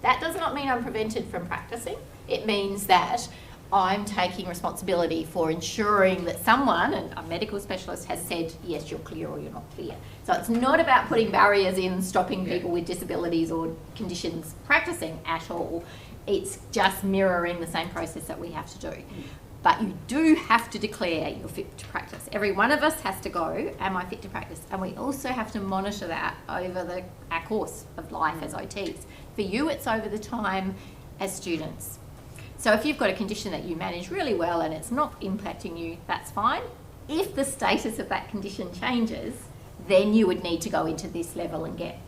That does not mean I'm prevented from practicing. It means that I'm taking responsibility for ensuring that someone, a medical specialist, has said, yes, you're clear or you're not clear. So it's not about putting barriers in, stopping people with disabilities or conditions practicing at all. It's just mirroring the same process that we have to do. But you do have to declare you're fit to practice. Every one of us has to go, am I fit to practice? And we also have to monitor that over our course of life as OTs. For you, it's over the time as students. So if you've got a condition that you manage really well and it's not impacting you, that's fine. If the status of that condition changes, then you would need to go into this level and get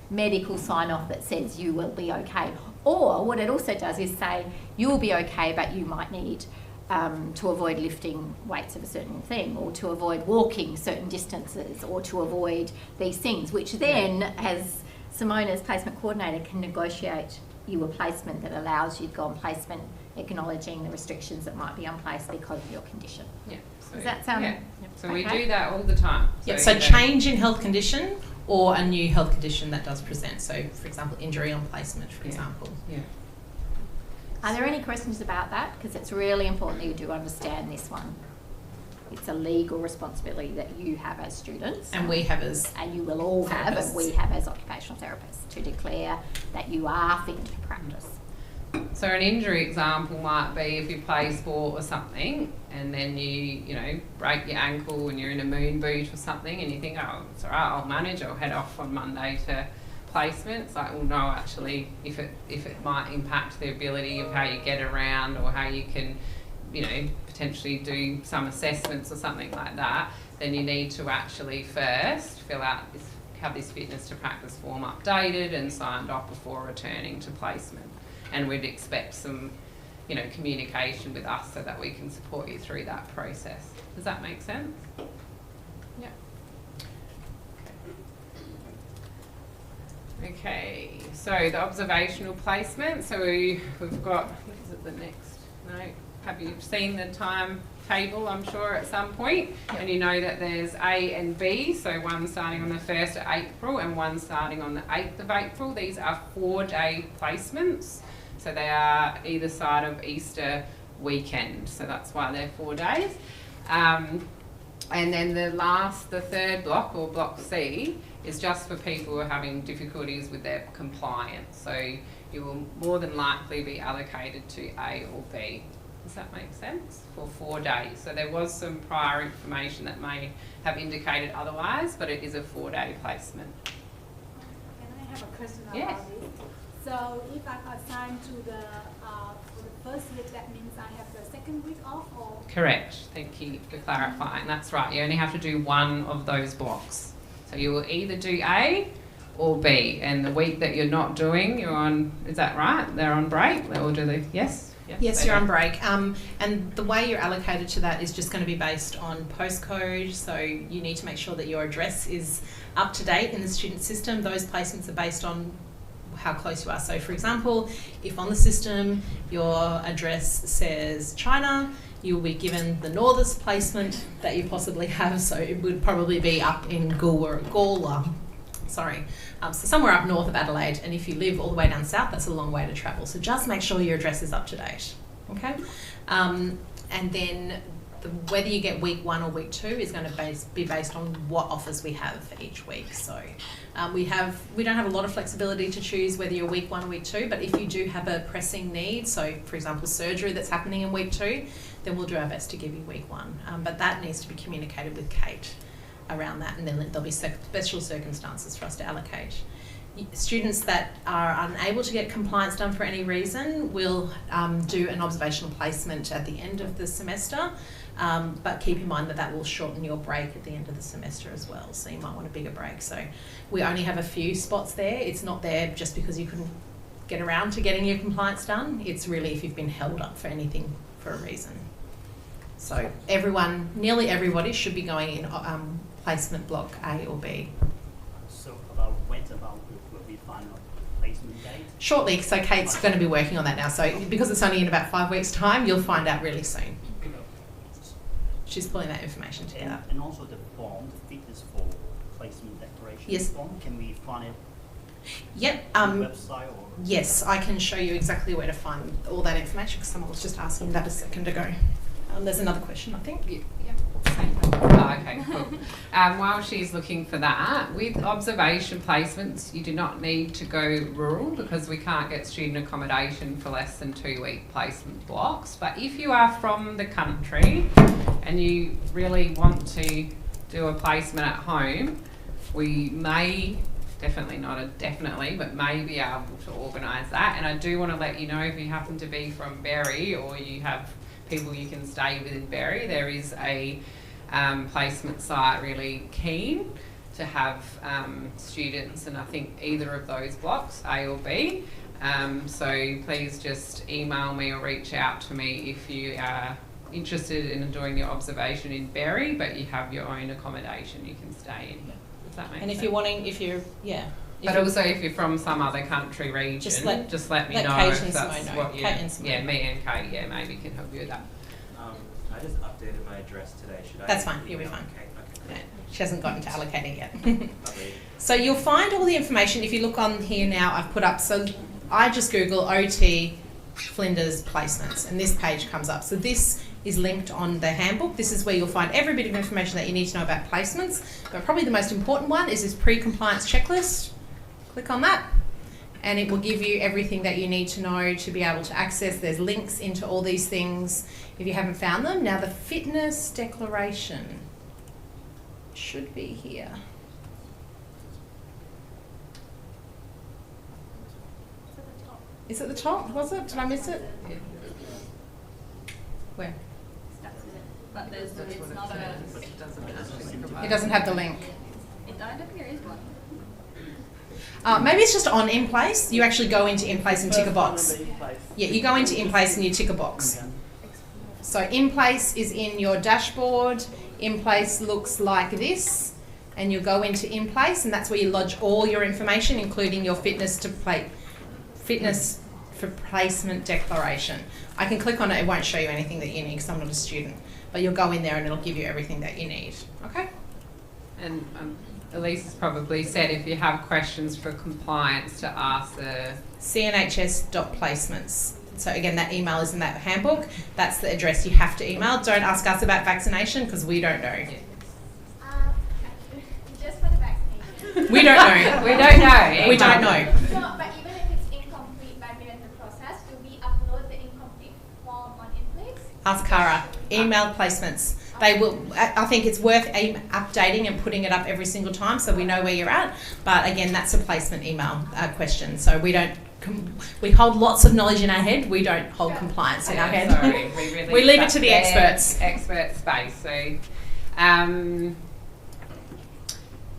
medical sign-off that says you will be okay. Or what it also does is say you will be okay, but you might need to avoid lifting weights of a certain thing, or to avoid walking certain distances, or to avoid these things, which then, as Simone as placement coordinator, can negotiate you a placement that allows you to go on placement, acknowledging the restrictions that might be on place because of your condition. Yeah. So, Does that sound? yeah. So okay? we do that all the time. So change in health condition or a new health condition that does present. So, for example, injury on placement, for example. Yeah. Are there any questions about that? Because it's really important that you do understand this one. It's a legal responsibility that you have as students. And we have as and you will all have, and we have as occupational therapists, to declare that you are fit to practice. So an injury example might be if you play sport or something and then you know, break your ankle and you're in a moon boot or something and you think, oh, it's all right, I'll manage, I'll head off on Monday to placement. It's like, well, no, actually, if it might impact the ability of how you get around or how you can, you know, potentially do some assessments or something like that, then you need to actually first have this fitness to practice form updated and signed off before returning to placement. And we'd expect some, communication with us so that we can support you through that process. Does that make sense? Yeah. Okay, so the observational placement. So we've got, is it the next? No. Have you seen the timetable, I'm sure, at some point? Yep. And you know that there's A and B, so one starting on the 1st of April and one starting on the 8th of April. These are 4-day placements. So they are either side of Easter weekend. So that's why they're 4 days. And then the third block, or block C, is just for people who are having difficulties with their compliance. So you will more than likely be allocated to A or B. Does that make sense? For 4 days. So there was some prior information that may have indicated otherwise, but it is a 4-day placement. Can I have a question about Yes. this? So if I'm assigned to for the first week, that means I have the second week off, or? Correct. Thank you for clarifying. That's right. You only have to do one of those blocks. So you will either do A or B. And the week that you're not doing, you're on, is that right? They're on break? Or do they? Yes? Yes, you're on break. And the way you're allocated to that is just going to be based on postcode. So you need to make sure that your address is up to date in the student system. Those placements are based on how close you are. So for example, if on the system your address says China, you'll be given the northest placement that you possibly have. So it would probably be up in Gawler. So somewhere up north of Adelaide, and if you live all the way down south, that's a long way to travel. So just make sure your address is up to date, okay? And then whether you get week 1 or week 2 is going to be based on what offers we have for each week. So we don't have a lot of flexibility to choose whether you're week 1 or week 2, but if you do have a pressing need, so for example surgery that's happening in week 2, then we'll do our best to give you week 1. But that needs to be communicated with Kate around that, and then there'll be special circumstances for us to allocate. Students that are unable to get compliance done for any reason will do an observational placement at the end of the semester, but keep in mind that will shorten your break at the end of the semester as well, so you might want a bigger break. So we only have a few spots there. It's not there just because you couldn't get around to getting your compliance done. It's really if you've been held up for anything for a reason. So nearly everybody should be going in placement block A or B. So when will we find out placement date? Shortly, so Kate's going to be working on that now. So because it's only in about 5 weeks' time, you'll find out really soon. She's pulling that information together. And also the form, the fitness for placement declaration yes. form, can we find it yep. on the website? Or? Yes, I can show you exactly where to find all that information because someone was just asking that a second ago. There's another question, I think. Yeah. Oh, okay, cool. While she's looking for that, with observation placements, you do not need to go rural because we can't get student accommodation for less than 2-week placement blocks. But if you are from the country and you really want to do a placement at home, we may, but may be able to organise that. And I do want to let you know, if you happen to be from Berry or you have people you can stay with in Berry, there is a placement site really keen to have students, and I think either of those blocks, A or B. So please just email me or reach out to me if you are interested in doing your observation in Berry, but you have your own accommodation you can stay in. Does that make sense? And if you're wanting, if you're also if you're from some other country region, just let me know Kate if that's what you. Yeah, me and Kate. Maybe can help you with that. I just updated my address today. That's fine. You'll be fine. Okay. Yeah, she hasn't gotten to allocating yet. So you'll find all the information if you look on here now. I've put up. So I just Google OT Flinders placements, and this page comes up. So this is linked on the handbook. This is where you'll find every bit of information that you need to know about placements. But probably the most important one is this pre-compliance checklist. Click on that, and it will give you everything that you need to know to be able to access. There's links into all these things if you haven't found them. Now the fitness declaration should be here. Is it the top? Was it? Did I miss it? Where? but it's not a. It doesn't have the link. I don't think there is one. Maybe it's just on in place. You actually go into in place and tick a box. Yeah, you go into in place and you tick a box. So in place is in your dashboard. In place looks like this, and you'll go into in place, and that's where you lodge all your information, including your fitness for placement declaration. I can click on it. It won't show you anything that you need because I'm not a student, but you'll go in there and it'll give you everything that you need. Okay. And Elise has probably said if you have questions for compliance to ask the cnhs.placements. So again, that email is in that handbook. That's the address you have to email. Don't ask us about vaccination because we don't know. Just for the vaccination. We don't know. We don't know. We don't know. No, but even if it's incomplete by the end of the process, do we upload the incomplete form on InPlace? Ask Cara. Email placements. They will. I think it's worth updating and putting it up every single time so we know where you're at. But again, that's a placement email question. So we don't. We hold lots of knowledge in our head. We don't hold compliance in our head. Sorry, we leave it to the experts. Expert space. So,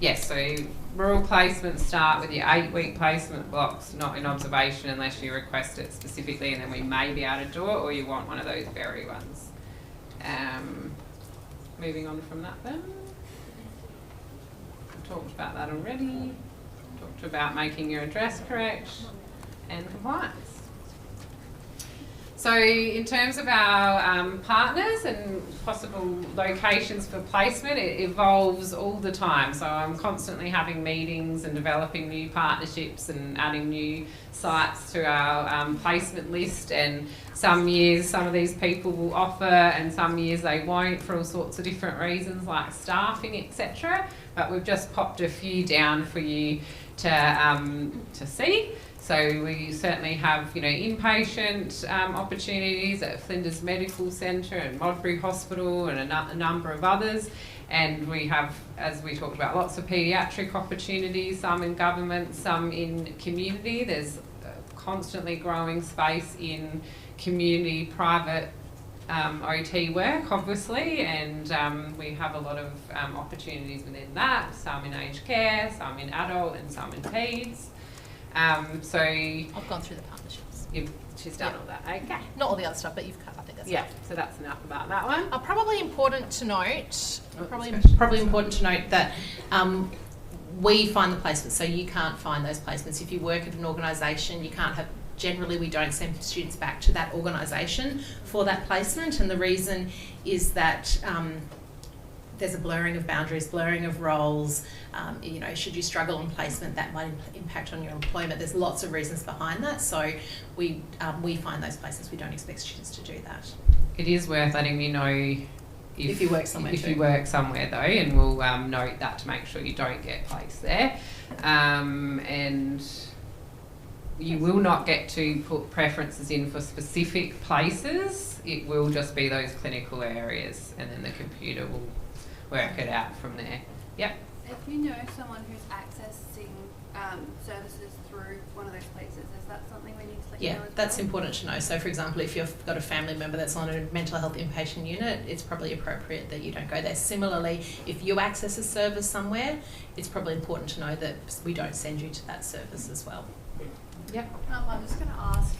yes. So rural placements start with your 8-week placement blocks, not in observation unless you request it specifically, and then we may be able to do it, or you want one of those berry ones. Moving on from that then. I talked about that already. Talked about making your address correct and compliance. So in terms of our partners and possible locations for placement, it evolves all the time. So I'm constantly having meetings and developing new partnerships and adding new sites to our placement list, and some years some of these people will offer and some years they won't for all sorts of different reasons like staffing, etc. But we've just popped a few down for you to see. So we certainly have, inpatient opportunities at Flinders Medical Centre and Modbury Hospital and a number of others. And we have, as we talked about, lots of paediatric opportunities, some in government, some in community. There's constantly growing space in community private OT work, obviously, and we have a lot of opportunities within that, some in aged care, some in adult and some in peds. So I've gone through the partnerships. She's done all that. Okay. Not all the other stuff, but you've cut. I think that's enough. So that's enough about that one. Probably important to note. Probably important to note that we find the placements, so you can't find those placements. If you work at an organisation, you can't have. Generally, we don't send students back to that organisation for that placement, and the reason is that there's a blurring of boundaries, blurring of roles. Should you struggle on placement, that might impact on your employment. There's lots of reasons behind that. So we find those places. We don't expect students to do that. It is worth letting me know if you work somewhere. If you work somewhere though, and we'll note that to make sure you don't get placed there. And you will not get to put preferences in for specific places. It will just be those clinical areas, and then the computer will work it out from there. Yep. If you know someone who's accessing services through one of those places, is that something we need to let you know as that's well? important to know. So for example, if you've got a family member that's on a mental health inpatient unit, it's probably appropriate that you don't go there. Similarly, if you access a service somewhere, it's probably important to know that we don't send you to that service as well. Yep. I'm just going to ask,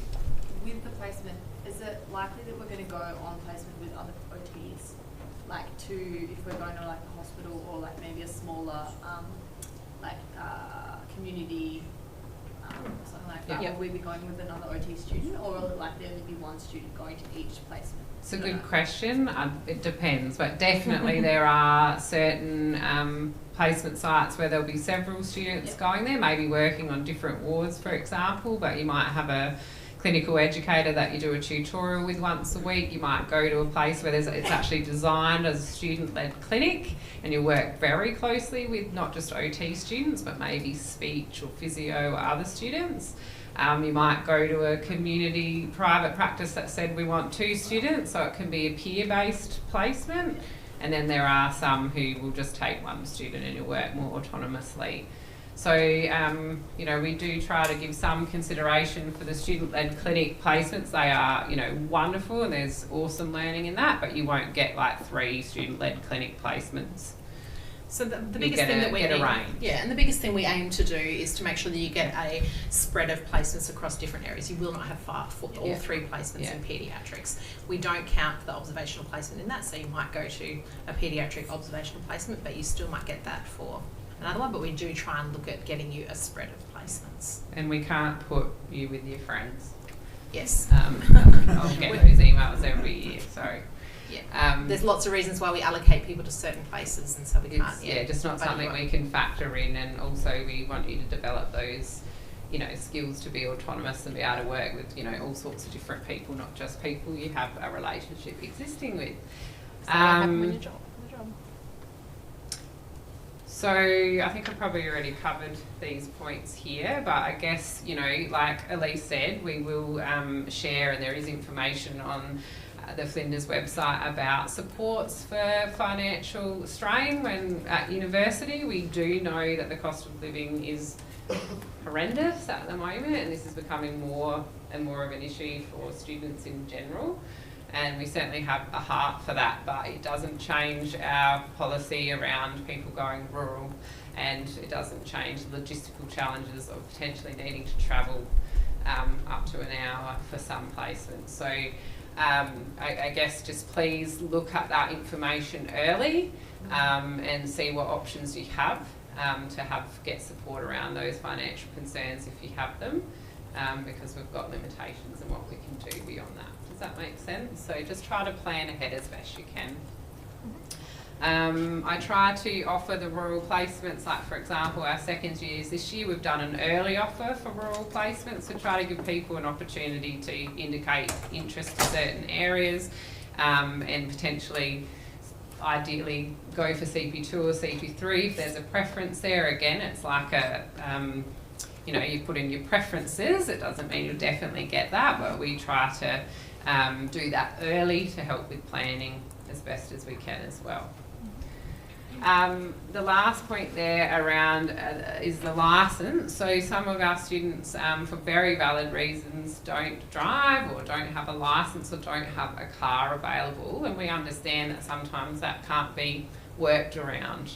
with the placement, is it likely that we're going to go on placement with other OTs? If we're going to like a hospital or like maybe a smaller community something like that, will we be going with another OT student, or will it likely only be one student going to each placement? It's a good question. It depends, but definitely there are certain placement sites where there'll be several students going there, maybe working on different wards, for example, but you might have a clinical educator that you do a tutorial with once a week. You might go to a place where it's actually designed as a student-led clinic, and you work very closely with not just OT students, but maybe speech or physio or other students. You might go to a community private practice that said we want 2 students, so it can be a peer-based placement. And then there are some who will just take 1 student and you work more autonomously. So, you know, we do try to give some consideration for the student-led clinic placements. They are, you know, wonderful, and there's awesome learning in that, but you won't get like 3 student-led clinic placements. So the biggest thing that we and the biggest thing we aim to do is to make sure that you get a spread of placements across different areas. You will not have all 3 placements in paediatrics. We don't count the observational placement in that, so you might go to a paediatric observational placement, but you still might get that for another one. But we do try and look at getting you a spread of placements. And we can't put you with your friends. Yes. I'll get those emails every year, so. Yeah. There's lots of reasons why we allocate people to certain places, and so we can't. Just not something we can factor in, and also we want you to develop those, you know, skills to be autonomous and be able to work with, you know, all sorts of different people, not just people you have a relationship existing with. So I think I probably already covered these points here, but I guess, you know, like Elise said, we will share, and there is information on the Flinders website about supports for financial strain when at university. We do know that the cost of living is horrendous at the moment, and this is becoming more and more of an issue for students in general. And we certainly have a heart for that, but it doesn't change our policy around people going rural, and it doesn't change the logistical challenges of potentially needing to travel up to an hour for some placements. So I guess just please look at that information early and see what options you have to get support around those financial concerns if you have them, because we've got limitations in what we can do beyond that. Does that make sense? So just try to plan ahead as best you can. I try to offer the rural placements, like for example our second years this year, we've done an early offer for rural placements to try to give people an opportunity to indicate interest in certain areas and potentially ideally go for CP2 or CP3 if there's a preference there. Again, it's like a you know, you put in your preferences. It doesn't mean you'll definitely get that, but we try to do that early to help with planning as best as we can as well. The last point there around is the licence. So some of our students, for very valid reasons, don't drive or don't have a licence or don't have a car available, and we understand that sometimes that can't be worked around.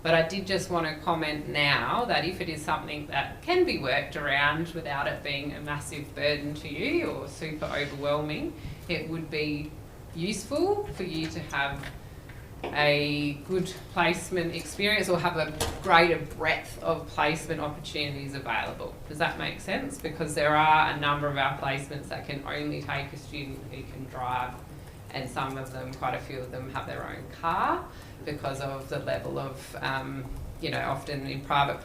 But I did just want to comment now that if it is something that can be worked around without it being a massive burden to you or super overwhelming, it would be useful for you to have a good placement experience or have a greater breadth of placement opportunities available. Does that make sense? Because there are a number of our placements that can only take a student who can drive, and some of them, quite a few of them, have their own car because of the level of, you know, often in private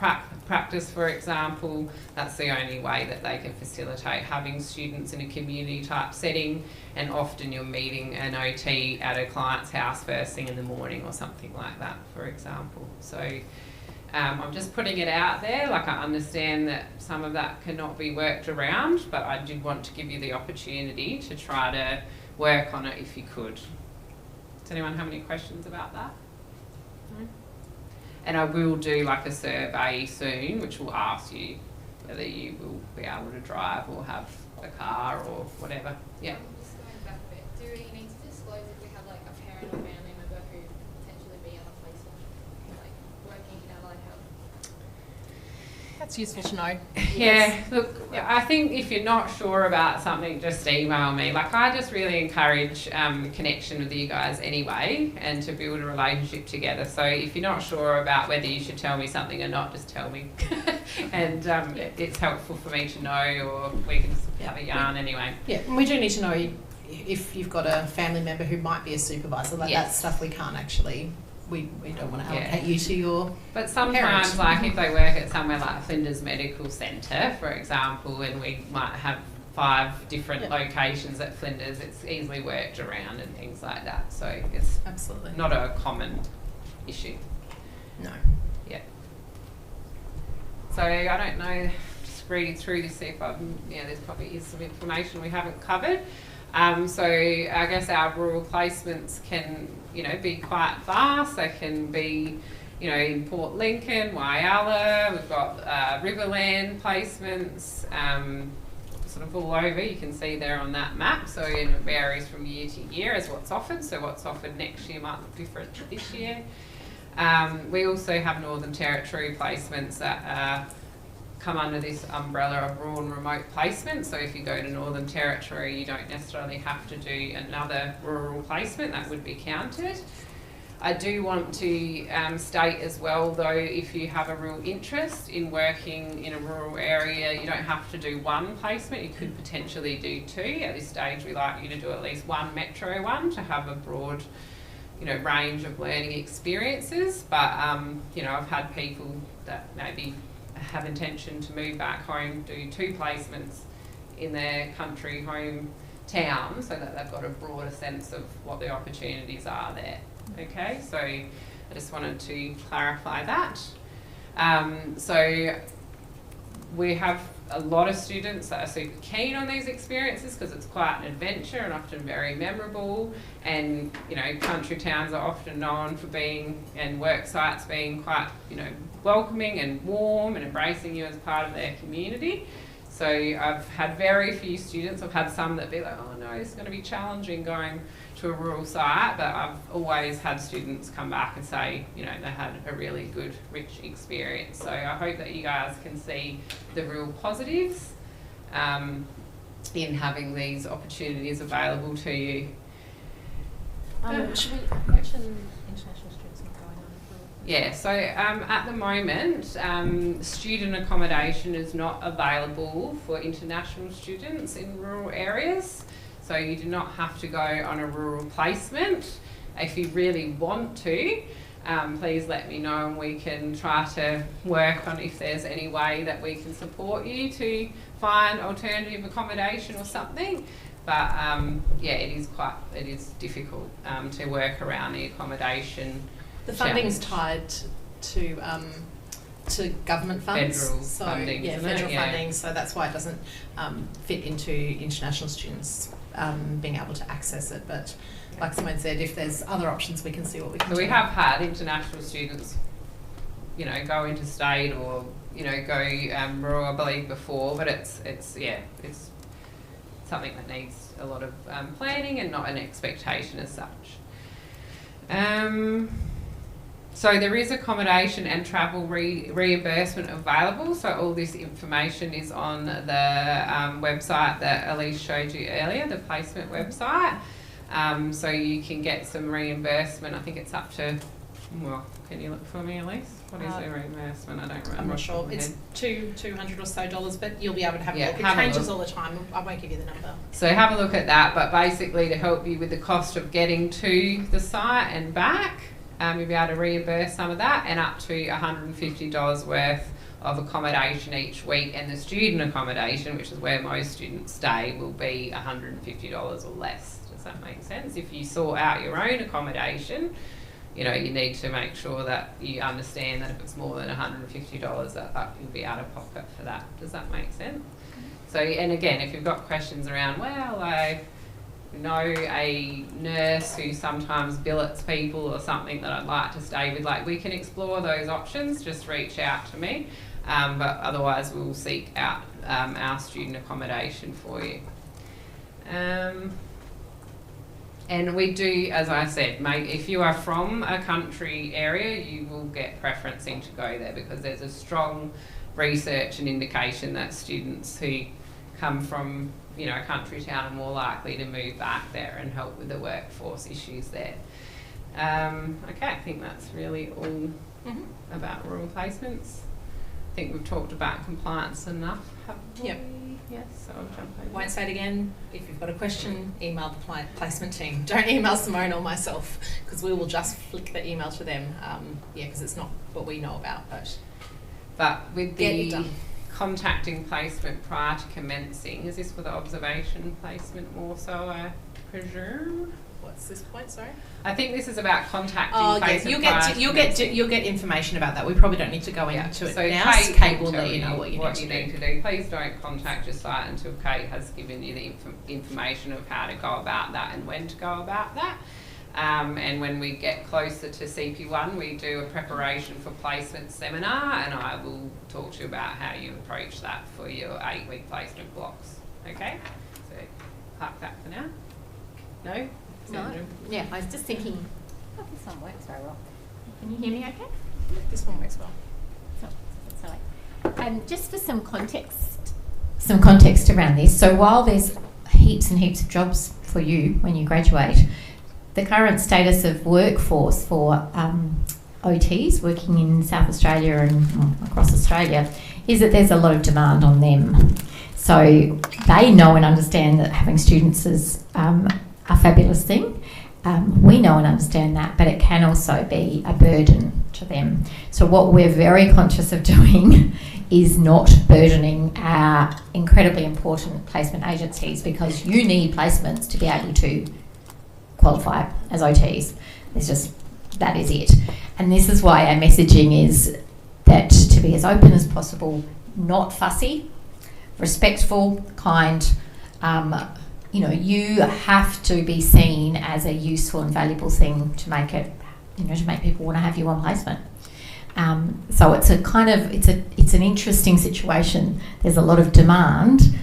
practice, for example, that's the only way that they can facilitate having students in a community type setting, and often you're meeting an OT at a client's house first thing in the morning or something like that, for example. So I'm just putting it out there. Like, I understand that some of that cannot be worked around, but I did want to give you the opportunity to try to work on it if you could. Does anyone have any questions about that? No? And I will do like a survey soon, which will ask you whether you will be able to drive or have a car or whatever. Yeah. Just going back a bit, do we need to disclose if we have like a parent or family member who potentially be on a placement, like working in allied health? That's useful to know. Yeah, look, I think if you're not sure about something, just email me. Like, I just really encourage connection with you guys anyway, and to build a relationship together. So if you're not sure about whether you should tell me something or not, just tell me. And it's helpful for me to know, or we can just have a yarn anyway. Yeah, and we do need to know if you've got a family member who might be a supervisor. Like, that stuff we can't actually... We don't want to allocate you to your But sometimes, parents. like if they work at somewhere like Flinders Medical Centre, for example, and we might have 5 different locations at Flinders, it's easily worked around and things like that. So it's absolutely not a common issue. No. Yeah. So I don't know, just reading through this, see if there's probably some information we haven't covered. So I guess our rural placements can, be quite vast. They can be you know, in Port Lincoln, Whyalla, we've got Riverland placements, sort of all over. You can see there on that map. So it varies from year to year as what's offered. So what's offered next year might look different to this year. We also have Northern Territory placements that come under this umbrella of rural and remote placement. So if you go to Northern Territory, you don't necessarily have to do another rural placement. That would be counted. I do want to state as well, though, if you have a real interest in working in a rural area, you don't have to do one placement. You could potentially do two. At this stage, we like you to do at least one metro one to have a broad, you know, range of learning experiences. But you know, I've had people that maybe have intention to move back home, do two placements in their country home town, so that they've got a broader sense of what the opportunities are there. Okay, so I just wanted to clarify that. So we have a lot of students that are super keen on these experiences because it's quite an adventure and often very memorable, and you know, country towns are often known for being, and work sites being quite, you know, welcoming and warm and embracing you as part of their community. So I've had very few students. I've had some that be like, oh no, it's going to be challenging going to a rural site, but I've always had students come back and say, you know, they had a really good, rich experience. So I hope that you guys can see the real positives in having these opportunities available to you. Should we mention international students not going on? Yeah, so at the moment, student accommodation is not available for international students in rural areas. So you do not have to go on a rural placement. If you really want to, please let me know and we can try to work on if there's any way that we can support you to find alternative accommodation or something. But yeah, it is difficult to work around the accommodation. The funding's tied to government funds. Federal funding. Yeah, federal funding. So that's why it doesn't fit into international students being able to access it. But like Simone said, if there's other options, we can see what we can do. So we have had international students, you know, go interstate or, you know, go rural, I believe, before. But it's something that needs a lot of planning and not an expectation as such. So there is accommodation and travel reimbursement available. So all this information is on the website that Elise showed you earlier, the placement website. So you can get some reimbursement. I think it's up to, well, can you look for me, Elise? What is the reimbursement? I don't remember. I'm not sure. It's $200 or so, but you'll be able to have a look. It changes all the time. I won't give you the number. So have a look at that. But basically, to help you with the cost of getting to the site and back, you'll be able to reimburse some of that, and up to $150 worth of accommodation each week. And the student accommodation, which is where most students stay, will be $150 or less. Does that make sense? If you sort out your own accommodation, you know, you need to make sure that you understand that if it's more than $150, that you'll be out of pocket for that. Does that make sense? So, and again, if you've got questions around, well, I know a nurse who sometimes billets people or something that I'd like to stay with, like, we can explore those options, just reach out to me. But otherwise we'll seek out our student accommodation for you. And we do, as I said, if you are from a country area, you will get preferencing to go there, because there's a strong research and indication that students who come from, you know, a country town are more likely to move back there and help with the workforce issues there. Okay, I think that's really all about rural placements. I think we've talked about compliance enough, haven't we? Yep. Yes, so I'll jump over. Won't say it again. If you've got a question, email the placement team. Don't email Simone or myself, because we will just flick the email to them. Yeah, because it's not what we know about. But with the contacting placement prior to commencing, is this for the observation placement more so, I presume? What's this point, sorry? I think this is about contacting placement. Yes, you'll get information about that. We probably don't need to go into it so now. Kate will let you know what you need to do. Please don't contact your site until Kate has given you the information of how to go about that and when to go about that. And when we get closer to CP1, we do a preparation for placement seminar, and I will talk to you about how you approach that for your 8-week placement blocks. Okay? So park that for now. No? No. Yeah, I was just thinking, oh, this one works very well. Can you hear me okay? This one works well. Just for some context around this. So while there's heaps and heaps of jobs for you when you graduate, the current status of workforce for OTs working in South Australia and across Australia is that there's a lot of demand on them. So they know and understand that having students is a fabulous thing. We know and understand that, but it can also be a burden to them. So what we're very conscious of doing is not burdening our incredibly important placement agencies, because you need placements to be able to qualify as OTs. That is it. And this is why our messaging is that to be as open as possible, not fussy, respectful, kind. You have to be seen as a useful and valuable thing to make it, to make people want to have you on placement. So it's an interesting situation. There's a lot of demand,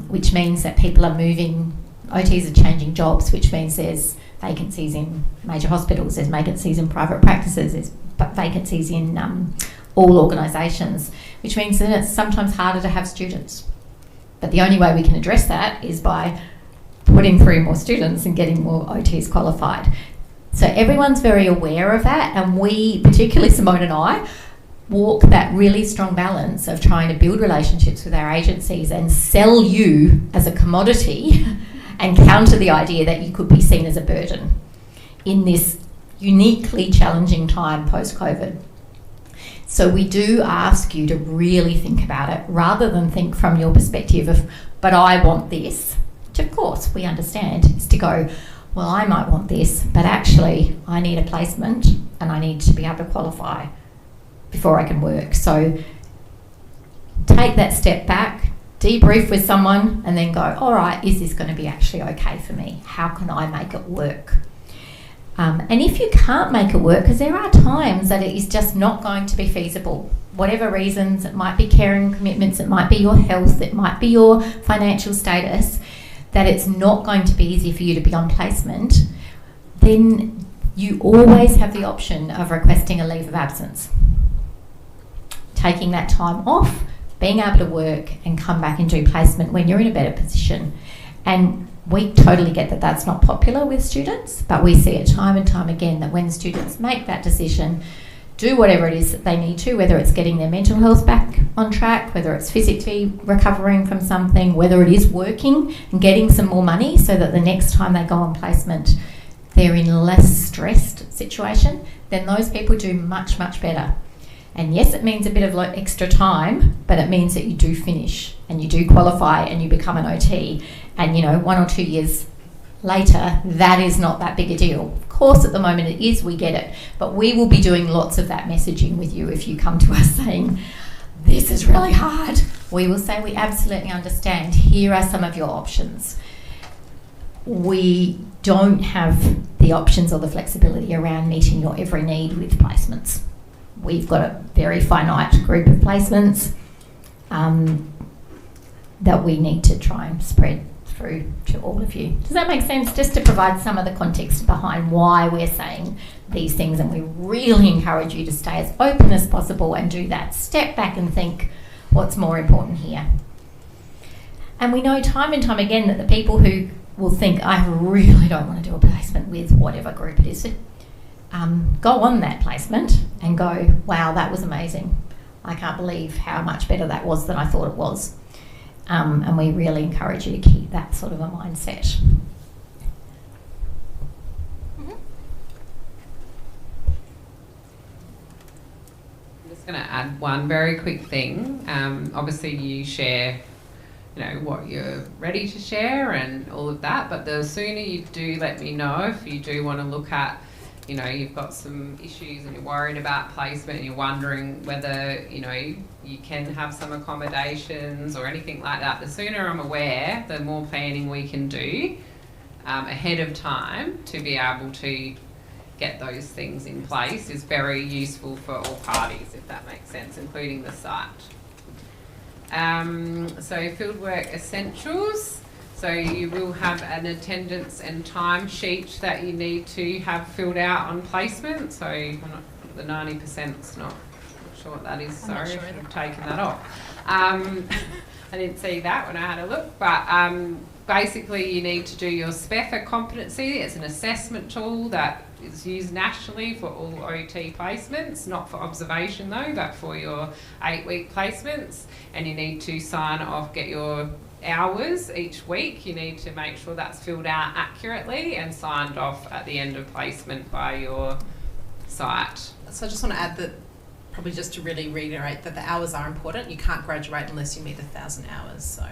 which means that people are moving. OTs are changing jobs, which means there's vacancies in major hospitals, there's vacancies in private practices, there's vacancies in all organisations, which means that it's sometimes harder to have students. But the only way we can address that is by putting through more students and getting more OTs qualified. So everyone's very aware of that, and we, particularly Simone and I, walk that really strong balance of trying to build relationships with our agencies and sell you as a commodity and counter the idea that you could be seen as a burden in this uniquely challenging time post-COVID. So we do ask you to really think about it, rather than think from your perspective of, but I want this, which of course we understand, is to go, well, I might want this, but actually I need a placement and I need to be able to qualify before I can work. So take that step back, debrief with someone, and then go, all right, is this going to be actually okay for me? How can I make it work? And if you can't make it work, because there are times that it is just not going to be feasible, whatever reasons, it might be caring commitments, it might be your health, it might be your financial status, that it's not going to be easy for you to be on placement, then you always have the option of requesting a leave of absence. Taking that time off, being able to work and come back and do placement when you're in a better position. And we totally get that that's not popular with students, but we see it time and time again that when students make that decision, do whatever it is that they need to, whether it's getting their mental health back on track, whether it's physically recovering from something, whether it is working and getting some more money so that the next time they go on placement, they're in a less stressed situation, then those people do much, much better. And yes, it means a bit of extra time, but it means that you do finish and you do qualify and you become an OT. And 1 or 2 years later, that is not that big a deal. Of course, at the moment it is, we get it. But we will be doing lots of that messaging with you if you come to us saying, this is really hard. We will say, we absolutely understand. Here are some of your options. We don't have the options or the flexibility around meeting your every need with placements. We've got a very finite group of placements that we need to try and spread through to all of you. Does that make sense? Just to provide some of the context behind why we're saying these things, and we really encourage you to stay as open as possible and do that. Step back and think, what's more important here? And we know time and time again that the people who will think, I really don't want to do a placement with whatever group it is, go on that placement and go, wow, that was amazing. I can't believe how much better that was than I thought it was. And we really encourage you to keep that sort of a mindset. I'm just going to add one very quick thing. Obviously you share, what you're ready to share and all of that, but the sooner you do let me know if you do want to look at, you've got some issues and you're worried about placement and you're wondering whether, you can have some accommodations or anything like that. The sooner I'm aware, the more planning we can do. ahead of time to be able to get those things in place is very useful for all parties, if that makes sense, including the site. So fieldwork essentials. So you will have an attendance and time sheet that you need to have filled out on placement. So the 90%'s not sure what that is. Sorry, I should have taken that off. I didn't see that when I had a look, but basically you need to do your SPEFA competency. It's an assessment tool that is used nationally for all OT placements, not for observation though, but for your 8-week placements. And you need to sign off, get your hours each week. You need to make sure that's filled out accurately and signed off at the end of placement by your site. So I just want to add that, probably just to really reiterate, that the hours are important. You can't graduate unless you meet 1,000 hours. So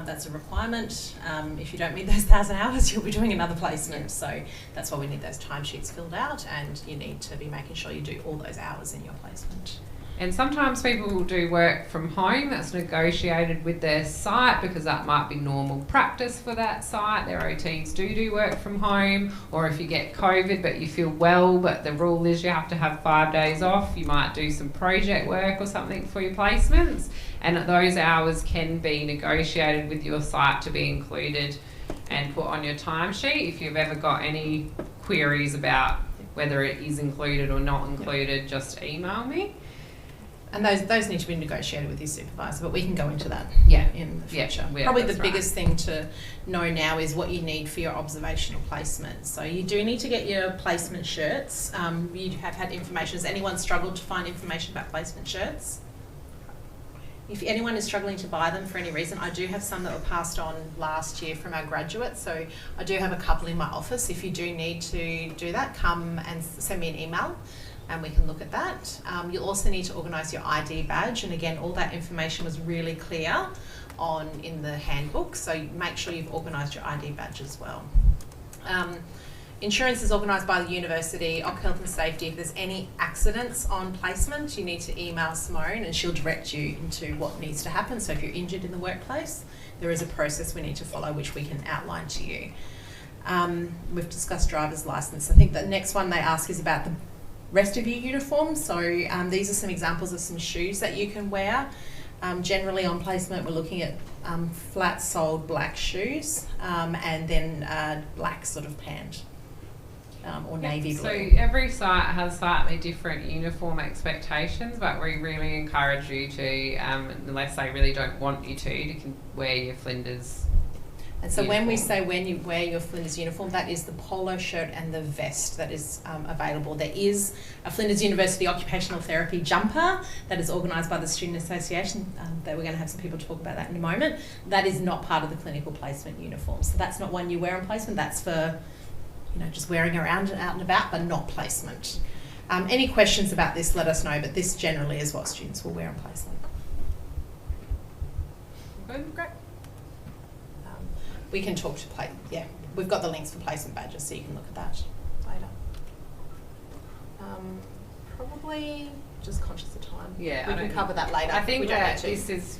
that's a requirement. If you don't meet those 1,000 hours, you'll be doing another placement. So that's why we need those timesheets filled out, and you need to be making sure you do all those hours in your placement. And sometimes people will do work from home that's negotiated with their site because that might be normal practice for that site. Their OTs do work from home, or if you get COVID but you feel well, but the rule is you have to have 5 days off, you might do some project work or something for your placements, and those hours can be negotiated with your site to be included and put on your timesheet. If you've ever got any queries about whether it is included or not included, just email me. And those need to be negotiated with your supervisor, but we can go into that in the future. Probably the biggest thing to know now is what you need for your observational placement. So you do need to get your placement shirts. You have had information. Has anyone struggled to find information about placement shirts? If anyone is struggling to buy them for any reason, I do have some that were passed on last year from our graduates. So I do have a couple in my office. If you do need to do that, come and send me an email, and we can look at that. You'll also need to organise your ID badge, and again, all that information was really clear in the handbook, so make sure you've organised your ID badge as well. Insurance is organised by the university, Occ Health and Safety. If there's any accidents on placement, you need to email Simone and she'll direct you into what needs to happen. So if you're injured in the workplace, there is a process we need to follow which we can outline to you. We've discussed driver's licence. I think the next one they ask is about the rest of your uniform. So these are some examples of some shoes that you can wear. Generally on placement we're looking at flat-soled black shoes and then black sort of pant or navy blue. So every site has slightly different uniform expectations, but we really encourage you to, unless they really don't want you to wear your Flinders. And so when we say when you wear your Flinders uniform, that is the polo shirt and the vest that is available. There is a Flinders University Occupational Therapy jumper that is organised by the Student Association. That we're going to have some people talk about that in a moment. That is not part of the clinical placement uniform. So that's not one you wear on placement. That's for, just wearing around out and about, but not placement. Any questions about this, let us know, but this generally is what students will wear on placement. Good, great. We can talk to we've got the links for placement badges, so you can look at that later. Probably just conscious of time. Yeah, we can cover that later. I think that this is,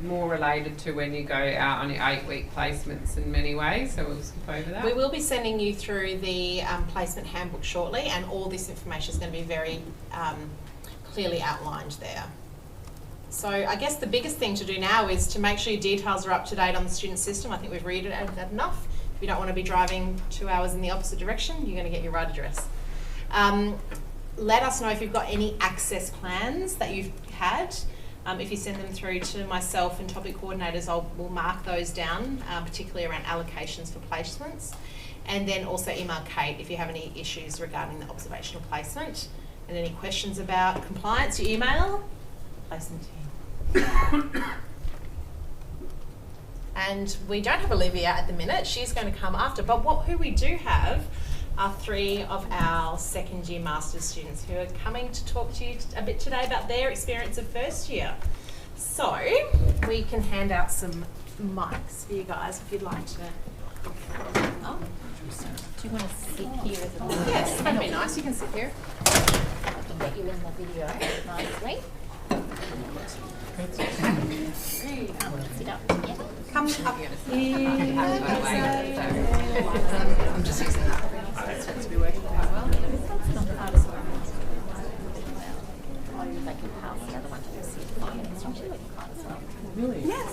more related to when you go out on your 8-week placements in many ways, so we'll skip over that. We will be sending you through the placement handbook shortly, and all this information is going to be very clearly outlined there. So I guess the biggest thing to do now is to make sure your details are up to date on the student system. I think we've read it that enough. If you don't want to be driving 2 hours in the opposite direction, you're going to get your right address. Let us know if you've got any access plans that you've had. If you send them through to myself and topic coordinators, we'll mark those down, particularly around allocations for placements. And then also email Kate if you have any issues regarding the observational placement. And any questions about compliance, you email placement team. And we don't have Olivia at the minute. She's going to come after. But who we do have are 3 of our second year master's students who are coming to talk to you a bit today about their experience of first year. So we can hand out some mics for you guys if you'd like to. Oh. Do you want to sit here as well? Yes, that'd be nice. You can sit here. I can get you in the video nicely. Sit up. Yeah. Come up here. I'm just using that. That seems to be working quite well. That's not the hardest one. Or they can pass the other one to the seat. It's actually looking quite as well. Really? Yes.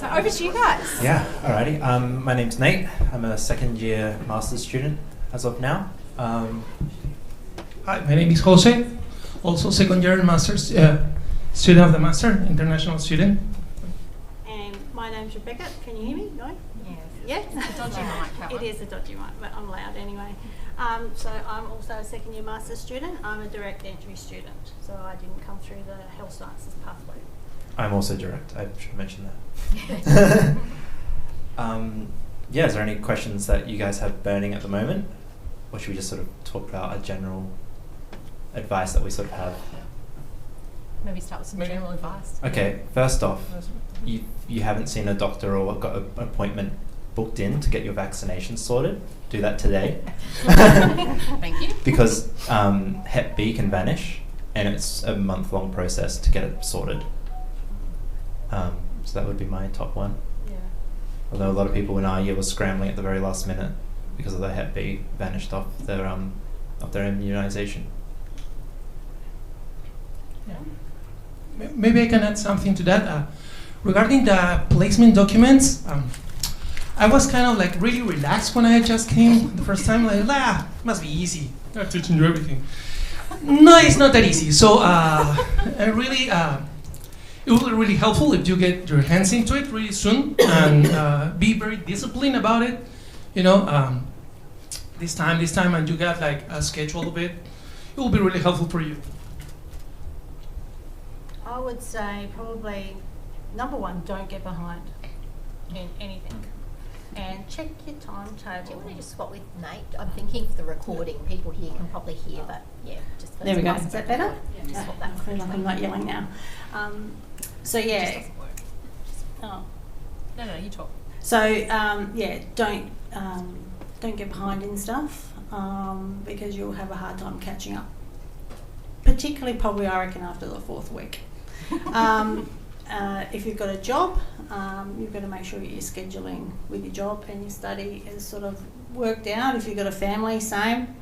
So over to you guys. Yeah, alrighty. My name's Nate. I'm a second year master's student as of now. Hi, my name is Jose, also second year master's student of the Master, international student. And my name's Rebecca. Can you hear me? No? Yes. Yeah? It's a dodgy mic, It is a dodgy mic, but I'm loud anyway. So I'm also a second year master's student. I'm a direct entry student, so I didn't come through the health sciences pathway. I'm also direct. I should mention that. Yeah, is there any questions that you guys have burning at the moment? Or should we just sort of talk about a general advice that we sort of have? Maybe start with some general advice. Okay, first off, you haven't seen a doctor or got an appointment booked in to get your vaccination sorted. Do that today. Thank you. Because Hep B can vanish, and it's a month-long process to get it sorted. So that would be my top one. Yeah. Although a lot of people in our year were scrambling at the very last minute because of the Hep B vanished off their immunisation. Yeah. Maybe I can add something to that. Regarding the placement documents, I was kind of like really relaxed when I just came the first time. Like, must be easy. I have to change everything. No, it's not that easy. So it will be really helpful if you get your hands into it really soon and be very disciplined about it. You know, this time, and you got like a schedule of it. It will be really helpful for you. I would say probably number one, don't get behind in anything. And check your timetable. Do you want to just swap with Nate? I'm thinking for the recording, people here can probably hear, but yeah, just for There we go. the Is that better? Yeah, just swap that. I feel like I'm not yelling now. So yeah. Oh. No, you talk. So yeah, don't get behind in stuff because you'll have a hard time catching up. Particularly, probably I reckon after the 4th week. If you've got a job, you've got to make sure you're scheduling with your job and your study is sort of worked out. If you've got a family, same.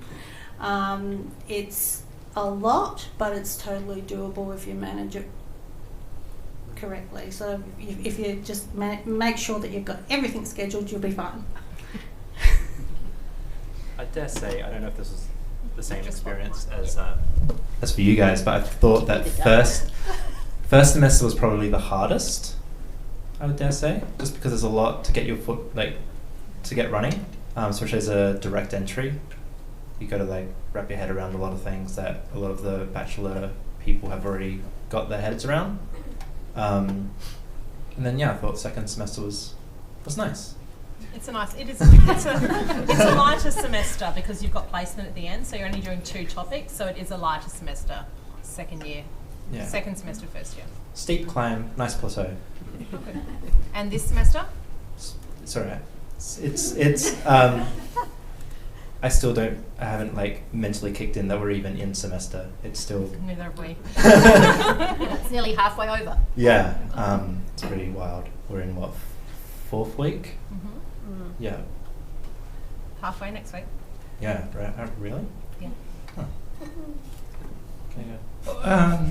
It's a lot, but it's totally doable if you manage it correctly. So if you just make sure that you've got everything scheduled, you'll be fine. I dare say, I don't know if this was the same experience as for you guys, but I thought that first semester was probably the hardest, I would dare say, just because there's a lot to get your foot, to get running, especially as a direct entry. You got to wrap your head around a lot of things that a lot of the bachelor people have already got their heads around. And then I thought second semester was nice. It's a lighter semester because you've got placement at the end, so you're only doing 2 topics, so it is a lighter semester, second year. Yeah. Second semester, first year. Steep climb, nice plateau. And this semester? It's alright. It's I haven't mentally kicked in that we're even in semester. It's still... Neither have we. It's nearly halfway over. Yeah, it's pretty wild. We're in 4th week? Mm-hmm. Yeah. Halfway next week. Yeah, right. Really? Yeah. Huh. Okay, go.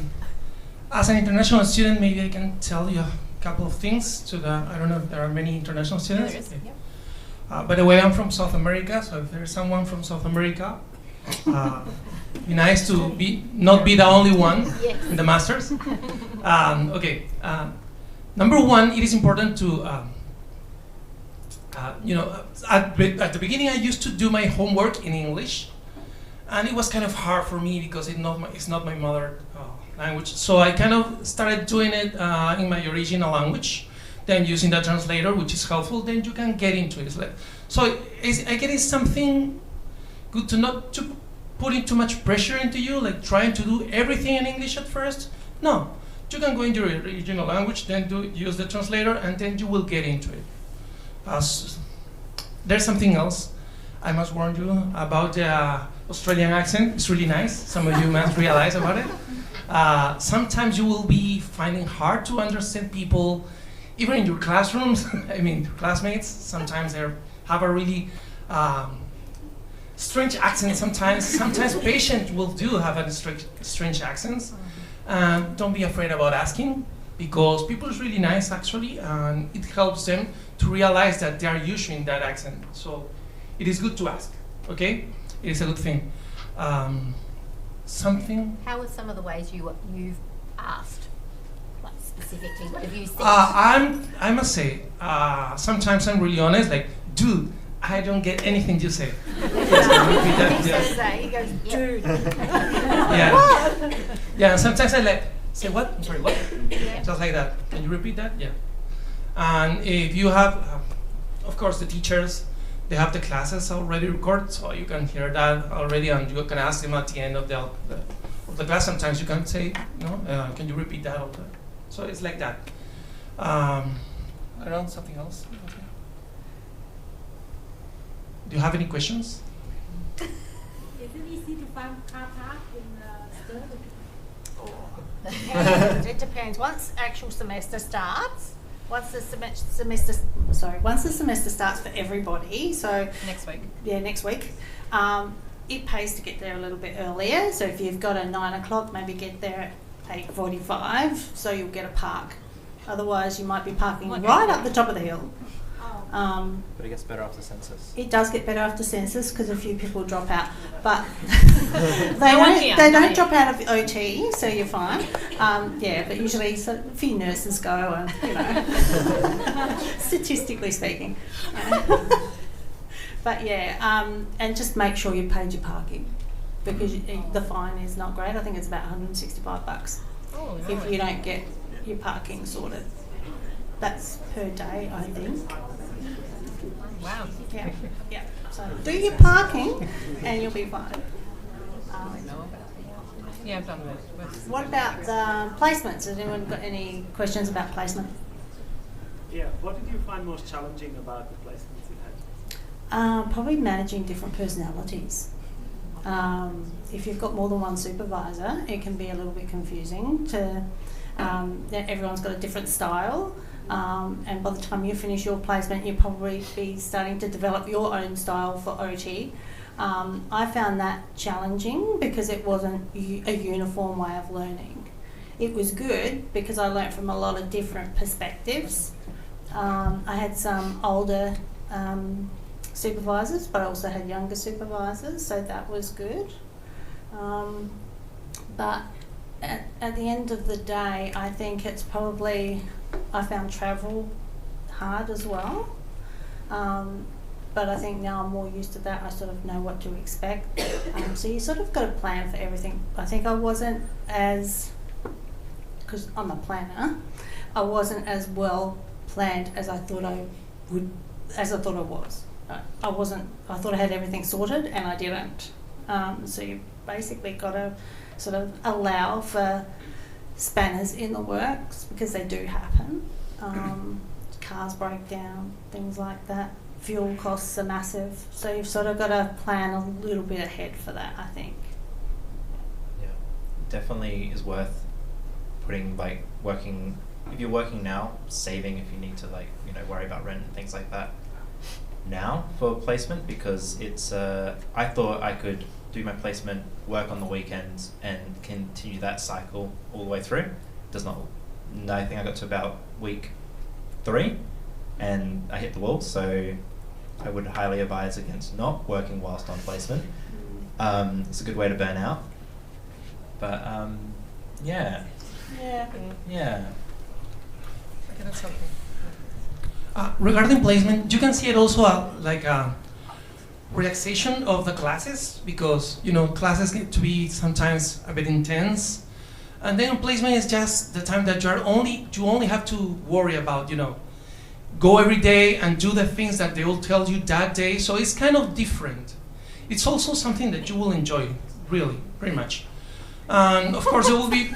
As an international student, maybe I can tell you a couple of things I don't know if there are many international students. Yeah, there is. Yeah. By the way, I'm from South America, so if there's someone from South America, be nice to not be the only one in the masters. Okay. Number one, it is important to at the beginning I used to do my homework in English, and it was kind of hard for me because it's not my mother language. So I kind of started doing it in my original language, then using the translator, which is helpful. Then you can get into it. I get it's something good to not to putting too much pressure into you, trying to do everything in English at first. No, you can go into your original language, then use the translator, and then you will get into it. There's something else. I must warn you about the Australian accent. It's really nice. Some of you must realize about it. Sometimes you will be finding hard to understand people, even in your classrooms. I mean, your classmates. Sometimes they have a really strange accent. Sometimes patients will do have a strange accents. Don't be afraid about asking, because people is really nice actually, and it helps them to realize that they are using that accent. So it is good to ask. Okay, it is a good thing. Something. How are some of the ways you've asked, like specifically? What have you said? I must say, sometimes I'm really honest. Like, dude, I don't get anything you say. He says that. He goes, dude. Yeah. Yeah. Sometimes I like say what? I'm sorry, what? Yeah. Just like that. Can you repeat that? Yeah. And if you have, of course, the teachers, they have the classes already recorded, so you can hear that already, and you can ask them at the end of the class. Sometimes you can say, can you repeat that? So it's like that. I don't know, something else? Okay. Do you have any questions? Is it easy to find car park in Depends. It depends. Once actual semester starts, once the semester starts for everybody, so Next week. Yeah, next week. It pays to get there a little bit earlier. So if you've got a 9 o'clock, maybe get there at 8:45, so you'll get a park. Otherwise, you might be parking right up the top of the hill. But it gets better after census. It does get better after census because a few people drop out, but they don't drop out of OT, so you're fine. But usually a few nurses go, and statistically speaking. But and just make sure you paid your parking, because the fine is not great. I think it's about $165 if you don't get your parking sorted. That's per day, I think. Wow. Yeah. So do your parking, and you'll be fine. Yeah, I've done that. What about the placements? Has anyone got any questions about placement? Yeah. What did you find most challenging about the placements you had? Probably managing different personalities. If you've got more than one supervisor, it can be a little bit confusing. Everyone's got a different style. And by the time you finish your placement, you'll probably be starting to develop your own style for OT. I found that challenging because it wasn't a uniform way of learning. It was good because I learnt from a lot of different perspectives. I had some older supervisors, but I also had younger supervisors, so that was good. But at the end of the day, I think it's probably, I found travel hard as well. But I think now I'm more used to that. I sort of know what to expect. So you sort of got to plan for everything. I think I wasn't because I'm a planner, I wasn't as well planned as I thought I was. I thought I had everything sorted, and I didn't. So you basically got to sort of allow for spanners in the works, because they do happen. Cars break down, things like that. Fuel costs are massive, so you've sort of got to plan a little bit ahead for that, I think. Yeah, definitely is worth putting, like, working, if you're working now, saving if you need to, like, worry about rent and things like that now for placement, because it's I thought I could do my placement, work on the weekends, and continue that cycle all the way through. Does not. I think I got to about week 3 and I hit the wall, so I would highly advise against not working whilst on placement. It's a good way to burn out. But yeah. Okay, that's something. Regarding placement, you can see it also like a relaxation of the classes, because classes get to be sometimes a bit intense, and then placement is just the time that you only have to worry about go every day and do the things that they will tell you that day. So it's kind of different. It's also something that you will enjoy, really, very much. And of course, there will be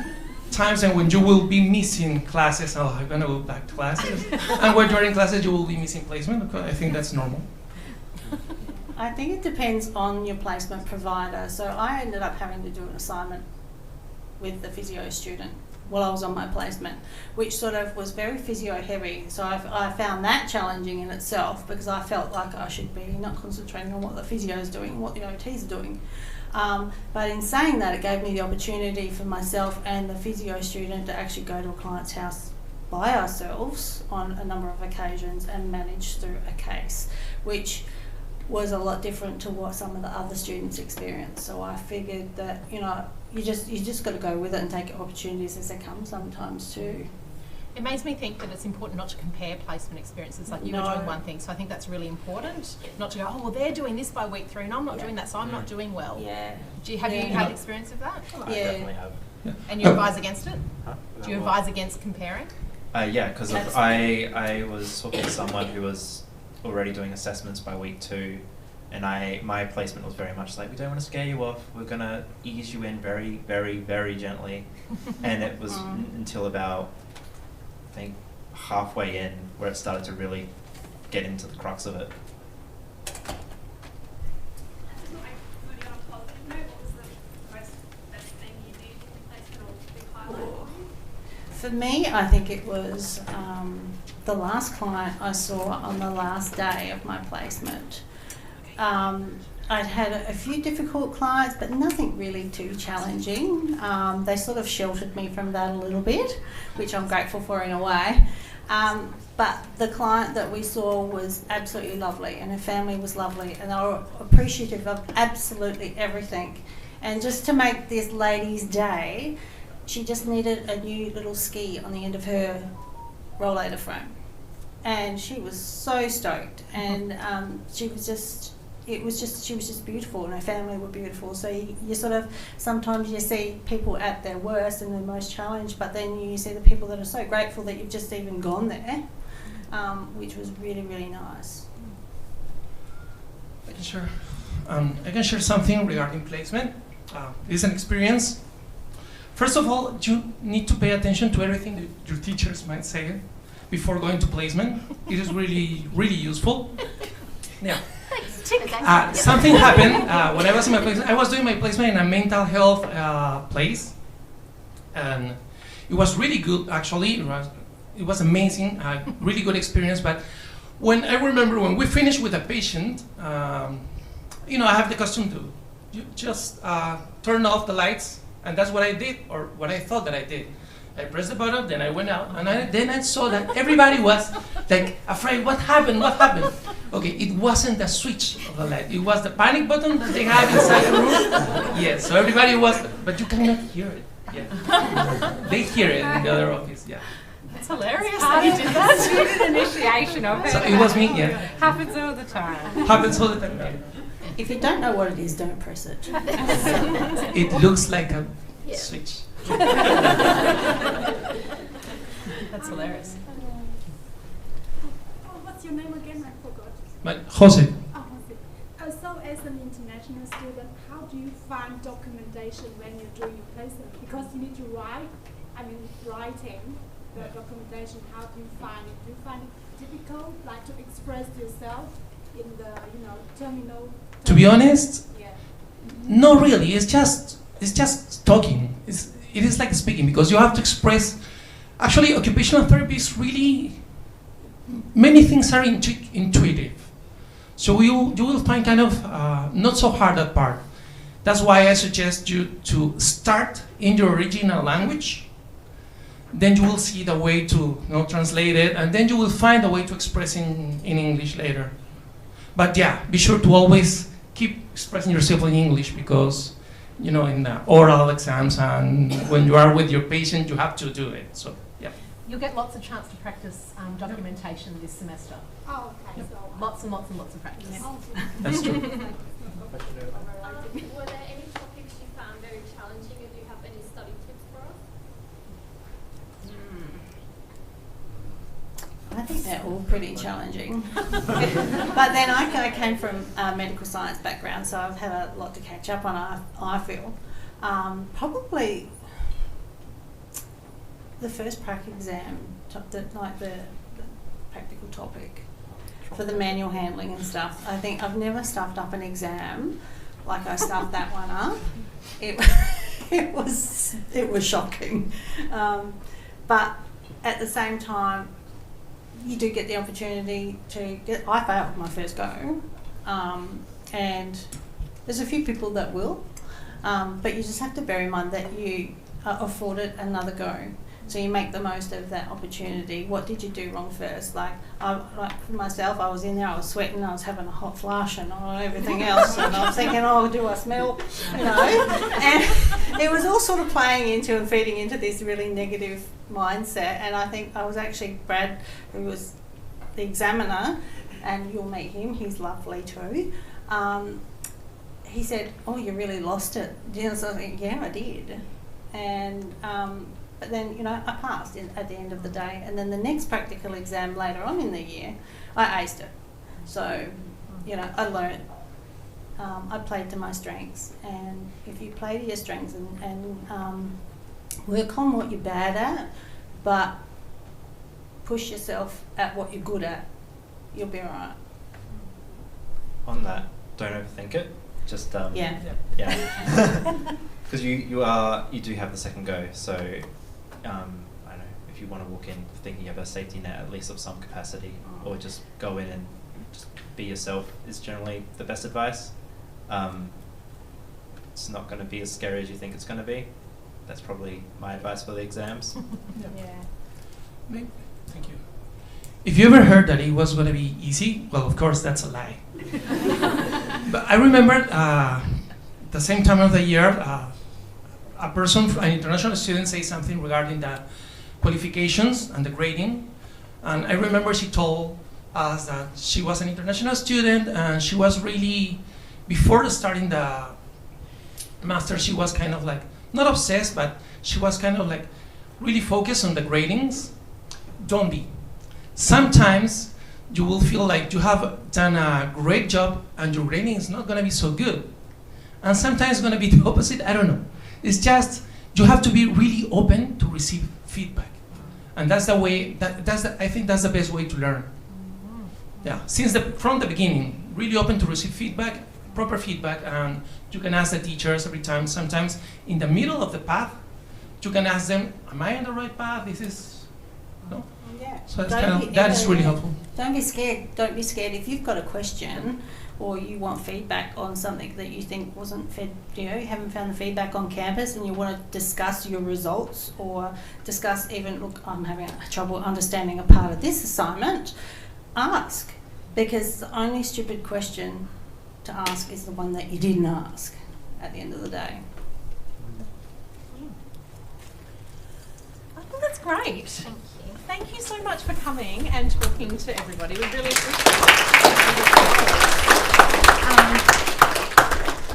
times when you will be missing classes. Oh, I'm gonna go back to classes. And when you're in classes, you will be missing placement. I think that's normal. I think it depends on your placement provider. So I ended up having to do an assignment with the physio student while I was on my placement, which sort of was very physio heavy. So I found that challenging in itself because I felt like I should be not concentrating on what the physio is doing and what the OTs are doing. But in saying that, it gave me the opportunity for myself and the physio student to actually go to a client's house by ourselves on a number of occasions and manage through a case, which was a lot different to what some of the other students experienced. So I figured that, you know, you just got to go with it and take opportunities as they come sometimes too. It makes me think that it's important not to compare placement experiences. Like you were doing one thing, so I think that's really important. Not to go, oh well, they're doing this by week 3 and I'm not doing that, so I'm not doing well. Yeah. Have you had experience of that? I definitely have. Yeah. And you advise against it? Huh? Do you advise against comparing? Yeah, because I was talking to someone who was already doing assessments by week 2, and my placement was very much like, we don't want to scare you off, we're going to ease you in very, very, very gently. And it was until about, I think, halfway in where it started to really get into the crux of it. For me, I think it was the last client I saw on the last day of my placement. I'd had a few difficult clients, but nothing really too challenging. They sort of sheltered me from that a little bit, which I'm grateful for in a way. But the client that we saw was absolutely lovely, and her family was lovely, and they were appreciative of absolutely everything. And just to make this lady's day, she just needed a new little ski on the end of her rollator frame. And she was so stoked, and she was just beautiful, and her family were beautiful. So you sort of, sometimes you see people at their worst and their most challenged, but then you see the people that are so grateful that you've just even gone there, which was really, really nice. I can share something regarding placement. It's an experience. First of all, you need to pay attention to everything that your teachers might say before going to placement. It is really, really useful. Yeah. Something happened when I was in my placement. I was doing my placement in a mental health place, and it was really good. Actually, it was amazing. Really good experience. But when we finished with a patient, you know, I have the custom to just turn off the lights, and that's what I did, or what I thought that I did. I pressed the button, then I went out, and then I saw that everybody was like afraid. What happened? What happened? Okay, it wasn't the switch of the light. It was the panic button that they have inside the room. Yes, so everybody was, but you cannot hear it. Yeah, they hear it in the other office. Yeah. That's hilarious that you did that. Student initiation of it. So it was me. Yeah. Happens all the time. Happens all the time. Yeah. If you don't know what it is, don't press it. It looks like a switch. That's hilarious. What's your name again? I forgot. Jose. Oh, Jose. So as an international student, how do you find documentation when you're doing your placement? Because you need to writing the documentation, how do you find it? Do you find it difficult, like to express yourself in the, terminal? To be honest, not really. It's just talking. It is like speaking, because you have to express. Actually, occupational therapy is really, many things are intuitive. So you will find kind of not so hard that part. That's why I suggest you to start in your original language. Then you will see the way to translate it, and then you will find a way to express in English later. But yeah, be sure to always keep expressing yourself in English, because in the oral exams and when you are with your patient, you have to do it. So yeah. You'll get lots of chance to practice documentation this semester. Oh, okay. Yep. So lots and lots and lots of practice. Yeah. That's true. Were there any topics you found very challenging, and do you have any study tips for us? I think they're all pretty challenging. But then I came from a medical science background, so I've had a lot to catch up on, I feel. Probably the first prac exam, the practical topic. for the manual handling and stuff. I think I've never stuffed up an exam like I stuffed that one up. It was shocking. But at the same time, you do get the opportunity to get. I failed my first go, and there's a few people that will, but you just have to bear in mind that you are afforded another go. So you make the most of that opportunity. What did you do wrong first? Like for myself, I was in there, I was sweating, I was having a hot flush and everything else, and I was thinking, oh, do I smell? You know, and it was all sort of playing into and feeding into this really negative mindset. And I think I was actually Brad, who was the examiner, and you'll meet him. He's lovely too. He said, "Oh, you really lost it." You know, so I think, yeah, I did, and. But then, you know, I passed at the end of the day. And then the next practical exam later on in the year, I aced it. So, you know, I learned. I played to my strengths. And if you play to your strengths and work on what you're bad at, but push yourself at what you're good at, you'll be all right. On that, don't overthink it. Just, yeah. Because you do have the second go, so I don't know, if you want to walk in thinking you have a safety net at least of some capacity, or just go in and just be yourself is generally the best advice. It's not going to be as scary as you think it's going to be. That's probably my advice for the exams. Thank you. If you ever heard that it was going to be easy, well, of course, that's a lie. But I remember the same time of the year, a person, an international student, say something regarding the qualifications and the grading. And I remember she told us that she was an international student and she was really, before starting the master, she was kind of like, not obsessed, but she was kind of like really focused on the gradings. Don't be. Sometimes you will feel like you have done a great job and your grading is not going to be so good. And sometimes it's going to be the opposite. I don't know. It's just you have to be really open to receive feedback, and that's the way. I think that's the best way to learn. Yeah, from the beginning, really open to receive feedback, proper feedback, and you can ask the teachers every time. Sometimes in the middle of the path, you can ask them, "Am I on the right path? This is." No? Yeah. So that is really helpful. Don't be scared. Don't be scared if you've got a question or you want feedback on something that you think wasn't fed, you haven't found the feedback on campus, and you want to discuss your results or discuss even, look, I'm having trouble understanding a part of this assignment, ask. Because the only stupid question to ask is the one that you didn't ask at the end of the day. I think that's great. Thank you. Thank you so much for coming and talking to everybody. We really appreciate it.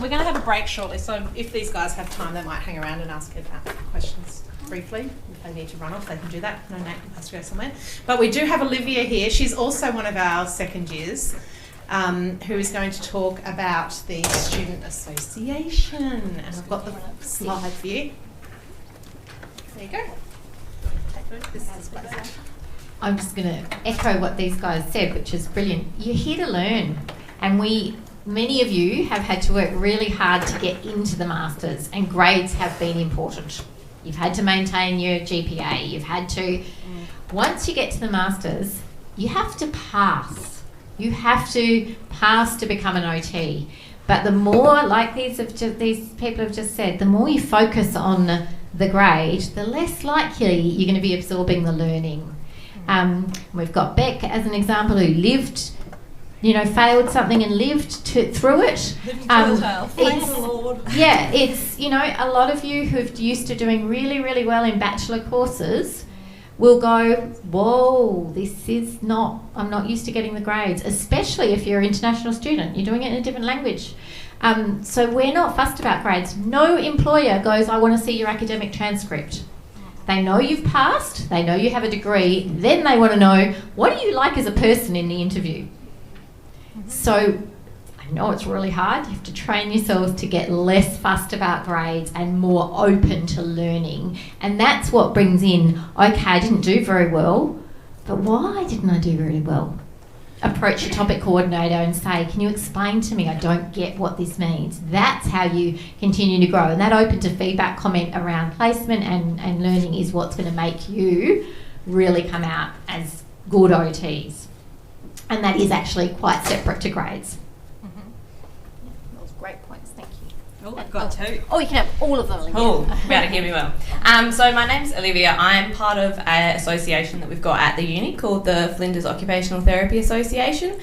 We're going to have a break shortly, so if these guys have time, they might hang around and ask questions briefly. If they need to run off, they can do that. No, Nate has to go somewhere. But we do have Olivia here. She's also one of our second years, who is going to talk about the Student Association. And I've got the slide for you. There you go. I'm just going to echo what these guys said, which is brilliant. You're here to learn, and many of you have had to work really hard to get into the Masters, and grades have been important. You've had to maintain your GPA, you've had to... Once you get to the Masters, you have to pass. You have to pass to become an OT. But the more, like these people have just said, the more you focus on the grade, the less likely you're going to be absorbing the learning. We've got Beck as an example who lived, failed something and lived through it. Thank the Lord. Yeah, it's, a lot of you who've used to doing really, really well in bachelor courses will go, whoa, I'm not used to getting the grades, especially if you're an international student. You're doing it in a different language. So we're not fussed about grades. No employer goes, I want to see your academic transcript. They know you've passed, they know you have a degree, then they want to know, what do you like as a person in the interview? So I know it's really hard. You have to train yourselves to get less fussed about grades and more open to learning. And that's what brings in, okay, I didn't do very well, but why didn't I do very well? approach your topic coordinator and say, can you explain to me, I don't get what this means. That's how you continue to grow. And that open to feedback comment around placement and learning is what's going to make you really come out as good OTs. And that is actually quite separate to grades. Those great points, thank you. Oh, I've got two. Oh, you can have all of them. Olivia. Cool, be able to hear me well. So my name's Olivia. I'm part of an association that we've got at the uni called the Flinders Occupational Therapy Association.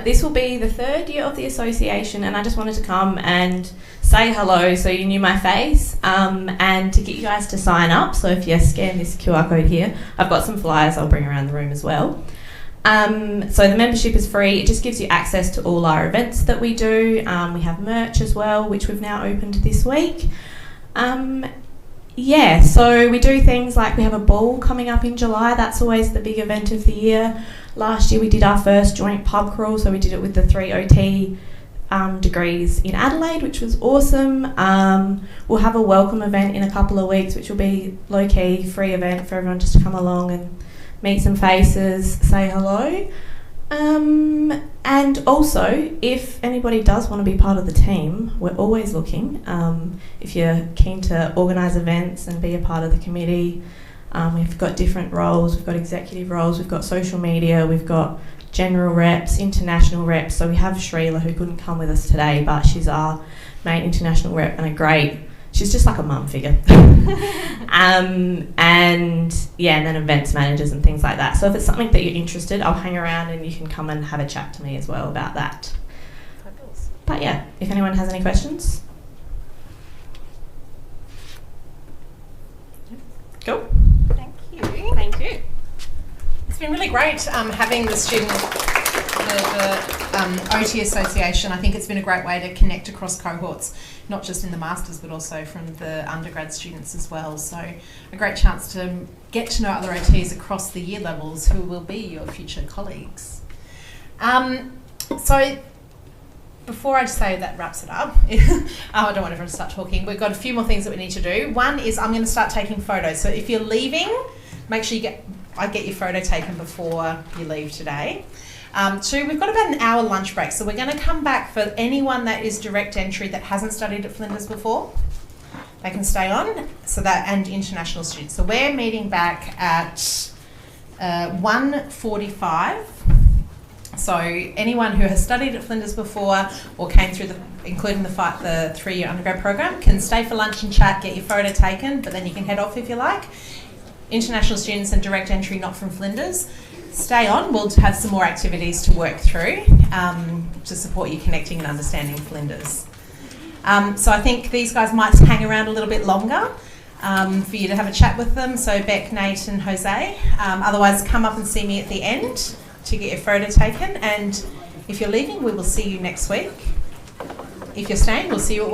This will be the 3rd year of the association, and I just wanted to come and say hello so you knew my face, and to get you guys to sign up. So if you scan this QR code here, I've got some flyers I'll bring around the room as well. So the membership is free. It just gives you access to all our events that we do. We have merch as well, which we've now opened this week. Yeah, so we do things like we have a ball coming up in July. That's always the big event of the year. Last year we did our first joint pub crawl, so we did it with the 3 OT degrees in Adelaide, which was awesome. We'll have a welcome event in a couple of weeks, which will be low-key, free event for everyone just to come along and meet some faces, say hello. And also, if anybody does want to be part of the team, we're always looking. If you're keen to organise events and be a part of the committee, we've got different roles. We've got executive roles, we've got social media, we've got general reps, international reps. So we have Shrila, who couldn't come with us today, but she's our main international rep and she's just like a mum figure. And yeah, and then events managers and things like that. So if it's something that you're interested, I'll hang around and you can come and have a chat to me as well about that. But yeah, if anyone has any questions. Cool. Thank you. Thank you. It's been really great having the student, the OT Association. I think it's been a great way to connect across cohorts, not just in the Masters, but also from the undergrad students as well. So a great chance to get to know other OTs across the year levels who will be your future colleagues. So before I say that wraps it up, I don't want everyone to start talking. We've got a few more things that we need to do. One is I'm going to start taking photos. So if you're leaving, make sure I get your photo taken before you leave today. 2, we've got about an hour lunch break, so we're going to come back for anyone that is direct entry that hasn't studied at Flinders before. They can stay on, and international students. So we're meeting back at 1:45. So anyone who has studied at Flinders before or came through including the 3-year undergrad program, can stay for lunch and chat, get your photo taken, but then you can head off if you like. International students and direct entry not from Flinders, stay on. We'll have some more activities to work through to support you connecting and understanding Flinders. So I think these guys might hang around a little bit longer for you to have a chat with them. So Beck, Nate and Jose. Otherwise, come up and see me at the end to get your photo taken. And if you're leaving, we will see you next week. If you're staying, we'll see you at